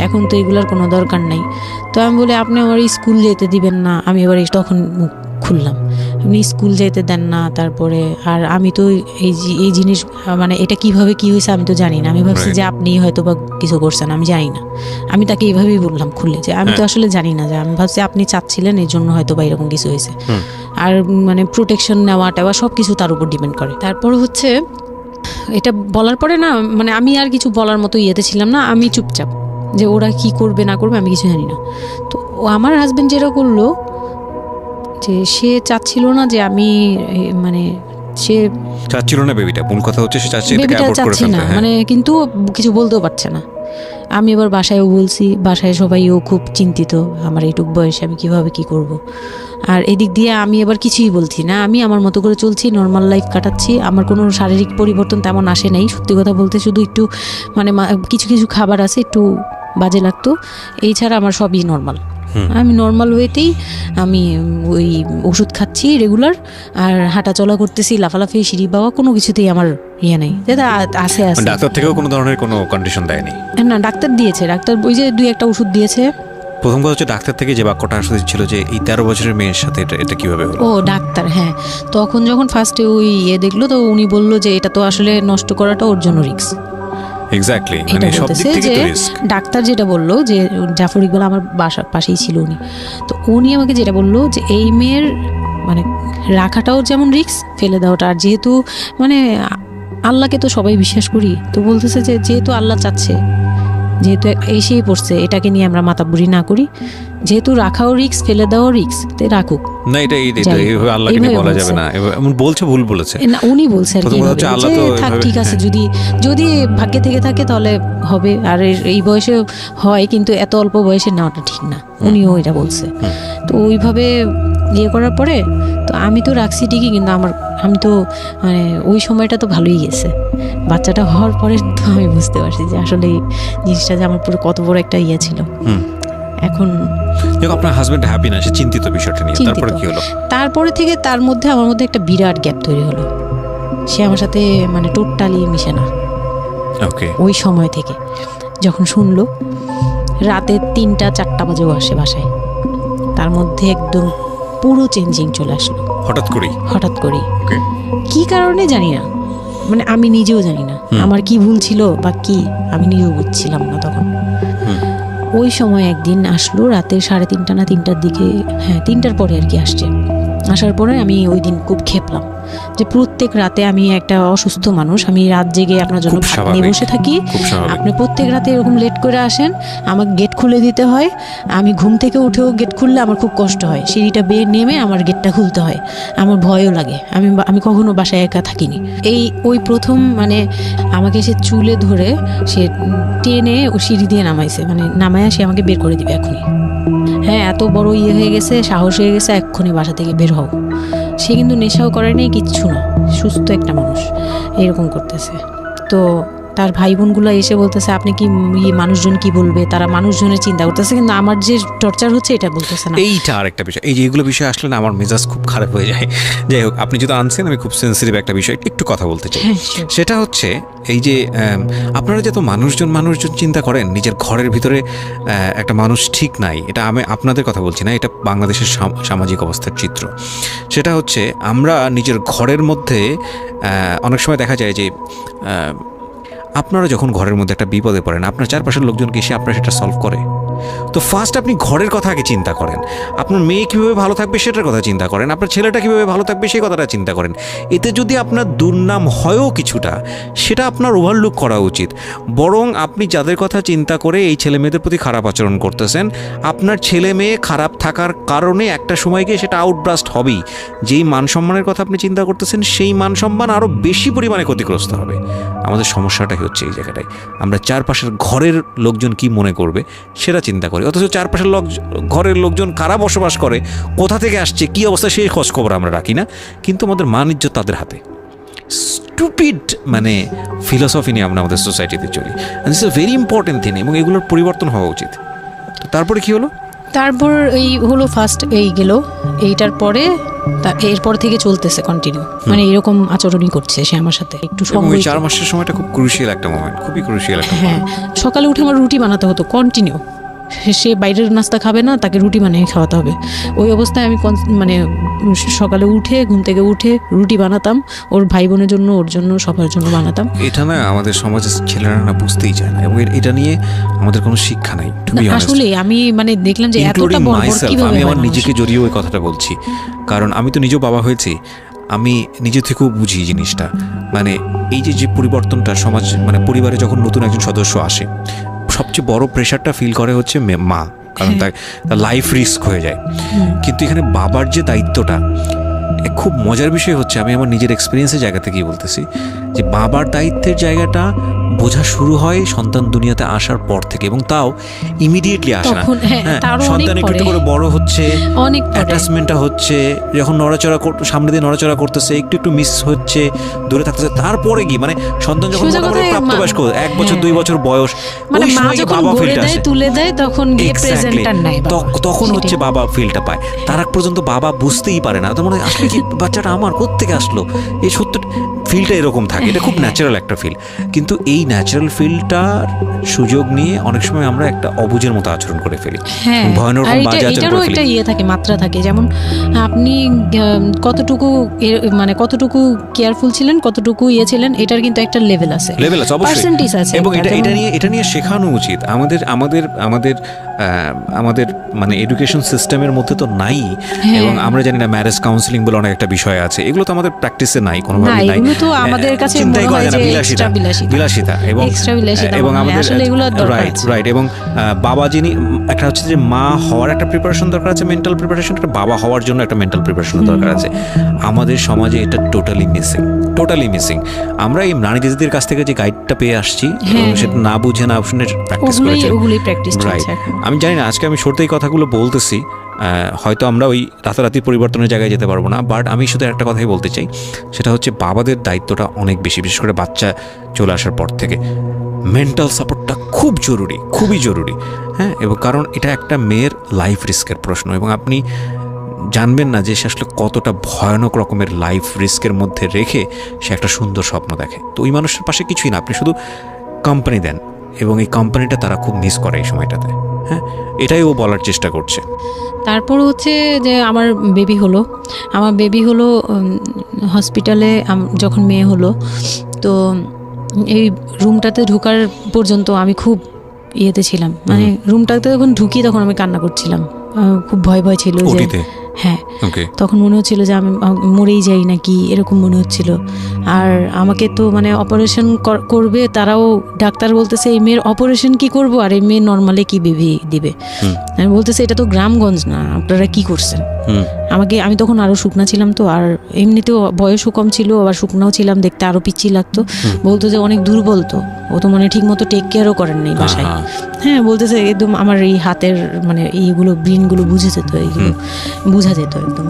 এখন তো এগুলোর কোনো দরকার নাই। তো আমি বলি আপনি আমার স্কুল যেতে দিবেন না, আমি এবার তখন খুললাম। এমনি স্কুল যেতে দেন না, তারপরে আর আমি তো এই জিনিস মানে এটা কিভাবে কি হয়েছে আমি তো জানি না। আমি ভাবছি যে আপনি হয়তো বা কিছু করছেন, আমি জানি না। আমি তাকে এইভাবেই বললাম খুলে যে আমি তো আসলে জানি না, যে আমি ভাবছি আপনি চাচ্ছিলেন এই জন্য হয়তো বা এরকম কিছু হয়েছে। আর মানে প্রোটেকশন নেওয়া টেওয়া সব কিছু তার উপর ডিপেন্ড করে। তারপর হচ্ছে এটা বলার পরে না মানে আমি আর কিছু বলার মতো ইয়েতে ছিলাম না, আমি চুপচাপ, যে ওরা কি করবে না করবে আমি কিছু জানি না। তো আমার হাজবেন্ড যেটা করলো, যে সে চাচ্ছিল না যে আমি মানে সে চাচ্ছিল না বেবিটা, মূল কথা হচ্ছে সে চাচ্ছে বেবিটা চাচ্ছে না মানে, কিন্তু কিছু বলতেও পারছে না। আমি এবার বাসায়ও বলছি, বাসায় সবাইও খুব চিন্তিত আমার এইটুক বয়সে আমি কিভাবে কি করব। আর এদিক দিয়ে আমি এবার কিছুই বলছি না, আমি আমার মতো করে চলছি, নর্মাল লাইফ কাটাচ্ছি। আমার কোনো শারীরিক পরিবর্তন তেমন আসে নাই, সত্যি কথা বলতে। শুধু একটু মানে কিছু কিছু খাবার আছে একটু বাজে লাগতো, এই ছাড়া আমার সবই নর্মাল। আমি নর্মাল ওয়েতেই আমি ওই ওষুধ খাচ্ছি রেগুলার, আর হাঁটা চলা করতেছি, লাফালাফি সিঁড়ি বাওয়া কোনো কিছুতেই আমার ইয়ে নেই। আছে ডাক্তার থেকেও কোনো ধরনের কোনো কন্ডিশন দেয়নি? না, ডাক্তার দিয়েছে, ডাক্তার ওই যে 2-1টা ওষুধ দিয়েছে। প্রথম কথা হচ্ছে ডাক্তার থেকে যে বাক্যটা আসলে ছিল যে এই 13 বছরের মেয়ের সাথে এটা কিভাবে হলো? ও ডাক্তার, হ্যাঁ। তখন যখন ফার্স্টে ওই দেখলো, তো উনি বললো যে এটা তো আসলে নষ্ট করাটা ওর জন্য রিস্ক। এক্স্যাক্টলি, মানে সব দিক থেকে তো রিস্ক। ডাক্তার যেটা বললো, যে জাফর ইকবাল আমার বাসার পাশেই ছিল উনি, তো উনি আমাকে যেটা বললো যে এই মেয়ের মানে রাখাটাও যেমন রিস্ক, ফেলে দেওয়াটা। আর যেহেতু মানে আল্লাহকে তো সবাই বিশ্বাস করি, তো বলতেছে যে যেহেতু আল্লাহ চাচ্ছে, যেহেতু এসেই পড়ছে, এটাকে নিয়ে আমরা মাতাবুরি না করি, যেহেতু রাখাও রিস্ক ফেলে দেওয়াও রিস্ক, তাই রাখুক না। এটা এইভাবে আল্লাহকে নিয়ে বলা যাবে না, এমন বলছে, ভুল বলেছে না। উনি বলছে আর কি থাক, ঠিক আছে, যদি ভাগ্যে থেকে থাকে তাহলে হবে। আর এই বয়সে হয়, কিন্তু এত অল্প বয়সে নেওয়াটা ঠিক না, উনিও এটা বলছে। তো ওইভাবে ইয়ে করার পরে তো আমি তো রাখছি ঠিকই, কিন্তু আমি তো মানে ওই সময়টা তো ভালোই গেছে। বাচ্চাটা হওয়ার পরে তো আমি বুঝতে পারছি যে আসলে জিনিসটা যে আমার পুরো কত বড় একটা ইয়ে ছিল। এখন আপনার হাজবেন্ড হ্যাপি না, সে চিন্তিত বিষয়টা নিয়ে। তারপরে কি হলো? তারপরে থেকে তার মধ্যে আমার মধ্যে একটা বিরাট গ্যাপ তৈরি হলো। সে আমার সাথে মানে টোটালি মিশে না। ওকে। ওই সময় থেকে যখন শুনলো, রাতে 3টা-4টা বাজেও আসে বাসায়, তার মধ্যে একদম পুরো চেঞ্জিং চলে আসলো হঠাৎ করেই। কি কারণে জানি না, মানে আমি নিজেও জানি না আমার কি ভুল ছিল বা কি, আমি নিজেও বুঝছিলাম না তখন। ওই সময় একদিন আসলো রাতে 3:30 না 3টার দিকে, হ্যাঁ 3টার পরে আর কি আসছে। আসার পরে আমি ওই দিন খুব খেপলাম যে প্রত্যেক রাতে, আমি একটা অসুস্থ মানুষ, আমি রাত জেগে আপনার জন্য ভাত নিয়ে বসে থাকি, আপনি প্রত্যেক রাতে এরকম লেট করে আসেন, আমাকে গেট খুলে দিতে হয়, আমি ঘুম থেকে উঠেও গেট খুললে আমার খুব কষ্ট হয়, সিঁড়িটা বেয়ে নেমে আমার গেটটা খুলতে হয়, আমার ভয়ও লাগে। আমি কখনো বাসায় একা থাকিনি। ওই প্রথম মানে আমাকে সে চুলে ধরে সে টেনে ও সিঁড়ি দিয়ে নামাইছে, মানে নামায়া সে আমাকে বের করে দিবে এখনই। হ্যাঁ, এত বড় ইয়ে হয়ে গেছে, সাহস হয়ে গেছে, এক্ষুনি বাসা থেকে বের হও। সে কিন্তু নেশাও করে নেই, কিচ্ছু না, সুস্থ একটা মানুষ, এরকম করতেছে। তো তার ভাই বোনগুলো এসে বলতেছে আপনি কি মানুষজন কি বলবে, তারা মানুষজনের চিন্তা করতেছে, কিন্তু আমার যে টর্চার হচ্ছে এটা বলতেছে না। এইটা আরেকটা বিষয়, এই যে এগুলো বিষয় আসলে না আমার মেজাজ খুব খারাপ হয়ে যায়। যাই হোক, আপনি যদি আনছেন, আমি খুব সেন্সিটিভ একটা বিষয় একটু কথা বলতে চাই। সেটা হচ্ছে এই যে আপনারা যত মানুষজন চিন্তা করেন, নিজের ঘরের ভিতরে একটা মানুষ ঠিক নাই, এটা আমি আপনাদের কথা বলছি না, এটা বাংলাদেশের সামাজিক অবস্থার চিত্র। সেটা হচ্ছে আমরা নিজের ঘরের মধ্যে অনেক সময় দেখা যায় যে আপনারা যখন ঘরের মধ্যে একটা বিপদে পড়েন, আপনার চারপাশের লোকজনকে এসে আপনারা সেটা সলভ করে। তো ফার্স্ট আপনি ঘরের কথা আগে চিন্তা করেন, আপনার মেয়ে কীভাবে ভালো থাকবে সেটার কথা চিন্তা করেন, আপনার ছেলেটা কীভাবে ভালো থাকবে সেই কথাটা চিন্তা করেন। এতে যদি আপনার দুর্নাম হয়ও কিছুটা, সেটা আপনার ওভারলুক করা উচিত। বরং আপনি যাদের কথা চিন্তা করে এই ছেলে মেয়েদের প্রতি খারাপ আচরণ করতেছেন, আপনার ছেলে মেয়ে খারাপ থাকার কারণে একটা সময় গিয়ে সেটা আউটব্রাস্ট হবেই। যেই মান সম্মানের কথা আপনি চিন্তা করতেছেন, সেই মান সম্মান আরও বেশি পরিমাণে ক্ষতিগ্রস্ত হবে। আমাদের সমস্যাটাই হচ্ছে এই জায়গাটায়, আমরা চারপাশের ঘরের লোকজন কি মনে করবে সেটা চিন্তা করি, অথচ চারপাশের ঘরের লোকজন কারা বসবাস করে, কোথা থেকে আসছে, কি অবস্থা, সেই খোঁজ খবর আমরা রাখি না, কিন্তু আমাদের মান ইজ্জত তাদের হাতে। স্টুপিড মানে ফিলসফি নিয়ে আমরা আমাদের সোসাইটিতে চলি, this is a very important thing, এবং এগুলোর পরিবর্তন হওয়া উচিত। তো তারপরে কি হলো? তারপর এই হলো ফার্স্ট গেল, এইটার পরে এরপর থেকে চলতেছে কন্টিনিউ, মানে এরকম আচরণই করছে সে আমার সাথে। একটু সময় 4 মাসের সময়টা খুব ক্রুশিয়াল একটা মোমেন্ট, খুবই ক্রুশিয়াল একটা। হ্যাঁ, সকালে উঠে আমার রুটি বানাতে হতো কন্টিনিউ, সে বাইরের নাস্তা খাবে না, তাকে রুটি বানিয়ে খাওয়াতে হবে। ওই অবস্থায় আমি মানে সকালে উঠে ঘুম থেকে উঠে রুটি বানাতাম ওর ভাই বোনের জন্য, ওর জন্য, সবার জন্য বানাতাম। এটা না আমাদের সমাজের ছেলেরা না বুঝতেই চায় না, এবং এটা নিয়ে আমাদের কোনো শিক্ষা নাই। আসলে আমি মানে দেখলাম যে এতটা বর্বর কিভাবে। আমি আমার নিজেকে জড়িয়ে ওই কথাটা বলছি, কারণ আমি তো নিজেও বাবা হয়েছি, আমি নিজে থেকেও বুঝি জিনিসটা। মানে এই যে পরিবর্তনটা সমাজ, মানে পরিবারে যখন নতুন একজন সদস্য আসে, সবচেয়ে বড় প্রেশারটা ফিল করে হচ্ছে মা, কারণ তার লাইফ রিস্ক হয়ে যায়। কিন্তু এখানে বাবার যে দায়িত্বটা, খুব মজার বিষয় হচ্ছে, আমি আমার নিজের এক্সপিরিয়েন্সের জায়গা থেকেই বলতেছি, যে বাবার দায়িত্বের জায়গাটা বোঝা শুরু হয় সন্তান দুনিয়াতে আসার পর থেকে, এবং তাও ইমিডিয়েটলি আসে না। সন্তান একটু করে বড় হচ্ছে, অ্যাটাচমেন্টটা হচ্ছে, যখন নড়াচড়া সামনে দিয়ে নড়াচড়া করতেছে, একটু মিস হচ্ছে, দূরে থাকতেছে, তারপরে কি মানে সন্তান যখন প্রাপ্তবয়স্ক 1 বছর 2 বছর বয়স, ওই সময় বাবা ফিলটা আসে, তুলে দেয়, তখন তখন হচ্ছে বাবা ফিলটা পায়। তার আগ পর্যন্ত বাবা বুঝতেই পারে না, তো মনে হয় আসলে কি বাচ্চাটা আমার কোত্থেকে আসলো, এই সত্য ফিলটা এরকম থাকে। এটা খুব ন্যাচারাল একটা ফিল, কিন্তু এই ন্যাচারাল ফিলটার সুযোগ নিয়ে অনেক সময় আমরা একটা অবুঝের মতো আচরণ করে ফেলি, ভয়ানক বাজে আচরণ করে ফেলি। ইয়ে থাকে, মাত্রা থাকে, যেমন আপনি কতটুকু মানে কতটুকু কেয়ারফুল ছিলেন, কতটুকু ছিলেন, এটার কিন্তু একটা লেভেল আছে, পার্সেন্টেজ আছে, এবং এটা নিয়ে শেখানো উচিত আমাদের মানে এডুকেশন সিস্টেমের মধ্যে তো নাই। এবং আমরা জানি না, ম্যারেজ কাউন্সিলিং বলে অনেক একটা বিষয় আছে, এগুলো তো আমাদের প্র্যাকটিসে নাই, কোনোভাবে নাই, তো আমাদের কাছে চিন্তাই করা যায় না, বিলাসিতা এবং আমাদের রাইট। এবং বাবা যিনি, একটা হচ্ছে যে মা হওয়ার একটা প্রিপারেশন দরকার আছে, মেন্টাল প্রিপারেশন, একটা বাবা হওয়ার জন্য একটা মেন্টাল প্রিপারেশন দরকার আছে। আমাদের সমাজে এটা টোটালি মিসিং। আমরা এই নারী দিদিদের কাছ থেকে যে গাইডটা পেয়ে আসছি, সেটা না বুঝে না শুনে প্র্যাকটিস করেছি। আমি জানি না, আজকে আমি সত্যি কথাগুলো বলতেছি, হয়তো আমরা ওই রাতারাতি পরিবর্তনের জায়গায় যেতে পারবো না, বাট আমি শুধু একটা কথাই বলতে চাই, সেটা হচ্ছে বাবাদের দায়িত্বটা অনেক বেশি, বিশেষ করে বাচ্চা চলে আসার পর থেকে মেন্টাল সাপোর্টটা খুবই জরুরি। হ্যাঁ, এবং কারণ এটা একটা মেয়ের লাইফ রিস্কের প্রশ্ন, এবং আপনি জানবেন না যে সে আসলে কতটা ভয়ানক রকমের লাইফ রিস্কের মধ্যে রেখে সে একটা সুন্দর স্বপ্ন দেখে। তো ওই মানুষের পাশে কিছুই না, আপনি শুধু কোম্পানি দেন, এবং এই কোম্পানিটা তারা খুব মিস করে এই সময়টাতে। হ্যাঁ, এটাই ও বলার চেষ্টা করছে। তারপর হচ্ছে যে আমার বেবি হলো হসপিটালে, যখন মেয়ে হলো, তো এই রুমটাতে ঢোকার পর্যন্ত আমি খুব ইয়েতে ছিলাম, মানে রুমটাতে যখন ঢুকি তখন আমি কান্না করছিলাম, খুব ভয় ছিল যে হ্যাঁ, তখন মনে হচ্ছিল যে আমি মরেই যাই নাকি, এরকম মনে হচ্ছিল। আর আমাকে তো মানে অপারেশন করবে, তারাও ডাক্তার বলতেছে এই মেয়ের অপারেশন কি করব, আর এই মেয়ে নর্মালে কি বেবি দিবে। আমি বলতেছে এটা তো গ্রামগঞ্জ না, আপনারা কি করছেন। আমি তখন আরো শুকনা ছিলাম, তো আর এমনিতেও বয়সও কম ছিল, আবার শুকনাও ছিলাম, দেখতে আরো পিচ্ছি লাগতো। বলতো যে অনেক দুর্বল, তো ও তো মানে ঠিক মতো টেক কেয়ারও করেন নাই বাসায়। হ্যাঁ, বলতেছে একদম আমার এই হাতের মানে এইগুলো ব্রেনগুলো বুঝে যেত, এইগুলো বোঝা যেত, একদম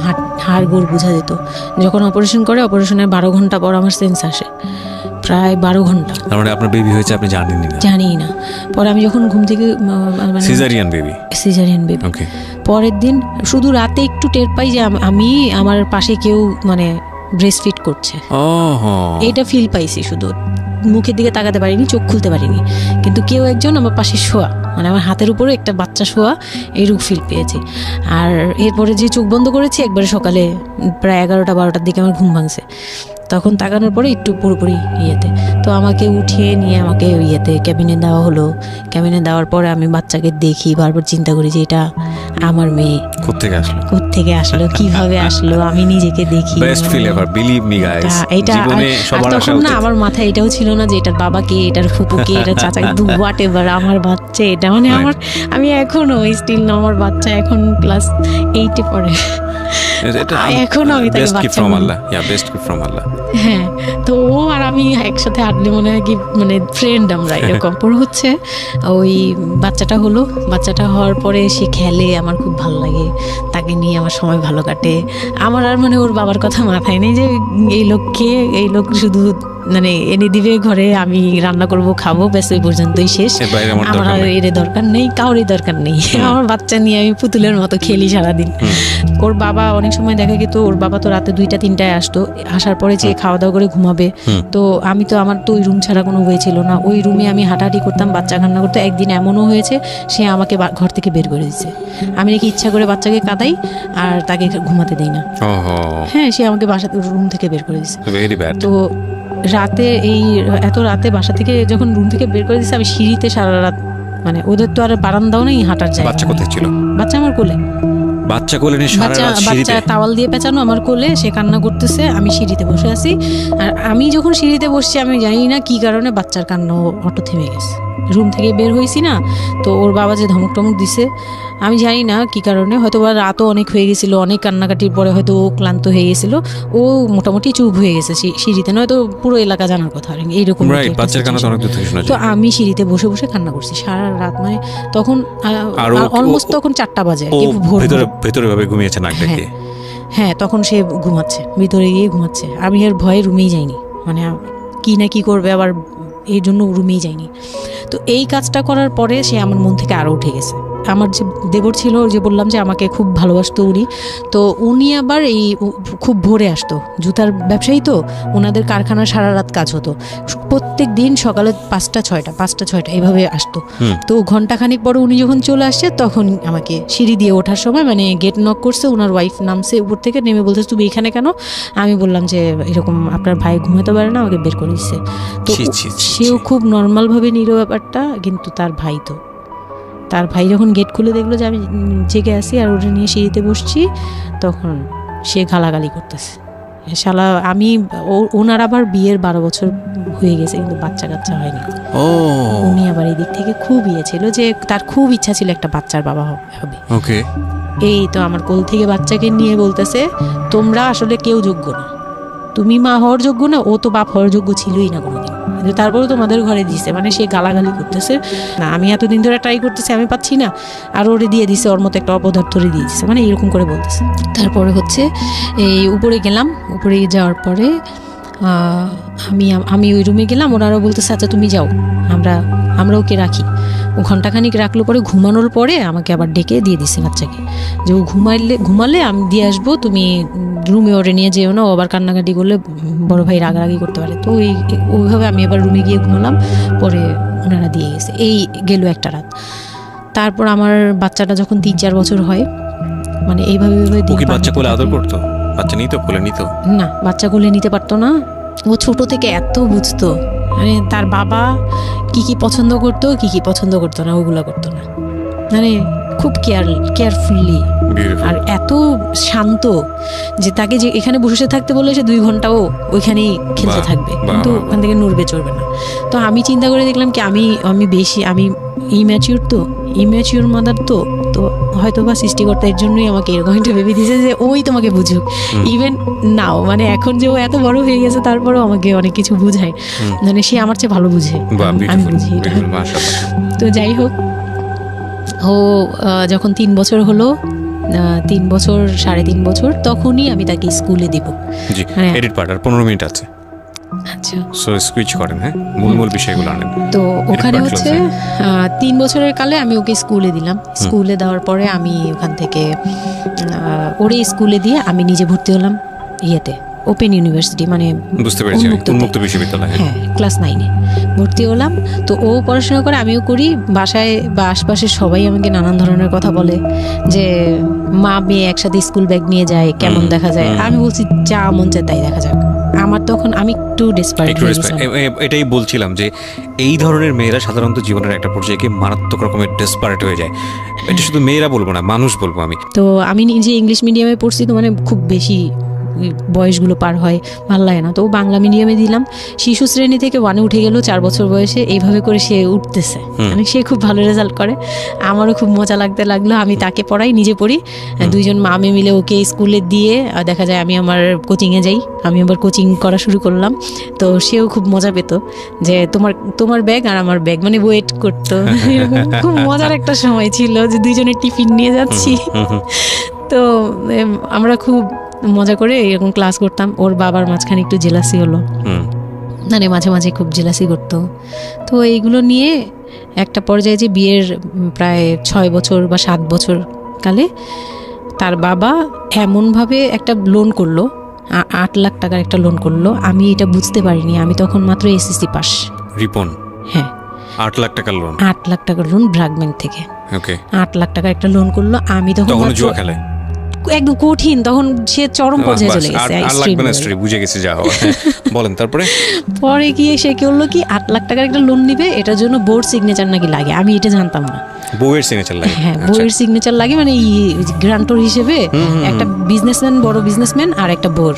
হাড়গোড় বোঝা যেত। যখন অপারেশন করে, অপারেশনের 12 ঘন্টা পর আমার সেন্স আসে, প্রায় 12 ঘন্টা। তার মানে আপনার বেবি হয়েছে আপনি জানি না। পরে আমি যখন ঘুম থেকে, সিজারিয়ান বেবি, পরের দিন শুধু রাতে একটু টের পাই যে আমি আমার পাশে কেউ মানে ব্রেস্ট ফিড করছে, এটা ফিল পাইছি। শুধু মুখের দিকে তাকাতে পারিনি, চোখ খুলতে পারিনি, কিন্তু কেউ একজন আমার পাশে শোয়া, মানে আমার হাতের উপরে একটা বাচ্চা শোয়া, এইরূপ ফিল পেয়েছি। আর এরপরে যে চোখ বন্ধ করেছি, একবারে সকালে প্রায় 11টা-12টার দিকে আমার ঘুম ভাঙছে। তখন তাকানোর পরে একটু পুরোপুরি তো আমাকে উঠিয়ে নিয়ে আমাকে ক্যাবিনে দেওয়া হলো। ক্যাবিনে দেওয়ার পরে আমি বাচ্চাকে দেখি, বারবার চিন্তা করি যে এটা আমার মেয়ে, কোত্থেকে আসলো, কিভাবে আসলো, আমি নিজেকে দেখি। তখন না আমার মাথায় এটাও ছিল না যে এটার বাবা কে, এটার ফুপু কে, এটার চাচা, হোয়াট এভার, আমার বাচ্চা এটা, মানে আমি এখনো স্টিল না, আমার বাচ্চা এখন ক্লাস 8-এ পড়ে, এখন আমি তাকে বাচ্চা বলি। হ্যাঁ, তো ও আর আমি একসাথে হাঁটলে মনে হয় কি মানে ফ্রেন্ড আমরা, এরকম। পর হচ্ছে ওই বাচ্চাটা হওয়ার পরে সে খেলে, আমার খুব ভালো লাগে, তাকে নিয়ে আমার সময় ভালো কাটে। আমার আর মানে ওর বাবার কথা মাথায় নেই যে এই লোক শুধু মানে এনে দিবে ঘরে, আমি রান্না করব, খাবো, ব্যাস ওই পর্যন্তই শেষ। আমার আর এর দরকার নেই, কাউরই দরকার নেই। আমার বাচ্চা নিয়ে আমি পুতুলের মতো খেলি সারাদিন। ওর বাবা অনেক সময় দেখা গেত, ওর বাবা তো রাতে 2টা-3টায় আসতো, আসার পরে যে খাওয়া দাওয়া করে ঘুমাবে। তো আমি তো, আমার তো ওই রুম ছাড়া কোনো ওয়ে ছিল না, ওই রুমে আমি হাঁটাহাঁটি করতাম, বাচ্চা কান্না করতো। একদিন এমনও হয়েছে সে আমাকে ঘর থেকে বের করে দিচ্ছে। আমি নাকি ইচ্ছা করে বাচ্চাকে কাঁদাই আর তাকে ঘুমাতে দেই না। হ্যাঁ, সে আমাকে বাসা রুম থেকে বের করে দিচ্ছে। তো রাতে, এত রাতে বাসা থেকে যখন রুম থেকে বের করে দিচ্ছে, আমি সিঁড়িতে সারা রাত, মানে ওদের তো আর বারান্দাও নেই, হাঁটার জায়গা। বাচ্চা কোথায় ছিল? বাচ্চা আমার কোলে। বাচ্চা কোলে নিয়ে সারা রাত সিঁড়িতে? বাচ্চা তাওয়াল দিয়ে পেঁচানো আমার কোলে, সে কান্না করতেছে, আমি সিঁড়িতে বসে আছি। আর আমি যখন সিঁড়িতে বসছি, আমি জানি না কি কারণে বাচ্চার কান্না অটো থেমে গেছে। রুম থেকে বের হয়েছি না, তো ওর বাবা যে ধমক টমক দিছে, আমি জানি না কি কারণে, হয়তো বা রাতও অনেক হয়ে গেছিল, অনেক কান্নাকাটির পরে হয়তো ও ক্লান্ত হয়ে গেছিল, ও মোটামুটি চুপ হয়ে গেছে সিঁড়িতে, নয়তো পুরো এলাকা জানার কথা এইরকম। তো আমি সিঁড়িতে বসে বসে কান্না করছি সারা রাত, মানে তখন অলমোস্ট তখন 4টা বাজে, ভেতরে ভাবে ঘুমিয়েছে নাক ডেকে। হ্যাঁ, তখন সে ঘুমাচ্ছে, ভিতরে গিয়ে ঘুমাচ্ছে। আমি এর ভয়ে রুমেই যাইনি, মানে কি না কি করবে আবার, এই জন্য রুমেই যাইনি। তো এই কাজটা করার পরে সে আমার মন থেকে আরও উঠে গেছে। আমার যে দেবর ছিল, যে বললাম যে আমাকে খুব ভালোবাসতো উনি, তো উনি আবার খুব ভোরে আসতো, জুতার ব্যবসায়ী তো, ওনাদের কারখানার সারা রাত কাজ হতো। প্রত্যেক দিন সকালে 5টা-6টা এইভাবে আসতো। তো ঘন্টাখানিক পরে উনি যখন চলে আসছে, তখন আমাকে সিঁড়ি দিয়ে ওঠার সময়, মানে গেট নক করছে, ওনার ওয়াইফ নামছে উপর থেকে, নেমে বলছে তুমি এখানে কেন? আমি বললাম যে এরকম আপনার ভাই ঘুমাতে পারে না, আমাকে বের করে দিচ্ছে। তো সেও খুব নর্মালভাবে নিল ব্যাপারটা, কিন্তু তার ভাই যখন গেট খুলে দেখলো যে আমি জেগে আসি আর ওটা নিয়ে সিঁড়িতে বসছি, তখন সে গালাগালি করতেছে, শালা। ওনার আবার বিয়ের 12 বছর হয়ে গেছে, কিন্তু বাচ্চা কাচ্চা হয়নি। উনি আবার এই দিক থেকে খুব ছিল, যে তার খুব ইচ্ছা ছিল একটা বাচ্চার বাবা হবে। এই তো আমার কোল থেকে বাচ্চাকে নিয়ে বলতেছে, তোমরা আসলে কেউ যোগ্য না, তুমি মা হওয়ার যোগ্য না, ও তো বাপ হওয়ার যোগ্য ছিলই না কোনোদিন, কিন্তু তারপরেও তোমাদের ঘরে দিছে। মানে সে গালাগালি করতেছে না, আমি এতদিন ধরে ট্রাই করতেছি, আমি পাচ্ছি না, আর ওরে দিয়ে দিছে, ওর মতো একটা অপদার্থরে দিয়ে দিছে, মানে এরকম করে বলতেছে। তারপরে হচ্ছে এই উপরে গেলাম, উপরে যাওয়ার পরে আমি ওই রুমে গেলাম, ওনারা বলতেছে আচ্ছা তুমি যাও, আমরা ওকে রাখি। ও ঘন্টাখানিক রাখলো, পরে ঘুমানোর পরে আমাকে আবার ডেকে দিয়ে দিছে বাচ্চাকে, যে ও ঘুমালে আমি দিয়ে আসবো, তুমি রুমে ওরে নিয়ে যেও না, ও আবার কান্নাকাটি করলে বড় ভাই রাগারাগি করতে পারে। তো ওইভাবে আমি আবার রুমে গিয়ে ঘুমালাম, পরে ওনারা দিয়ে গেছে। এই গেল একটা রাত। তারপর আমার বাচ্চাটা যখন 3-4 বছর হয়, মানে এইভাবে বাচ্চা কোলে আদর করতো? বাচ্চা নিতে কোলে নিত না, বাচ্চা কোলে নিতে পারতো না। ও ছোট থেকে এত বুঝতো, মানে তার বাবা কি পছন্দ করতো, কি পছন্দ করতো না, ওগুলা করতো না, মানে খুব কেয়ারফুলি, আর এত শান্ত যে তাকে যে এখানে বসে থাকতে বললে সে 2 ঘন্টাও ওইখানেই খেলতে থাকবে, কিন্তু ওখান থেকে নড়বে চড়বে না। তো আমি চিন্তা করে দেখলাম কি আমি ইম্যাচিউর মাদার, তো হয়তো বা সৃষ্টিকর্তা এর জন্যই আমাকে এরকম একটা ভেবে দিয়েছে যে ওই তোমাকে বুঝুক। ইভেন নাও, মানে এখন যে ও এত বড় হয়ে গেছে, তারপরেও আমাকে অনেক কিছু বুঝায়, মানে সে আমার চেয়ে ভালো বুঝে, আমি বুঝি। তো যাই হোক, ও যখন 3 বছর হলো, 3 বছর 3.5 বছর, তখনই আমি তাকে স্কুলে দিব। এডিট পার্ট আর 15 মিনিট আছে। আচ্ছা, সো সুইচ করেন, হ্যাঁ, মূল বিষয়গুলো আনেন। তো ওখানে হচ্ছে 3 বছরের কালে আমি ওকে স্কুলে দিলাম। স্কুলে দেওয়ার পরে আমি ওখান থেকে ওরে স্কুলে দিয়ে আমি নিজে ভর্তি হলাম ইয়েতে, ওপেন ইউনিভার্সিটি, মানে বুঝতে পেরেছি, উন্মুক্ত বিশ্ববিদ্যালয়। হ্যাঁ, ক্লাস 9-এ ভর্তি হলাম। তো ও পড়াশোনা করে, আমিও করি। বাসায় বা আশপাশের সবাই আমাকে নানান ধরনের কথা বলে, যে মা মেয়ে একসাথে স্কুল ব্যাগ নিয়ে যায়, কেমন দেখা যায়। আমি বলছি যা মন চায় তাই দেখা যাক। আমার তখন আমি একটু ডেসপারেট হয়ে গেছিলাম। এটাই বলছিলাম যে এই ধরনের মেয়েরা সাধারণত জীবনের একটা পর্যায়ে গিয়ে মারাত্মক রকমের ডেসপারেট হয়ে যায়। এটা শুধু মেয়েরা বলবো না, মানুষ বলবো আমি। তো আমি নিজে ইংলিশ মিডিয়ামে পড়ছি, তো মানে খুব বেশি বয়সগুলো পার হয়, ভালো লাগে না। তো বাংলা মিডিয়ামে দিলাম। শিশু শ্রেণী থেকে 1-এ উঠে গেল 4 বছর বয়সে। এইভাবে করে সে উঠতেছে, মানে সে খুব ভালো রেজাল্ট করে। আমারও খুব মজা লাগতে লাগলো। আমি তাকে পড়াই, নিজে পড়ি। 2জন মা মেয়ে মিলে ওকে স্কুলে দিয়ে দেখা যায় আমি আমার কোচিংয়ে যাই। আমি আবার কোচিং করা শুরু করলাম। তো সেও খুব মজা পেত যে তোমার ব্যাগ আর আমার ব্যাগ, মানে ওয়েট করতো। খুব মজার একটা সময় ছিল যে 2জনের টিফিন নিয়ে যাচ্ছি। তো আমরা খুব মজা করে এরকম ক্লাস করতাম। ওর বাবার মাঝখানে একটু জেলাসি হলো, মানে মাঝে মাঝে খুব জেলাসি করতো। তো এইগুলো নিয়ে একটা পর্যায়ে যে বিয়ের প্রায় 6 বছর বা 7 বছর কালে তার বাবা এমনভাবে একটা লোন করলো, 8 লাখ টাকার একটা লোন করলো। আমি এটা বুঝতে পারিনি, আমি তখন মাত্র এসএসসি পাস। রিপন? হ্যাঁ, 8 লাখ টাকার লোন। 8 লাখ টাকার লোন ব্র্যাক ব্যাংক থেকে। ওকে, 8 লাখ টাকার একটা লোন করলো। আমি তখন জুয়া খেলে একদম কঠিন, তখন সে চরম পর্যায়ে চলে গেছে। বুঝে গেছে, যা হয় বলেন। তারপরে পরে গিয়ে সে কি হলো কি, 8 লাখ টাকার একটা লোন নিবে, এটার জন্য বোর্ড সিগনেচার নাকি লাগে। আমি এটা জানতাম না। বউয়ের সিগনেচার লাগে? হ্যাঁ, বউয়ের সিগনেচার লাগে, মানে গ্রান্টর হিসেবে একটা বিজনেসম্যান, বড় বিজনেসম্যান আর একটা বোর,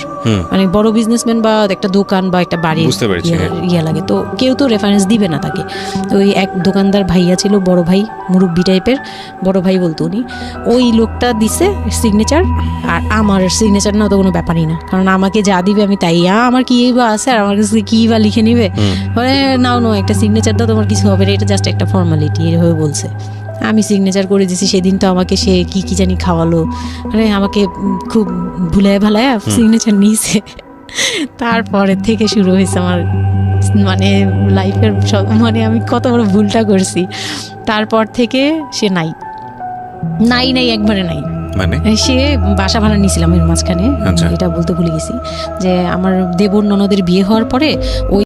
মানে বড় বিজনেসম্যান বা একটা দোকান বা একটা বাড়ি ইয়ে লাগে। তো কেউ তো রেফারেন্স দিবে না তাকে। তো ওই এক দোকানদার ভাইয়া ছিল, বড় ভাই, মুরব্বি টাইপের, বড় ভাই বলতো উনি। ওই লোকটা দিছে সিগনেচার, আর আমার সিগনেচার না তো কোনো ব্যাপারই না, কারণ আমাকে যা দিবে আমি তাই, আমার কি বা আছে আর আমার কাছে কি বা লিখে নিবে, মানে নাও একটা সিগনেচার দাও, তোমার কিছু হবে না, এটা জাস্ট একটা ফর্মালিটি, এভাবে বলছে। আমি সিগনেচার করে দিয়েছি। সেদিন তো আমাকে সে কি জানি খাওয়ালো, মানে আমাকে খুব ভুলায় ভালায় সিগনেচার নিয়েছে। তারপরে থেকে শুরু হয়েছে আমার মানে লাইফের সব, মানে আমি কত বড় ভুলটা করছি। তারপর থেকে সে নাই একবারে নাই। মানে সে বাসা ভাড়া নিয়েছিলাম এর মাঝখানে, এটা বলতে ভুলে গেছি, যে আমার দেবর ননদের বিয়ে হওয়ার পরে ওই